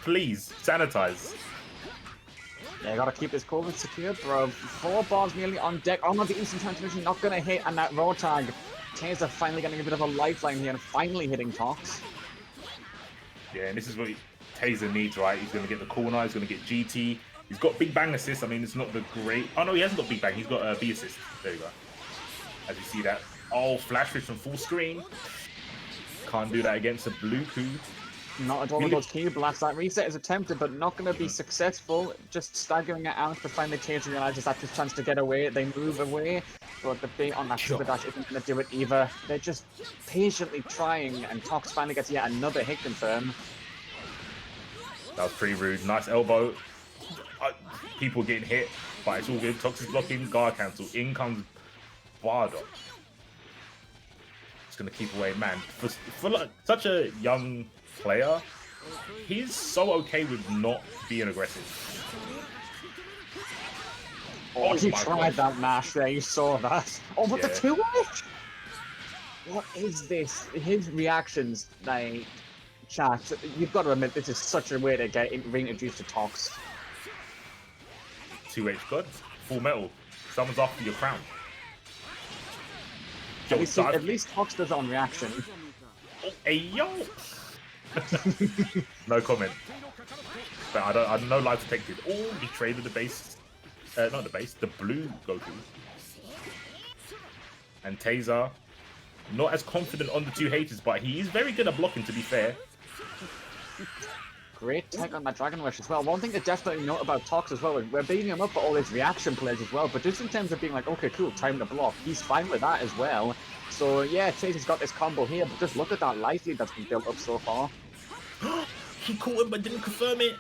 Please sanitize. Yeah, gotta keep his COVID secure, bro. 4 bars nearly on deck. Oh no, the instant transmission not gonna hit, and that raw tag. Taser finally getting a bit of a lifeline here and finally hitting Tox. Yeah, and this is what Taser needs, right? He's gonna get the corner, he's gonna get GT. He's got Big Bang assist. I mean, it's not the great. Oh no, he hasn't got Big Bang. He's got B assist. There you go. As you see that. Oh, flash switch from full screen. Can't do that against a blue coup. Not at all of those key blasts. That reset is attempted, but not going to be successful. Just staggering it out to finally Taser realizes that's his chance to get away. They move away, but the bait on that super dash isn't going to do it either. They're just patiently trying, and Tox finally gets yet another hit confirm. That was pretty rude. Nice elbow. People getting hit, but it's all good. Tox is blocking, guard cancel. In comes Bardock. Just going to keep away, man. For like, such a young player, he's so okay with not being aggressive. Oh, he tried that mash there, you saw that. Oh, but the 2H? What is this? His reactions, like, chat, you've got to admit, this is such a way to get reintroduced to Tox. 2H good. Full metal. Someone's after your crown. Yo, at least Tox does it on reaction. Oh, hey, yo! No comment. But I don't know live detected. Oh, he traded the base. Not the base, the blue Goku. And Taser, not as confident on the 2Hs, but he is very good at blocking, to be fair. Great tech on that Dragon Rush as well. One thing to definitely note about Tox as well, we're beating him up for all his reaction plays as well, but just in terms of being like, okay, cool, time to block, he's fine with that as well. So yeah, Taser's got this combo here, but just look at that life lead that's been built up so far. He caught him but didn't confirm it.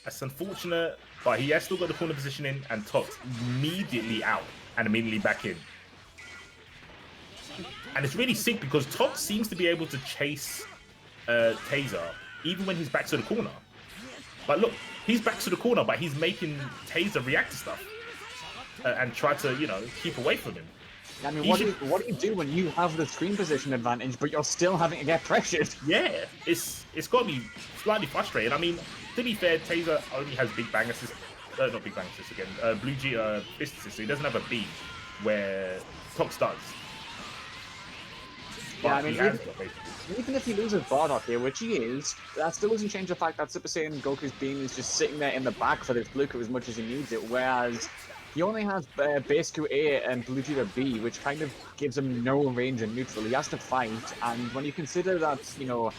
That's unfortunate, but he has still got the corner positioning, and Tox immediately out and immediately back in. And it's really sick because Tox seems to be able to chase Taser even when he's back to the corner. But look, he's back to the corner, but he's making Taser react to stuff and try to, you know, keep away from him. I mean, what do you do when you have the screen position advantage, but you're still having to get pressured? Yeah, it's got to be slightly frustrating. I mean, to be fair, Taser only has Big Bang assist, not Big Bang assist again, Blue G fist assist, so he doesn't have a B, where Tox does. But yeah, I mean, even if he loses Bardock here, which he is, that still doesn't change the fact that Super Saiyan Goku's beam is just sitting there in the back for this Blue Coup as much as he needs it, whereas he only has base Coup A and Blue Vegeta B, which kind of gives him no range in neutral. He has to fight, and when you consider that, you know,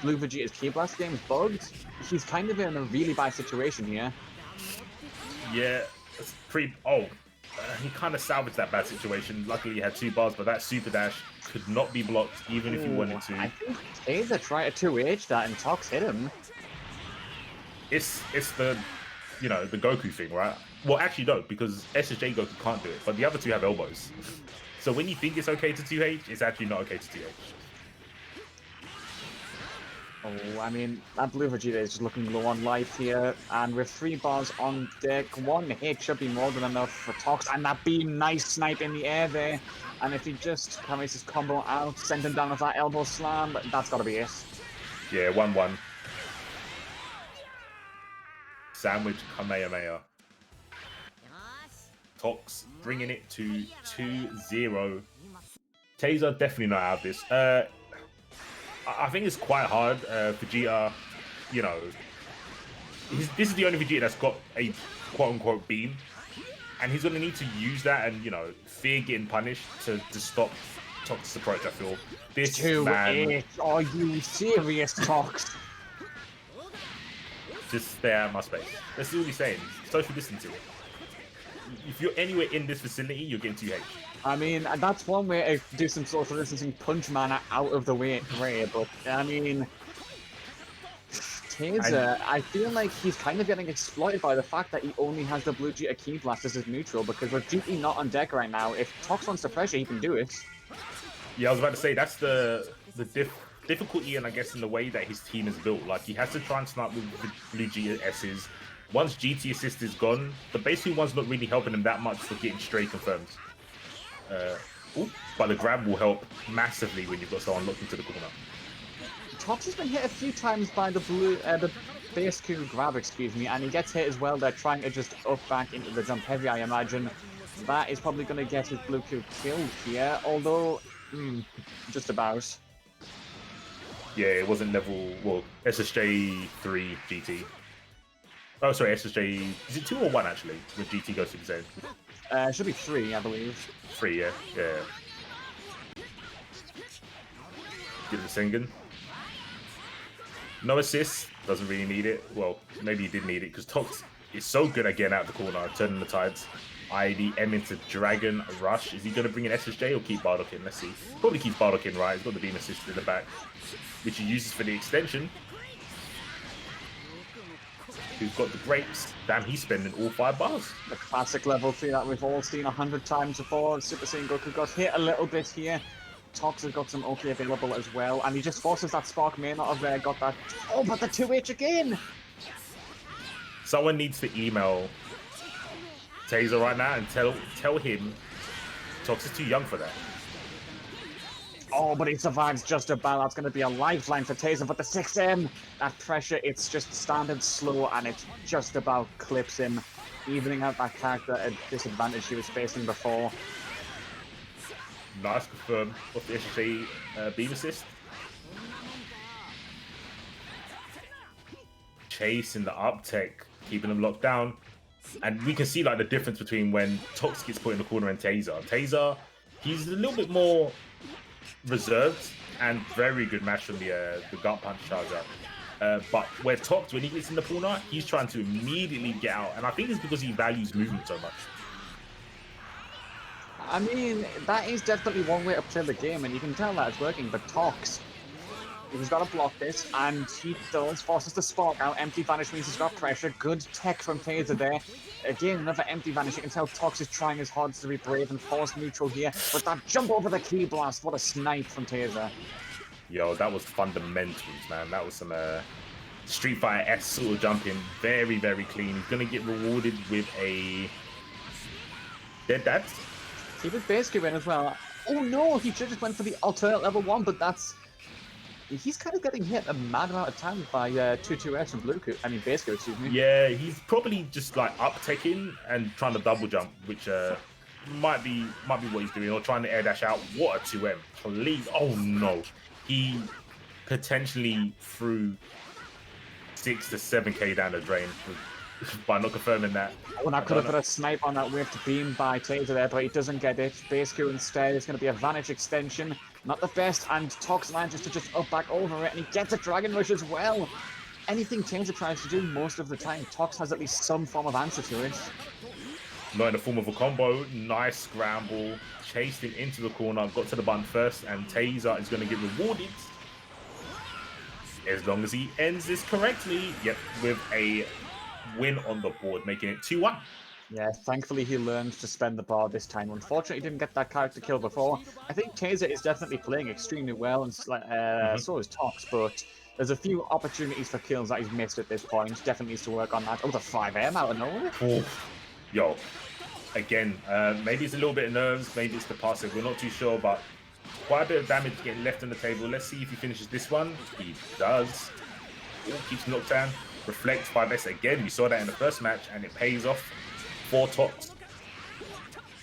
Blue Vegeta's Ki Blast game is bugged, he's kind of in a really bad situation here. Yeah, it's pretty... Oh, he kind of salvaged that bad situation. Luckily, he had 2 bars, but that super dash could not be blocked even if he wanted to. I think Taser tried to 2H that and Tox hit him. It's the, you know, the Goku thing, right? Well, actually, no, because SSJ Goku can't do it, but the other 2 have elbows. So when you think it's okay to 2H, it's actually not okay to 2H. Oh, I mean, that Blue Vegeta is just looking low on life here, and with 3 bars on deck, 1 hit should be more than enough for Tox, and that beam, nice snipe in the air there, and if he just carries his combo out, send him down with that elbow slam, that's gotta be it. Yeah, 1-1. Sandwich Kamehameha. Tox bringing it to 2-0. Taser definitely not out of this. I think it's quite hard. Vegeta, you know, this is the only Vegeta that's got a quote-unquote beam. And he's going to need to use that and, you know, fear getting punished to stop Tox's approach, I feel. This man... Are you serious, Tox? Just stay out of my space. That's all he's saying. Social distancing. If you're anywhere in this vicinity, you're getting 2H. I mean, that's one way to do some social distancing, punch man out of the way, but, I mean... Taser, I feel like he's kind of getting exploited by the fact that he only has the Blue Jita Key Blast as his neutral, because with GT not on deck right now, if Tox wants to pressure, he can do it. Yeah, I was about to say, that's the difficulty, and I guess in the way that his team is built. Like, he has to try and snipe with the Blue Jita S's. Once GT assist is gone, the basic one's not really helping him that much for getting stray confirms. But the grab will help massively when you've got someone locked into the corner. Tox has been hit a few times by the base Q grab, excuse me, and he gets hit as well. They're trying to just up back into the jump heavy, I imagine. That is probably going to get his blue Q killed here, although, just about. Yeah, it wasn't level, well, SSJ 3 GT. Oh, sorry, SSJ, is it 2 or 1 actually, when GT goes to the zone? It should be 3, I believe. 3, yeah. Get the Sengen. No assist, doesn't really need it. Well, maybe he did need it because Tox is so good at getting out of the corner, turning the tides. ID M into Dragon Rush. Is he going to bring an SSJ or keep Bardock in? Let's see. Probably keeps Bardock in, right? He's got the beam assist in the back, which he uses for the extension. Who's got the grapes? Damn, he's spending all 5 bars. The classic level 3 that we've all seen 100 times before. Super Saiyan Goku got hit a little bit here. Tox has got some OP available as well, and he just forces that Spark may not have got that. Oh, but the 2H again! Someone needs to email Taser right now and tell him Tox is too young for that. Oh, but he survives just about. That's going to be a lifeline for Taser, but the 6M, that pressure, it's just standard slow, and it just about clips him, evening out that character at disadvantage he was facing before. Nice confirm of the SSA beam assist. Chase in the up tech, keeping them locked down. And we can see like the difference between when Tox gets put in the corner and Taser. Taser, he's a little bit more reserved and very good match from the gut punch charger. But where Tox, when he gets in the corner, he's trying to immediately get out. And I think it's because he values movement so much. I mean, that is definitely one way to play the game, and you can tell that it's working, but Tox, he's got to block this, and he does, forces the Spark out. Empty Vanish means he's got pressure. Good tech from Taser there. Again, another Empty Vanish. You can tell Tox is trying his hardest to be brave and force neutral here, but that jump over the Key Blast, what a snipe from Taser. Yo, that was fundamentals, man. That was some Street Fighter-esque sort of jumping. Very, very clean. He's going to get rewarded with a Dead Dad. He was basically in as well. Oh no, he should just went for the alternate level 1, but that's... He's kind of getting hit a mad amount of times by 2-2S and Blue Coot. I mean, basically, excuse me. Yeah, he's probably just like up-taking and trying to double jump, which might be what he's doing, or trying to air dash out. What a 2M. Please. Oh no. He potentially threw 6 to 7k down the drain by not confirming that. Oh, and I could have put a snipe on that wave to beam by Taser there, but he doesn't get it. Base Q instead is going to be a Vanish extension. Not the best, and Tox manages to just up back over it, and he gets a Dragon Rush as well. Anything Taser tries to do most of the time, Tox has at least some form of answer to it. Not in the form of a combo. Nice scramble. Chased him into the corner, got to the button first, and Taser is going to get rewarded. As long as he ends this correctly. Yep, with a win on the board, making it 2-1. Yeah, thankfully he learned to spend the bar this time. Unfortunately, he didn't get that character kill before. I think Taser is definitely playing extremely well, and so is Tox, but there's a few opportunities for kills that he's missed at this point. Definitely needs to work on that. Oh, the 5M out of nowhere. Oh. Yo, again, maybe it's a little bit of nerves, maybe it's the passive, we're not too sure, but quite a bit of damage getting left on the table. Let's see if he finishes this one. He does. Keeps knocked down. Reflect 5S again. We saw that in the first match, and it pays off for Tox.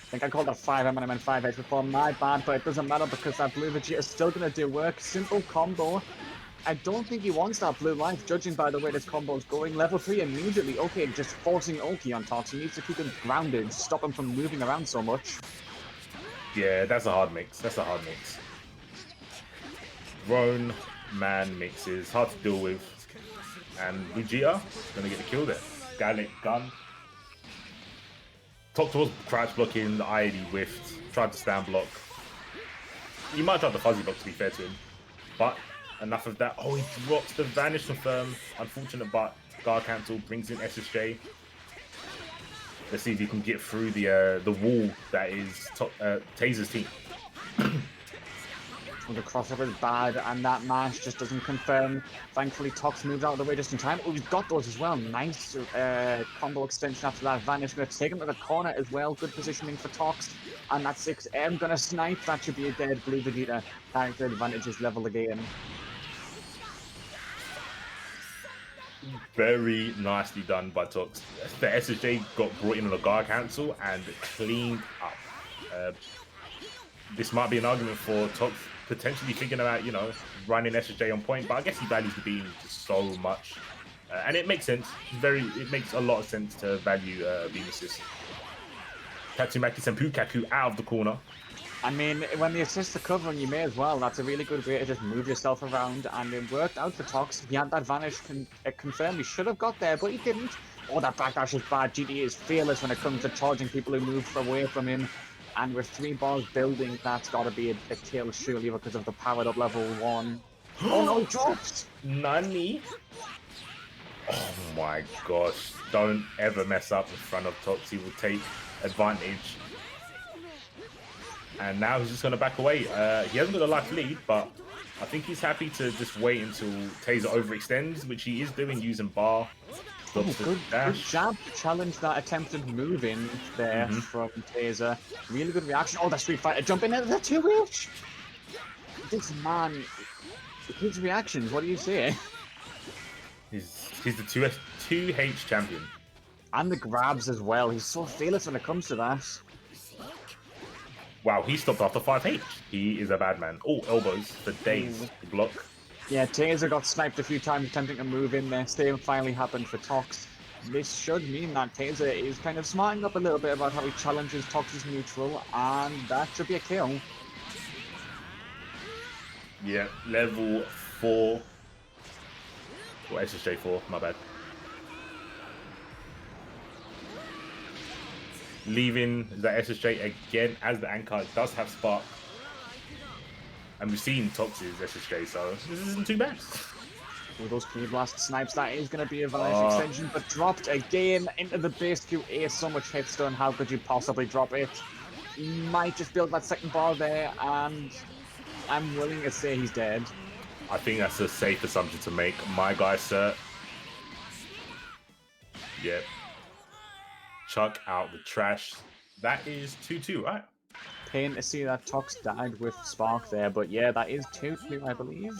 I think I called that 5M and I meant 5H before. My bad, but it doesn't matter because that blue Vegeta is still going to do work. Simple combo. I don't think he wants that blue life, judging by the way this combo is going. Level 3 immediately. Okay, just forcing Oki on Tox. He needs to keep him grounded, stop him from moving around so much. Yeah, that's a hard mix. That's a hard mix. Grown man mixes, hard to deal with. And Vegeta gonna get the kill there. Gallic gun. Tox was crouch blocking, the IED whiffed, tried to stand block. He might try the fuzzy block to be fair to him. But enough of that. Oh, he drops the vanish confirm. Unfortunate, but guard cancel brings in SSJ. Let's see if he can get through the wall that is Taser's team. Well, the crossover is bad, and that mash just doesn't confirm. Thankfully, Tox moved out of the way just in time. Oh, he's got those as well. Nice combo extension after that. Vanish going to take him to the corner as well. Good positioning for Tox. And that 6M going to snipe. That should be a dead blue Vegeta. Character advantage is level again. Very nicely done by Tox. The SSJ got brought in on a guard cancel and cleaned up. This might be an argument for Tox potentially thinking about, you know, running SSJ on point, but I guess he values the beam just so much. And it makes sense. It makes a lot of sense to value beam assist. Tatsumaki Senpu Kaku out of the corner. I mean, when the assists are covering, you may as well. That's a really good way to just move yourself around, and it worked out for Tox. He had that vanish confirmed. He should have got there, but he didn't. Oh, that backdash is bad. GD is fearless when it comes to charging people who move away from him. And with 3 balls building, that's got to be a kill, surely, because of the powered up level 1. Oh no, he drops! Nani? Oh my gosh. Don't ever mess up in front of Tox. He will take advantage. And now he's just going to back away. He hasn't got a life lead, but I think he's happy to just wait until Taser overextends, which he is doing using bar. Oh, good jab to challenge that attempted move in there from Taser. Really good reaction. Oh, that Street Fighter jump in at the 2H! This man, his reactions, what do you say? He's the 2H champion. And the grabs as well. He's so fearless when it comes to that. Wow, he stopped after 5H. He is a bad man. Oh, elbows for days to block. Yeah, Taser got sniped a few times attempting to move in there. Same finally happened for Tox. This should mean that Taser is kind of smarting up a little bit about how he challenges Tox's neutral, and that should be a kill. Yeah, level 4. Or SSJ 4, my bad. Leaving the SSJ again as the anchor does have spark. And we've seen Tox's SSJ, so this isn't too bad. With those Key Blast snipes, that is going to be a vanish extension, but dropped again into the base QA. So much hitstun, how could you possibly drop it? He might just build that second bar there, and I'm willing to say he's dead. I think that's a safe assumption to make. My guy, sir. Yep. Chuck out the trash. That is 2-2, right? Pain to see that Tox died with Spark there, but yeah, that is 2-2, I believe.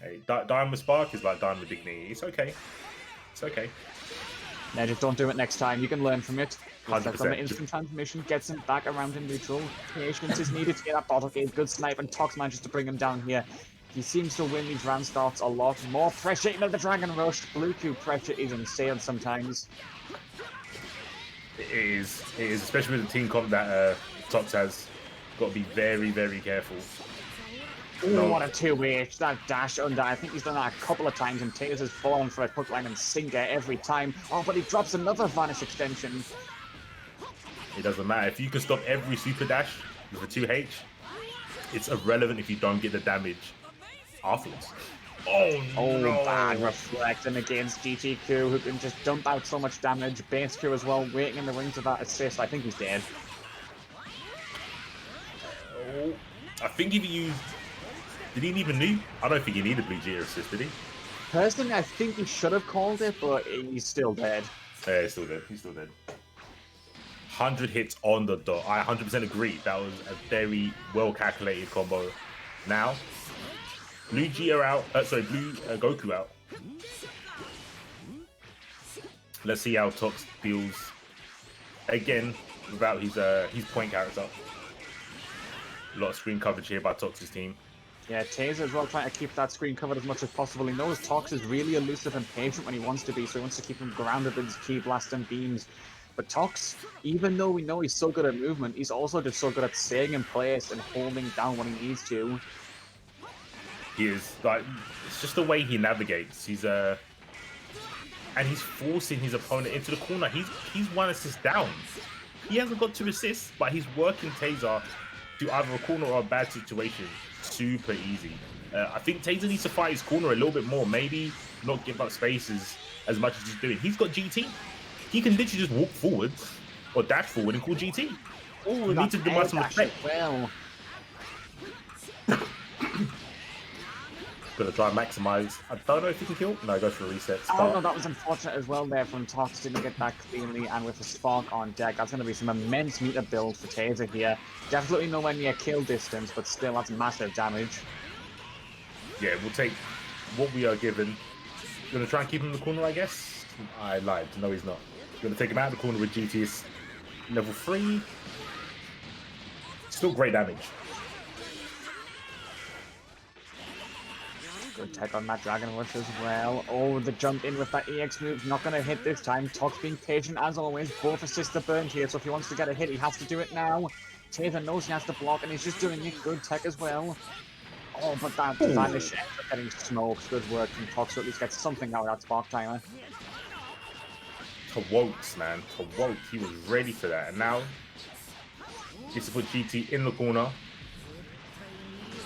Hey, dying with Spark is like dying with dignity. It's okay. It's okay. No, just don't do it next time. You can learn from it. 100%. On the instant transmission, gets him back around in neutral. Patience is needed to get that bottle game. Good snipe, and Tox manages to bring him down here. He seems to win these round starts a lot. More pressure into the Dragon Rush. Blue Q pressure is insane sometimes. It is, especially with the team comp that Tox has. Got to be very, very careful. Ooh, what a 2H. That dash under. I think he's done that a couple of times, and Tails has fallen for a hook line and sinker every time. Oh, but he drops another vanish extension. It doesn't matter. If you can stop every super dash with a 2H, it's irrelevant if you don't get the damage afterwards. Oh, no. Bad reflecting against GTQ, who can just dump out so much damage. Base Q as well, waiting in the wings of that assist. I think he's dead. Oh, I think if you used... Did he even need? I don't think he needed Blue Gear assist, did he? Personally, I think he should have called it, but he's still dead. Yeah, he's still dead. He's still dead. 100 hits on the dot. I 100% agree. That was a very well calculated combo. Now, Blue Gear out. Blue Goku out. Let's see how Tox deals. Again, without his point character. A lot of screen coverage here by Tox's team. Yeah, Taser as well, trying to keep that screen covered as much as possible. He knows Tox is really elusive and patient when he wants to be, so he wants to keep him grounded with his key blast and beams. But Tox, even though we know he's so good at movement, he's also just so good at staying in place and holding down when he needs to. He is, like, it's just the way he navigates. He's and he's forcing his opponent into the corner. He's one assist down. He hasn't got 2 assists, but he's working Taser to either a corner or a bad situation super easy. I think Taser needs to fight his corner a little bit more. Maybe not give up spaces as much as he's doing. He's got GT. He can literally just walk forwards or dash forward and call GT. Oh, he needs to demand some respect. Well, Gonna try and maximize. I don't know if he can kill. No, go for resets. oh no, that was unfortunate as well there from Tox. Didn't get that cleanly, and with a spark on deck, that's going to be some immense meter build for Taser here. Definitely nowhere near kill distance, but still that's massive damage. Yeah, we'll take what we are given. Gonna try and keep him in the corner, I guess. I lied. No, he's not. Gonna take him out of the corner with GT's level 3. Still great damage. Good tech on that Dragon Rush as well. Oh, the jump in with that EX move, not going to hit this time. Tox being patient as always. Both assists are burned here, so if he wants to get a hit, he has to do it now. Taser knows he has to block, and he's just doing it. Good tech as well. Oh, but that Vanish ends up getting smoked. Good work from Tox to at least get something out of that spark timer. Tawokes, man. Tawokes. He was ready for that. And now, gets to put GT in the corner.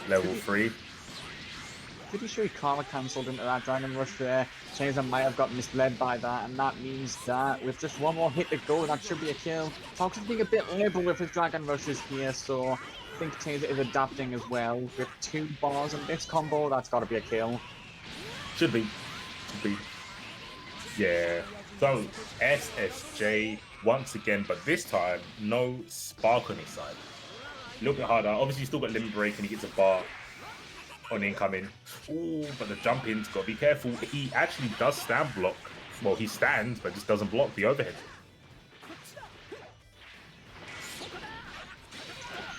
Level 3. Pretty sure he karma cancelled into that Dragon Rush there. Taser might have got misled by that, and that means that with just one more hit to go, that should be a kill. Tox is being a bit liberal with his Dragon Rushes here, so I think Taser is adapting as well. With 2 bars in this combo, that's got to be a kill. Should be. Should be. Yeah. So, SSJ once again, but this time, no spark on his side. A little bit harder. Obviously, he's still got limit break and he gets a bar on incoming. Ooh, but the jump in's got to be careful. He actually does stand block. Well, he stands, but just doesn't block the overhead.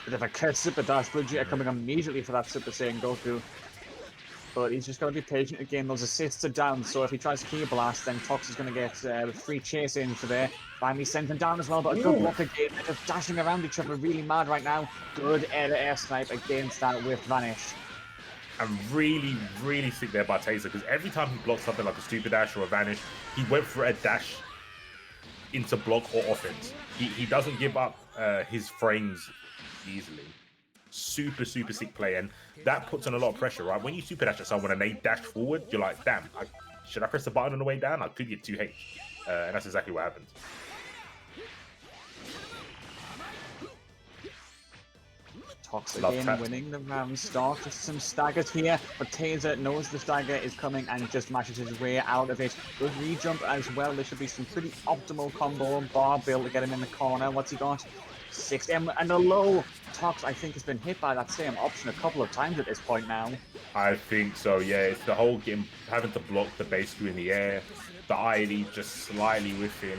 Bit of a curse super dash. Vegeta coming immediately for that Super Saiyan Goku. But he's just going to be patient again. Those assists are down, so if he tries to Ki Blast, then Tox is going to get a free chase in for there. Finally sent him down as well, but a good block again. They're just dashing around each other really mad right now. Good air-to-air snipe against that with Vanish. And really, really sick there by Taser, because every time he blocked something like a Stupid Dash or a Vanish, he went for a dash into block or offense. He doesn't give up his frames easily. Super, super sick play, and that puts on a lot of pressure, right? When you Super Dash at someone and they dash forward, you're like, damn, should I press the button on the way down? I could get 2H. And that's exactly what happened. Tox again winning the round start. Just some staggers here, but Taser knows the stagger is coming and just mashes his way out of it. Good re-jump as well. There should be some pretty optimal combo bar build to get him in the corner. What's he got? 6M and a low. Tox, I think, has been hit by that same option a couple of times at this point now. I think so, yeah. It's the whole game, having to block the base screw in the air, the IED just slightly within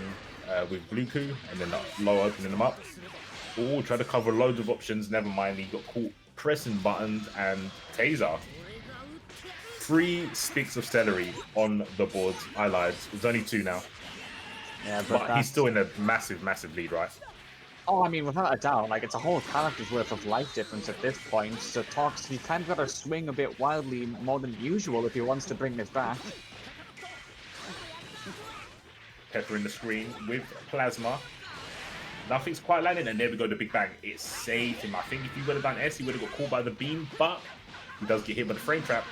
with Bluku, and then the low opening them up. Oh, try to cover loads of options. Never mind, he got caught pressing buttons, and Taser. 3 sticks of celery on the board. I lied. It's only 2 now. Yeah, but he's still in a massive, massive lead, right? Oh, I mean, without a doubt, like, it's a whole character's worth of life difference at this point. So Tox, he kind of got to swing a bit wildly more than usual if he wants to bring this back. Pepper in the screen with Plasma. Nothing's quite landing, and there we go, the Big Bang. It saved him. I think if he would have done S, he would have got caught by the beam, but he does get hit by the frame trap.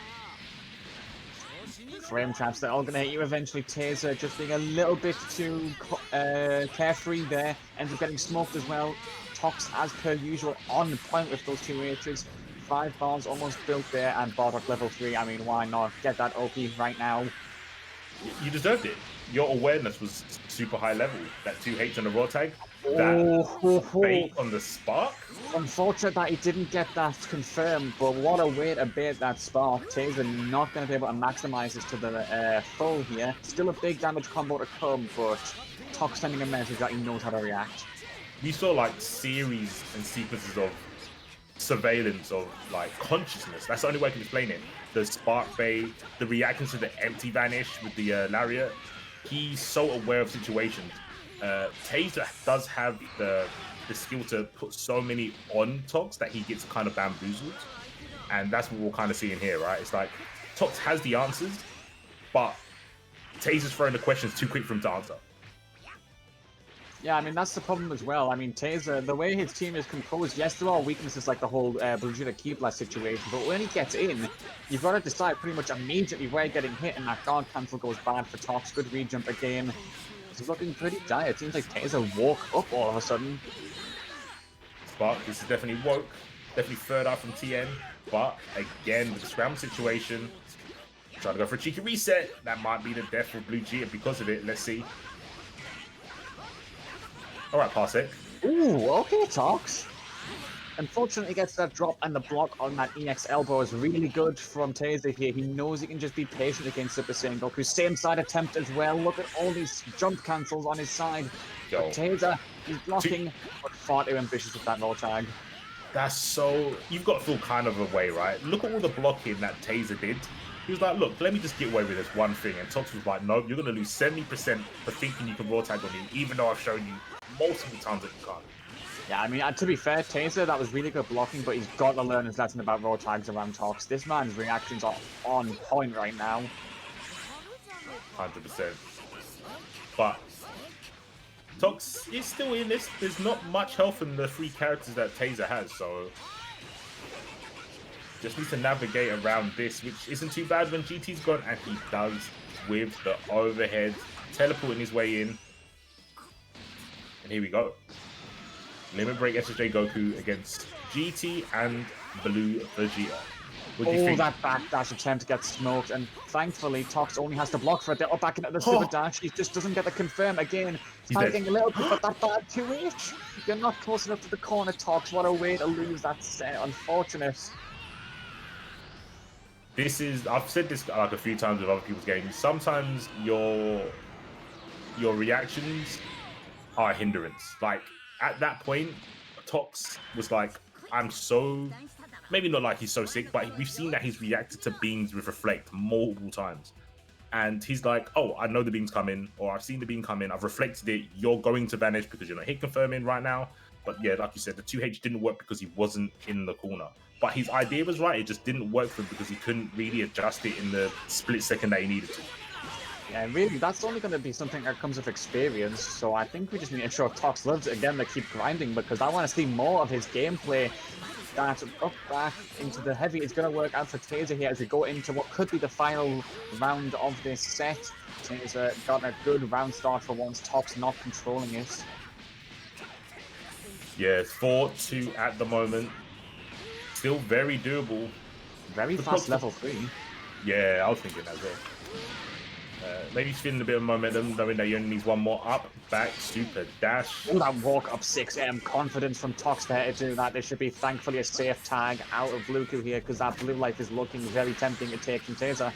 Frame traps, they're all going to hit you eventually. Taser just being a little bit too carefree there. Ends up getting smoked as well. Tox, as per usual, on point with those 2 H's. 5 bars almost built there, and Bardock level 3. I mean, why not? Get that OP right now. You deserved it. Your awareness was super high level. That 2H on the raw tag. That bait on the spark. Unfortunate that he didn't get that confirmed, but what a way to bait that spark. Taser not going to be able to maximize this to the full here. Still a big damage combo to come, but Tox sending a message that he knows how to react. we saw like series and sequences of surveillance of like consciousness. That's the only way I can explain it. The spark bait, the reaction to the empty vanish with the lariat. He's so aware of situations. Taser does have the skill to put so many on Tox that he gets kind of bamboozled, and that's what we're kind of seeing here, right? It's like Tox has the answers, but Taser's throwing the questions too quick for him to answer. Yeah, I mean, that's the problem as well. I mean, Taser, the way his team is composed, yes, there are weaknesses like the whole Brigitte Keepler situation, but when he gets in, you've got to decide pretty much immediately where you're getting hit, and that guard cancel goes bad for Tox. Good re-jump again. It's looking pretty dire. It seems like Taser woke up all of a sudden. But this is definitely woke. Definitely third out from TN. But again, with the scramble situation, trying to go for a cheeky reset. That might be the death for Blue G because of it. Let's see. All right, pass it. Ooh, okay, Tox. Unfortunately, gets that drop, and the block on that EX elbow is really good from Taser here. He knows he can just be patient against Super Saiyan Goku. Same side attempt as well. Look at all these jump cancels on his side. Yo. But Taser, he's blocking, but far too ambitious with that roll tag. That's so... You've got to feel kind of a way, right? Look at all the blocking that Taser did. He was like, look, let me just get away with this one thing. And Tox was like, no, you're going to lose 70% for thinking you can roll tag on me, even though I've shown you multiple times that you can't. Yeah, I mean, to be fair, Taser, that was really good blocking, but he's got to learn his lesson about roll tags around Tox. This man's reactions are on point right now. 100%. But Tox is still in this. There's not much health in the 3 characters that Taser has, so just needs to navigate around this, which isn't too bad when GT's gone, and he does with the overhead, teleporting his way in. And here we go. Limit Break SSJ Goku against GT and Blue Vegeta. What do you think? That backdash attempt gets smoked, and thankfully Tox only has to block for it. They're back into the super dash. He just doesn't get the confirm again. Tagging a little bit, but that bad 2H. You're not close enough to the corner, Tox. What a way to lose that set. Unfortunate. This is, I've said this like a few times with other people's games. Sometimes your reactions are a hindrance. Like at that point, Tox was like, I'm so, maybe not like he's so sick, but we've seen that he's reacted to beams with Reflect multiple times. And he's like, oh, I know the beam's coming, or I've seen the beam come in, I've reflected it, you're going to vanish because you're not hit confirming right now. But yeah, like you said, the 2H didn't work because he wasn't in the corner. But his idea was right, it just didn't work for him because he couldn't really adjust it in the split second that he needed to. Yeah, really, that's only going to be something that comes with experience, so I think we just need to ensure Tox lives again to keep grinding, because I want to see more of his gameplay. That up back into the heavy is going to work out for Taser here as we go into what could be the final round of this set. Taser got a good round start for once, Tox not controlling it. Yeah, 4-2 at the moment. Still very doable. Very fast level 3. Yeah, I was thinking that as well. Maybe he's feeling a bit of momentum, knowing that he only needs one more up, back, super dash. Oh, that walk up 6. Confidence from Tox there to do that. There should be thankfully a safe tag out of Bluku here, because that blue life is looking very tempting to take from Taser.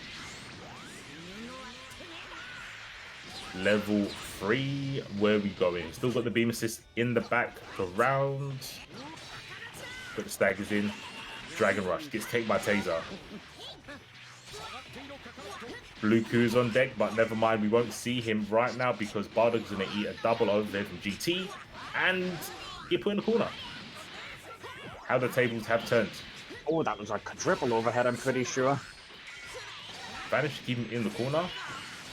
Level 3, where are we going? Still got the beam assist in the back around. Put the staggers in. Dragon Rush gets taken by Taser. Bluku's on deck, but never mind, we won't see him right now because Bardug's going to eat a double overhead from GT and get put in the corner. How the tables have turned. Oh, that was like a triple overhead, I'm pretty sure. Vanish to keep him in the corner.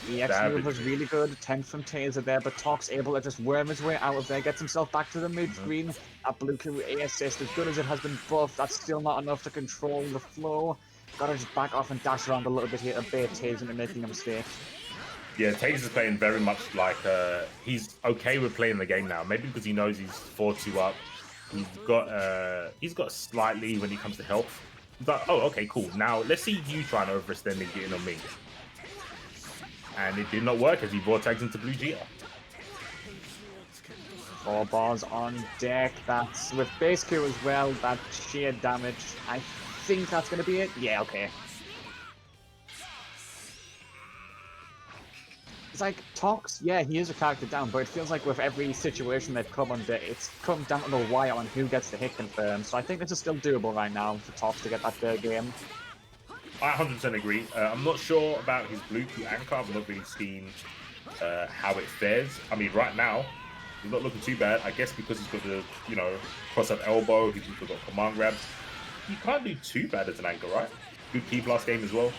The X move was really good, 10 from Taser there, but Tox able to just worm his way out of there, gets himself back to the mid-screen. That Bluku A assist, as good as it has been buffed, that's still not enough to control the flow. Gotta just back off and dash around a little bit here to bait Taser into making a mistake. Yeah, Taser's playing very much like, he's okay with playing the game now. Maybe because he knows he's 4-2 up. He's got slightly when it comes to health. He's like, oh, okay, cool. Now, let's see you trying to overextend and get in on me. And it did not work as he vortex into Blue Vegeta. 4 bars on deck. That's with base Q as well. That sheer damage. I think that's going to be it. Yeah, okay. It's like Tox, yeah, he is a character down, but it feels like with every situation they've come under, it's come down to the wire on who gets the hit confirmed. So I think this is still doable right now for Tox to get that third game. I 100% agree. I'm not sure about his Bluetooth anchor. I've not really seen how it fares. I mean, right now, he's not looking too bad. I guess because he's got the, cross-up elbow, he's also got command grabs. He can't do too bad as an anchor, right? Good keep last game as well.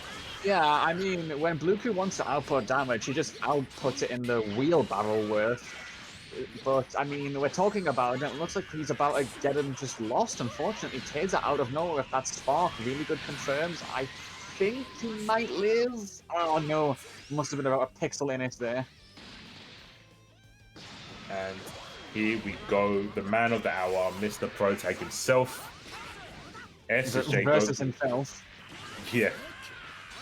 Yeah, I mean, when Bluetooth wants to output damage, he just outputs it in the wheelbarrow worth. But, I mean, we're talking about it, and it looks like he's about to get him just lost, unfortunately. Taser out of nowhere, if that spark really good confirms, I think he might live. Oh, no. Must have been about a pixel in it there. And here we go. The man of the hour, Mr. Protag himself. SSJ Versus himself. Yeah.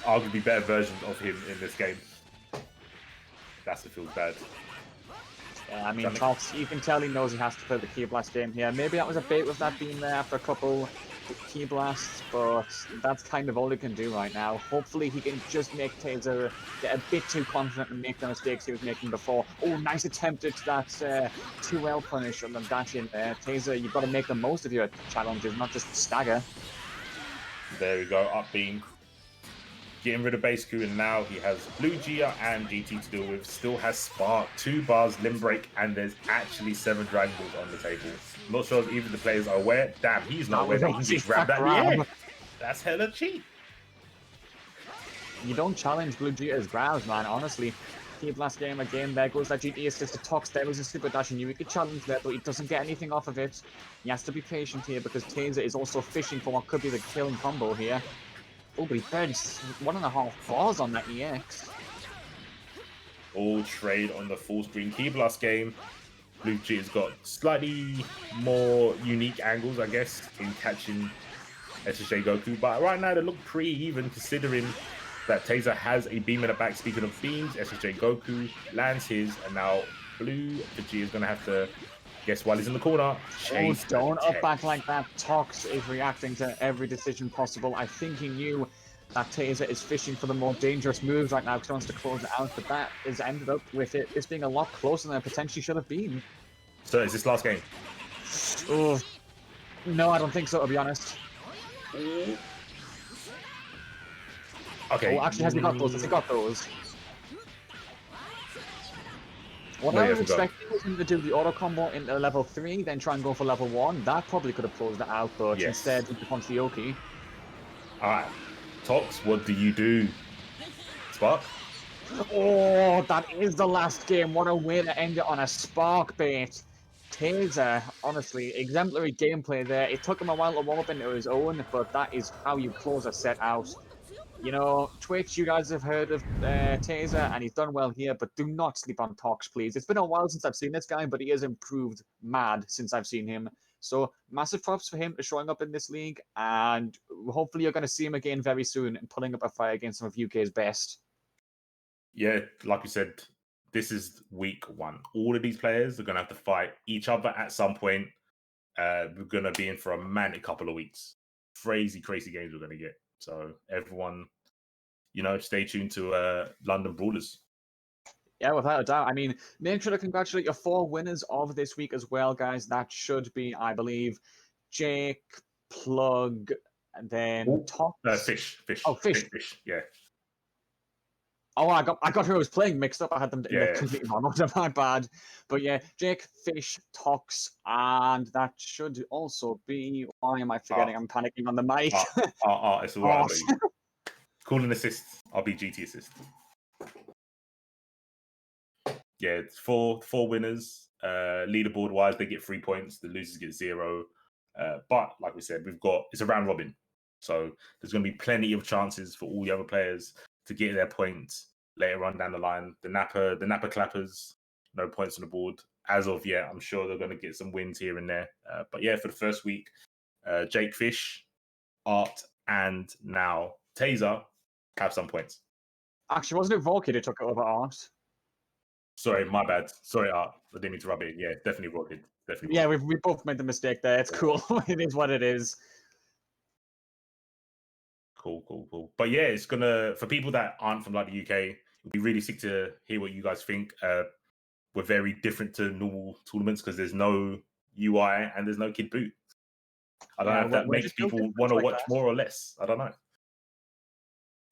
Arguably better versions of him in this game. That's what feels bad. Yeah, I mean, Tox, you can tell he knows he has to play the Key Blast game here. Maybe that was a bait with that being there after a couple Key Blasts, but that's kind of all he can do right now. Hopefully he can just make Taser get a bit too confident and make the mistakes he was making before. Oh, nice attempt at that 2L punish on the dash in there. Taser, you've got to make the most of your challenges, not just stagger. There we go, up beam. Getting rid of base Q, and now he has Blue Gia and GT to deal with. Still has Spark, 2 bars, limb break, and there's actually 7 Dragon Balls on the table. Not sure if even the players are aware. Damn, he's not aware that he can just grab that. Yeah, that's hella cheap. You don't challenge Blue Gia's grabs, man, honestly. Key Blast game again, there goes that GT assist to Tox. There was a super dash, and knew he could challenge there, but he doesn't get anything off of it. He has to be patient here because Taser is also fishing for what could be the killing combo here. Oh, but he burns 1.5 bars on that EX. All trade on the full screen Key Blast game. Blue G has got slightly more unique angles, I guess, in catching SSJ Goku. But right now they look pretty even, considering that Taser has a beam in the back. Speaking of beams, SSJ Goku lands his, and now Blue G is going to have to, guess while he's in the corner, chase. Oh, don't up back like that. Tox is reacting to every decision possible. I think he knew that Taser is fishing for the more dangerous moves right now because he wants to close it out, but that has ended up with it. It's being a lot closer than it potentially should have been. So is this last game? Oh, no, I don't think so, to be honest. Okay. Oh, actually, has he got those? Has he got those? What I was expecting was him to do the auto combo into level 3, then try and go for level 1. That probably could have closed it out, but instead he punch the Oki. Alright. Tox, what do you do? Spark? Oh, that is the last game. What a way to end it on a spark bait. Taser, honestly, exemplary gameplay there. It took him a while to warm up into his own, but that is how you close a set out. You know, Twitch, you guys have heard of Taser, and he's done well here, but do not sleep on Tox, please. It's been a while since I've seen this guy, but he has improved mad since I've seen him. So, massive props for him for showing up in this league, and hopefully you're going to see him again very soon and putting up a fight against some of UK's best. Yeah, like you said, this is week 1. All of these players are going to have to fight each other at some point. We're going to be in for a manic couple of weeks. Crazy games we're going to get. So everyone, stay tuned to London Brawlers. Yeah, without a doubt. I mean, make sure to congratulate your 4 winners of this week as well, guys. That should be, I believe, Jake, Plug, and then Tox. Fish. Oh, Fish. Fish, yeah. Oh, I got who I was playing mixed up. I had them completely wrong. My bad. But yeah, Jake, Fish, Tox, and that should also be. Why am I forgetting? I'm panicking on the mic. It's all right. Call an assist. I'll be GT assist. Yeah, it's four winners. Leaderboard wise, they get 3 points. The losers get 0. But like we said, it's a round robin, so there's going to be plenty of chances for all the other players to get their points later on down the line. The Napper clappers, no points on the board as of yet. I'm sure they're going to get some wins here and there. But yeah, for the first week, Jake, Fish, Art, and now Taser have some points. Actually, wasn't it Volkid who took it over Art? Sorry, my bad. Sorry, Art. I didn't mean to rub it in. Yeah, definitely Volkid. Definitely. Yeah, we both made the mistake there. It's cool. It is what it is. Cool. But yeah, it's gonna, for people that aren't from like the UK, It'll be really sick to hear what you guys think. We're very different to normal tournaments because there's no UI and there's no kid boot. I don't know if that makes people want to watch more or less. I don't know.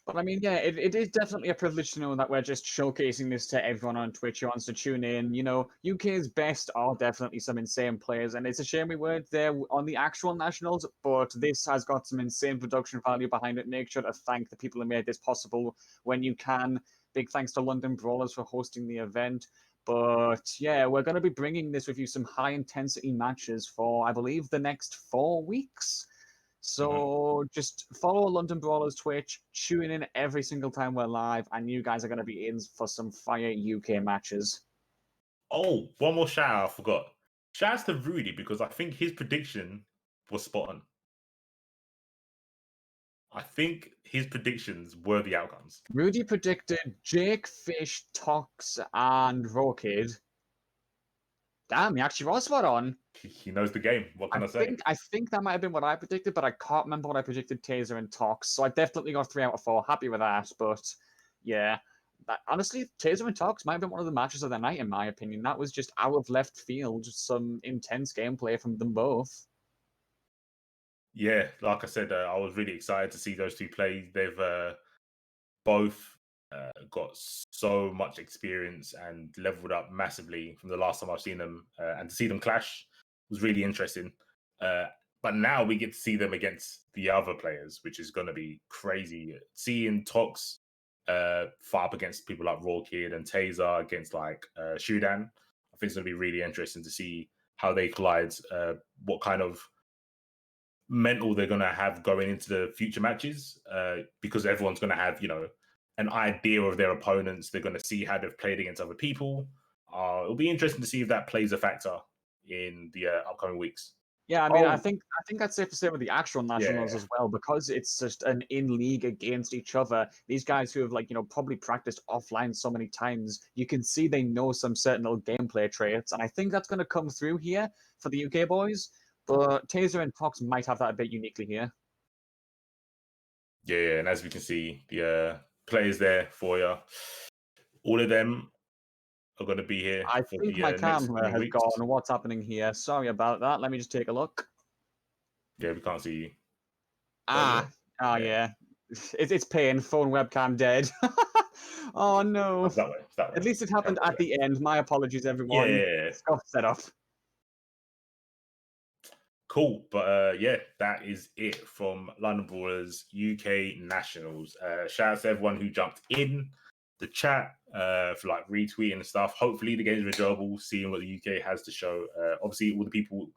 But I mean, yeah, it is definitely a privilege to know that we're just showcasing this to everyone on Twitch who wants to tune in. You know, UK's best are definitely some insane players, and it's a shame we weren't there on the actual nationals, but this has got some insane production value behind it. Make sure to thank the people who made this possible when you can. Big thanks to London Brawlers for hosting the event. But yeah, we're going to be bringing this with you some high intensity matches for, I believe, the next 4 weeks. So just follow London Brawlers Twitch, tune in every single time we're live, and you guys are going to be in for some fire UK matches. Oh, one more shout out, I forgot. Shout out to Rudy because I think his prediction was spot on. I think his predictions were the outcomes. Rudy predicted Jake, Fish, Tox, and Rokid. Damn, he actually was spot on. He knows the game. What can I say? I think that might have been what I predicted, but I can't remember what I predicted Taser and Tox. So I definitely got 3 out of 4. Happy with that. But yeah, honestly, Taser and Tox might have been one of the matches of the night, in my opinion. That was just out of left field, some intense gameplay from them both. Yeah, like I said, I was really excited to see those two play. They've both got so much experience and leveled up massively from the last time I've seen them, and to see them clash was really interesting. But now we get to see them against the other players, which is going to be crazy. Seeing Tox fight up against people like Raw Kid and Taser against like Shudan, I think it's going to be really interesting to see how they collide, what kind of mental they're going to have going into the future matches, because everyone's going to have, you know, an idea of their opponents. They're going to see how they've played against other people. It'll be interesting to see if that plays a factor in the upcoming weeks. Yeah, I mean, I think that's safe to say with the actual nationals as well, because it's just an in-league against each other. These guys who have, like, you know, probably practiced offline so many times, you can see they know some certain little gameplay traits, and I think that's going to come through here for the UK boys. But Taser and Tox might have that a bit uniquely here. Yeah, and as we can see, the players there for you, all of them are going to be here. I think my camera has gone. What's happening here? Sorry about that. Let me just take a look. Yeah, we can't see you. Yeah. It's pain. Phone webcam dead. Oh no. It's that way. At least it happened at the end. My apologies, everyone. Yeah. Stuff set up. Cool, but yeah, that is it from London Brawlers UK Nationals. Shout out to everyone who jumped in the chat for like retweeting and stuff. Hopefully the games are enjoyable, seeing what the UK has to show. Obviously, all the people,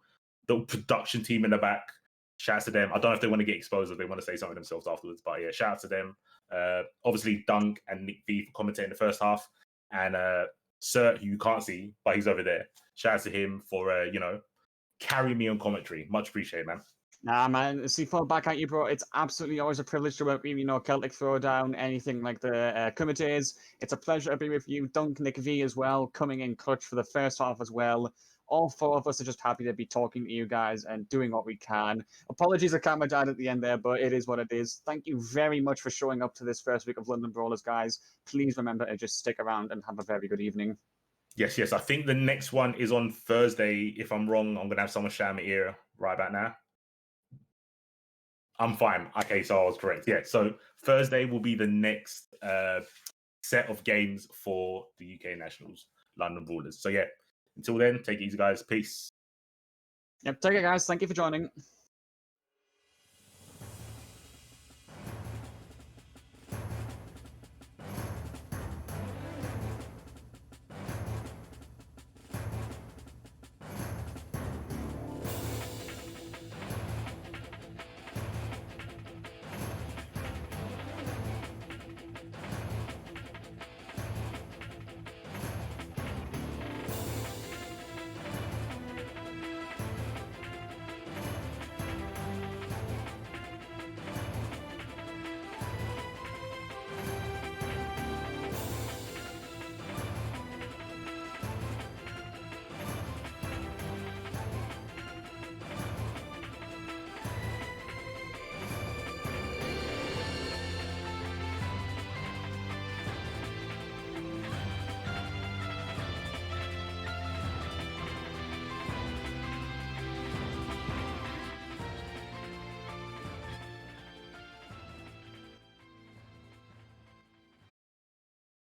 the production team in the back, shout out to them. I don't know if they want to get exposed or they want to say something themselves afterwards, but yeah, shout out to them. Obviously, Dunk and Nick V for commentating the first half, and Sir, who you can't see, but he's over there. Shout out to him for you know, carry me on commentary. Much appreciated, man. Nah, man. See, fall back at you, bro. It's absolutely always a privilege to work with you know, Celtic Throwdown, anything like the Kumites. It's a pleasure to be with you. Dunk, Nick V as well, coming in clutch for the first half as well. All 4 of us are just happy to be talking to you guys and doing what we can. Apologies, the camera died at the end there, but it is what it is. Thank you very much for showing up to this first week of London Brawlers, guys. Please remember to just stick around and have a very good evening. Yes. I think the next one is on Thursday. If I'm wrong, I'm going to have someone shout my ear right about now. I'm fine. Okay, so I was correct. Yeah, so Thursday will be the next set of games for the UK Nationals, London Brawlers. So yeah, until then, take it easy, guys. Peace. Yep, take it, guys. Thank you for joining.